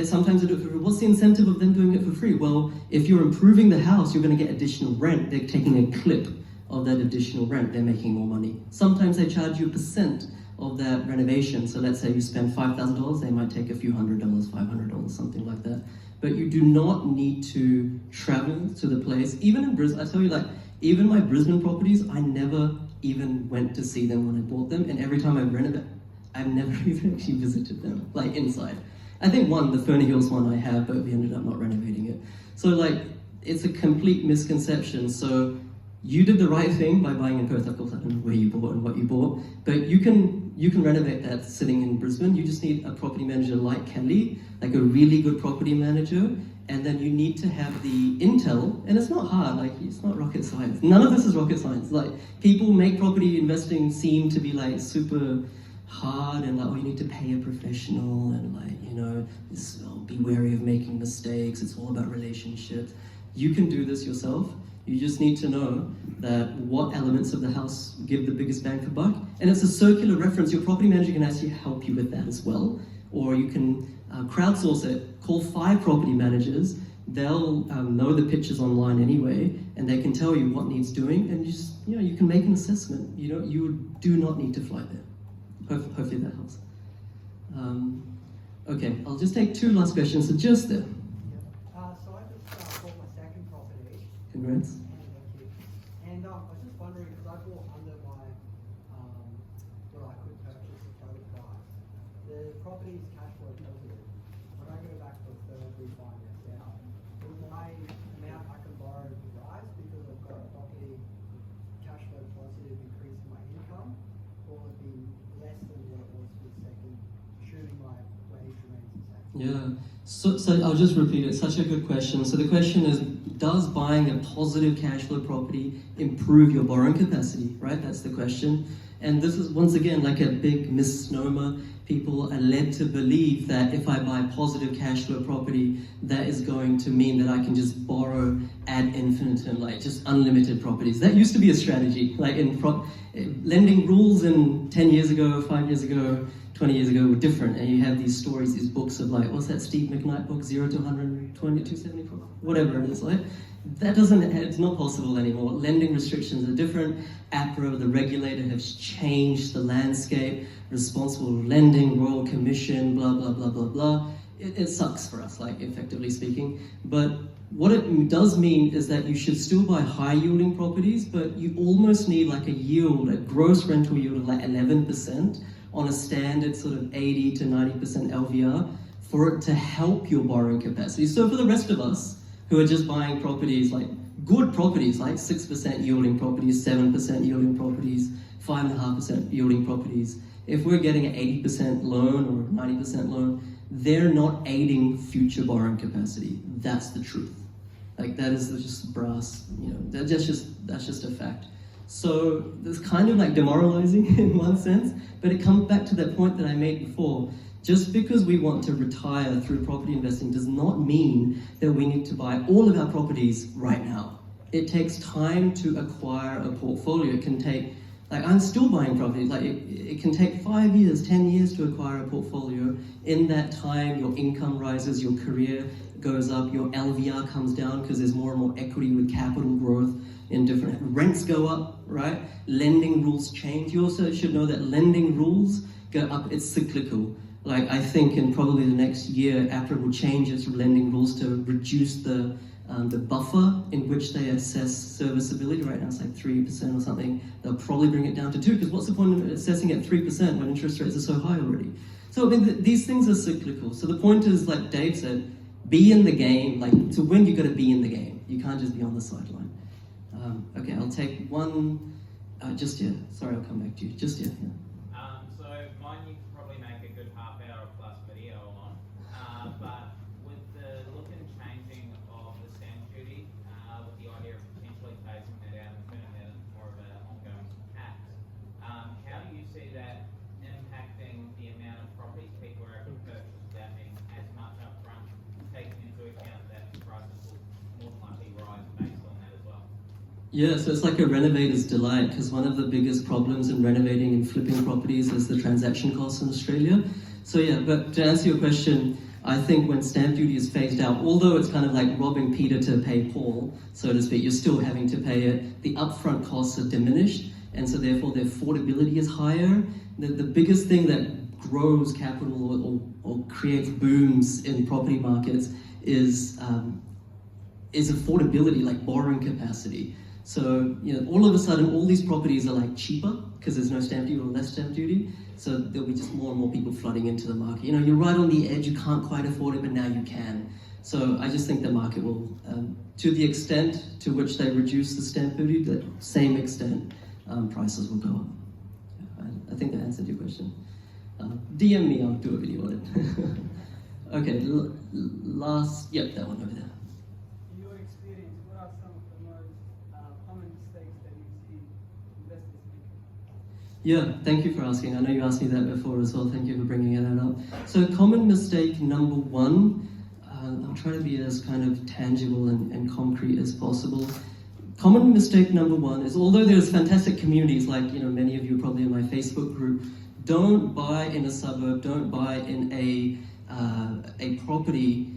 S1: Sometimes they do it for free. What's the incentive of them doing it for free? Well, if you're improving the house, you're going to get additional rent. They're taking a clip of that additional rent. They're making more money. Sometimes they charge you a % of that renovation. So let's say you spend $5,000, they might take a few $100, $500, something like that. But you do not need to travel to the place. Even in Brisbane, I tell you, like, even my Brisbane properties, I never even went to see them when I bought them. And every time I renovate, I've never even actually visited them, like inside. I think the Ferny Hills one I have, but we ended up not renovating it. So like, it's a complete misconception. So you did the right thing by buying in Perth. Of course, I don't know where you bought and what you bought, but you can renovate that sitting in Brisbane. You just need a property manager like Kelly, like a really good property manager, and then you need to have the intel, and it's not hard, like it's not rocket science. None of this is rocket science. Like, people make property investing seem to be like super hard and like, oh, you need to pay a professional and like, you know, be wary of making mistakes. It's all about relationships. You can do this yourself. You just need to know that what elements of the house give the biggest bang for buck. And it's a circular reference. Your property manager can actually help you with that as well. Or you can crowdsource it. Call 5 property managers. They'll know the pictures online anyway, and they can tell you what needs doing, and you can make an assessment. You do not need to fly there. Hopefully that helps. Okay, I'll just take 2 last questions. So just there.
S13: So I just bought my second property.
S1: Congrats.
S13: Thank you. And I was just wondering, because I bought under my, what I could purchase the total price. The property is cash flow positive. When I go back for a third refinance out, will my amount I can borrow rise because I've got a property cash flow positive increase in my income? Or will it be less than what it was for the second, assuming my wage remains the same?
S1: Yeah, so I'll just repeat it. Such a good question. So the question is, does buying a positive cash flow property improve your borrowing capacity, right? That's the question. And this is, once again, like a big misnomer. People are led to believe that if I buy positive cash flow property, that is going to mean that I can just borrow ad infinitum, like just unlimited properties. That used to be a strategy. Like lending rules in 10 years ago, 5 years ago, 20 years ago were different. And you have these stories, these books of like, what's that Steve McKnight book, 0 to 120, 274, whatever it is, like. It's not possible anymore. Lending restrictions are different. APRA, the regulator, has changed the landscape. Responsible lending, Royal Commission, blah, blah, blah, blah, blah. It sucks for us, like, effectively speaking. But what it does mean is that you should still buy high yielding properties, but you almost need like a gross rental yield of like 11% on a standard sort of 80 to 90% LVR for it to help your borrowing capacity. So for the rest of us, who are just buying properties, like good properties, like 6% yielding properties, 7% yielding properties, 5.5% yielding properties. If we're getting an 80% loan or 90% loan, they're not aiding future borrowing capacity. That's the truth. Like, that is just brass, that's just a fact. So it's kind of like demoralizing in one sense, but it comes back to that point that I made before. Just because we want to retire through property investing does not mean that we need to buy all of our properties right now. It takes time to acquire a portfolio. It can take, like I'm still buying properties, like it can take 5 years, 10 years to acquire a portfolio. In that time, your income rises, your career goes up, your LVR comes down because there's more and more equity with capital growth in different, rents go up, right? Lending rules change. You also should know that lending rules go up, it's cyclical. Like I think in probably the next year, APRA will change its lending rules to reduce the buffer in which they assess serviceability. Right now it's like 3% or something. They'll probably bring it down to 2%, because what's the point of assessing at 3% when interest rates are so high already? So I mean, these things are cyclical. So the point is, like Dave said, be in the game. Like to win, you got to be in the game. You can't just be on the sideline. Okay, I'll take one. Just here. Sorry, I'll come back to you. Just here. Yeah.
S5: So mine you could probably make a good half-hour plus video on, but with the look and changing of the stamp duty, with the idea of potentially phasing that out and turning that into more of an ongoing tax, how do you see that impacting the amount of properties people are able to purchase without needing as much upfront, taking into account that prices will more than likely rise based on that as well?
S1: Yeah, so it's like a renovator's delight, because one of the biggest problems in renovating and flipping properties is the transaction costs in Australia. So yeah, but to answer your question, I think when stamp duty is phased out, although it's kind of like robbing Peter to pay Paul, so to speak, you're still having to pay it, the upfront costs are diminished, and so therefore the affordability is higher. The biggest thing that grows capital or creates booms in property markets is affordability, like borrowing capacity. So, you know, all of a sudden, all these properties are like cheaper because there's no stamp duty or less stamp duty. So there'll be just more and more people flooding into the market. You know, you're right on the edge, you can't quite afford it, but now you can. So I just think the market will, to the extent to which they reduce the stamp duty, the same extent prices will go up. Yeah, I think that answered your question. DM me, I'll do a video on it. Okay, last, yep, that one over there. Yeah, thank you for asking. I know you asked me that before as well. Thank you for bringing that up. So common mistake number one, I'll try to be as kind of tangible and concrete as possible. Common mistake number one is, although there's fantastic communities, like, you know, many of you are probably in my Facebook group, don't buy in a suburb, don't buy in a property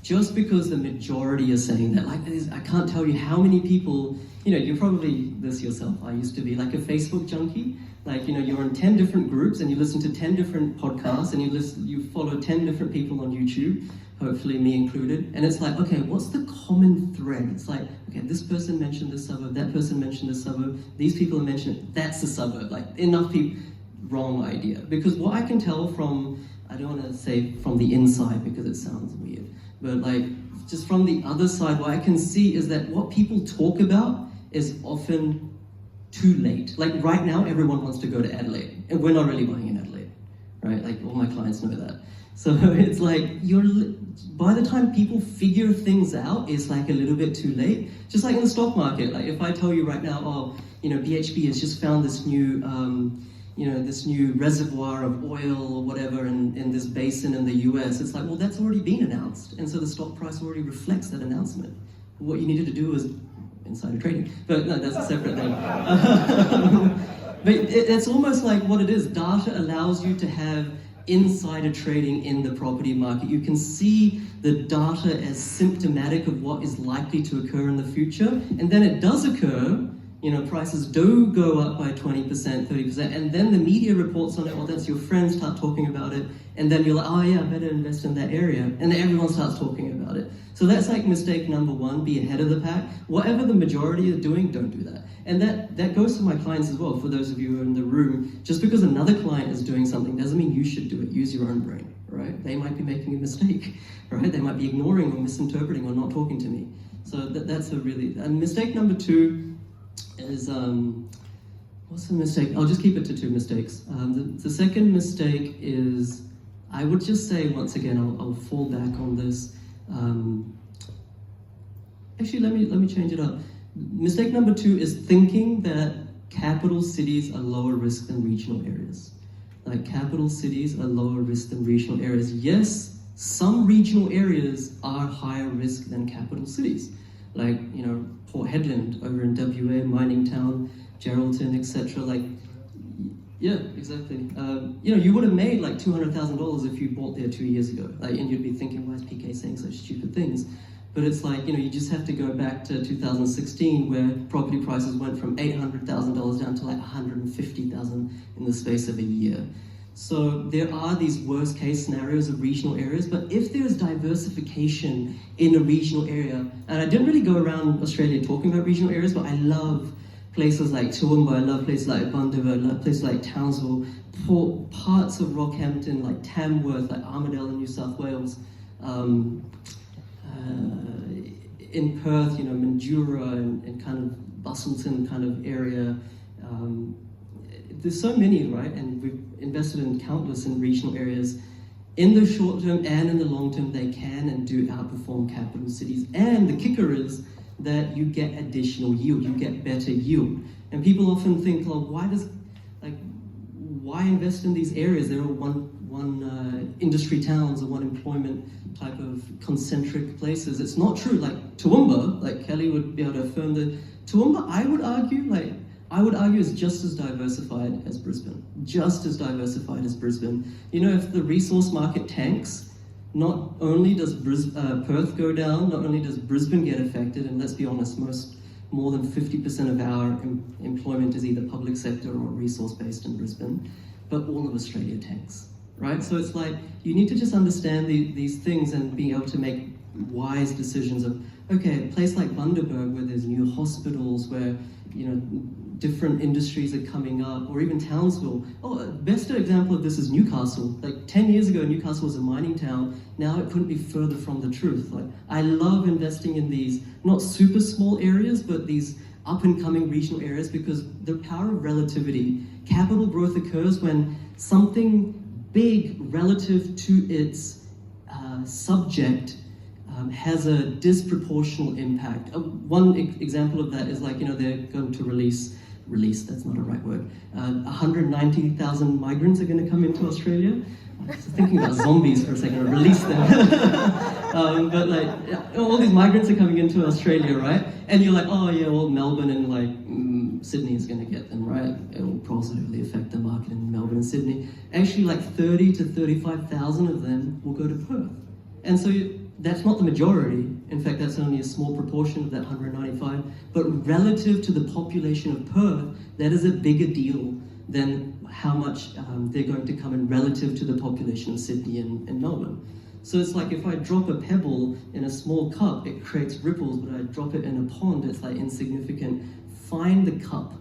S1: just because the majority are saying that. Like, I can't tell you how many people, you know, you're probably this yourself. I used to be like a Facebook junkie. Like, you know, you're in 10 different groups and you listen to 10 different podcasts and you follow 10 different people on YouTube, hopefully me included. And it's like, okay, what's the common thread? It's like, okay, this person mentioned this suburb, that person mentioned this suburb, these people have mentioned it, that's the suburb. Like, enough people, wrong idea. Because what I can tell from, I don't want to say from the inside because it sounds weird, but like, just from the other side, what I can see is that what people talk about is often too late. Like right now, everyone wants to go to Adelaide, and we're not really buying in Adelaide, right? Like all my clients know that. So it's like, by the time people figure things out, it's like a little bit too late. Just like in the stock market, like if I tell you right now, oh, you know, BHP has just found this new, this new reservoir of oil or whatever in this basin in the US, it's like, well, that's already been announced. And so the stock price already reflects that announcement. What you needed to do was insider trading, but no, that's a separate thing. But it's almost like what it is. Data allows you to have insider trading in the property market. You can see the data as symptomatic of what is likely to occur in the future, and then it does occur. You know, prices do go up by 20%, 30%, and then the media reports on it, or that's your friends start talking about it, and then you're like, oh yeah, I better invest in that area, and then everyone starts talking about it. So that's like mistake number one, be ahead of the pack. Whatever the majority are doing, don't do that. And that goes to my clients as well, for those of you who are in the room. Just because another client is doing something doesn't mean you should do it. Use your own brain, right? They might be making a mistake, right? They might be ignoring or misinterpreting or not talking to me. So that's a really, and mistake number two is, what's the mistake? I'll just keep it to two mistakes. The second mistake is, I would just say, once again, I'll fall back on this. Actually, let me change it up. Mistake number two is thinking that capital cities are lower risk than regional areas. Like capital cities are lower risk than regional areas. Yes, some regional areas are higher risk than capital cities. Like, you know, Port Hedland over in WA, mining town, Geraldton, etc. Like, yeah, exactly. You know, you would have made like $200,000 if you bought there 2 years ago. Like, and you'd be thinking, why is PK saying such stupid things? But it's like, you know, you just have to go back to 2016 where property prices went from $800,000 down to like $150,000 in the space of a year. So there are these worst case scenarios of regional areas, but if there's diversification in a regional area, and I didn't really go around Australia talking about regional areas, but I love places like Toowoomba, I love places like Bundaberg, I love places like Townsville, parts of Rockhampton, like Tamworth, like Armidale in New South Wales, in Perth, you know, Mandurah and kind of Bustleton kind of area. There's so many, right? And we've invested in countless in regional areas. In the short term and in the long term, they can and do outperform capital cities. And the kicker is that you get additional yield, you get better yield. And people often think, well, why invest in these areas? They're all one industry towns or one employment type of concentric places. It's not true. Like Toowoomba, like Kelly would be able to affirm that Toowoomba, I would argue is just as diversified as Brisbane. Just as diversified as Brisbane. You know, if the resource market tanks, not only does Perth go down, not only does Brisbane get affected, and let's be honest, more than 50% of our employment is either public sector or resource-based in Brisbane, but all of Australia tanks, right? So it's like, you need to just understand these things and be able to make wise decisions of, okay, a place like Bundaberg where there's new hospitals, where, you know, different industries are coming up, or even Townsville. Oh, best example of this is Newcastle. Like 10 years ago, Newcastle was a mining town. Now it couldn't be further from the truth. Like, I love investing in these, not super small areas, but these up and coming regional areas, because the power of relativity, capital growth occurs when something big relative to its subject has a disproportional impact. One example of that is, like, you know, they're going to release, that's not a right word, 190,000 migrants are going to come into Australia. I was thinking about zombies for a second, release them. But like, all these migrants are coming into Australia, right? And you're like, oh yeah, well, Melbourne and like Sydney is going to get them, right? It will positively affect the market in Melbourne and Sydney. Actually, like 30 to 35,000 of them will go to Perth. And so that's not the majority. In fact, that's only a small proportion of that 195. But relative to the population of Perth, that is a bigger deal than how much they're going to come in relative to the population of Sydney and Melbourne. So it's like, if I drop a pebble in a small cup, it creates ripples, but I drop it in a pond, it's like insignificant. Find the cup,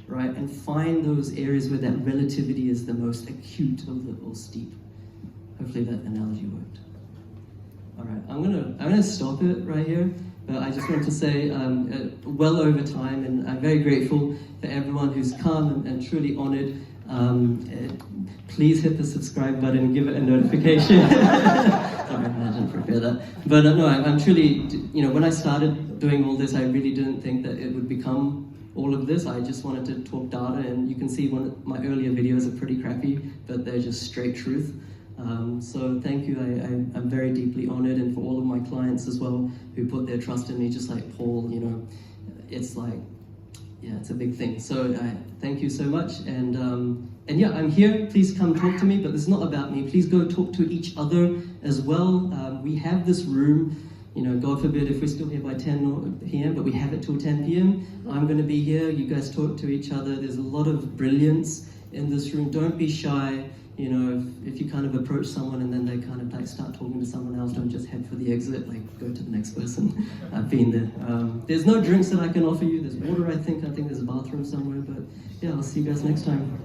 S1: right? And find those areas where that relativity is the most acute or steep. Hopefully that analogy worked. All right, I'm gonna stop it right here, but I just want to say, well over time, and I'm very grateful for everyone who's come and truly honored. Please hit the subscribe button and give it a notification. Sorry, I didn't prepare that. But no, I'm truly, you know, when I started doing all this, I really didn't think that it would become all of this. I just wanted to talk data, and you can see one of my earlier videos are pretty crappy, but they're just straight truth. So thank you, I'm very deeply honored, and for all of my clients as well who put their trust in me, just like Paul, you know, it's like, yeah, it's a big thing. So thank you so much, and yeah, I'm here, please come talk to me, but this is not about me. Please go talk to each other as well. We have this room, you know, God forbid if we're still here by 10 p.m., but we have it till 10 p.m. I'm going to be here, you guys talk to each other. There's a lot of brilliance in this room. Don't be shy. You know, if you kind of approach someone and then they kind of like start talking to someone else, don't just head for the exit, like go to the next person. I've been there. There's no drinks that I can offer you. There's water, I think there's a bathroom somewhere, but yeah, I'll see you guys next time.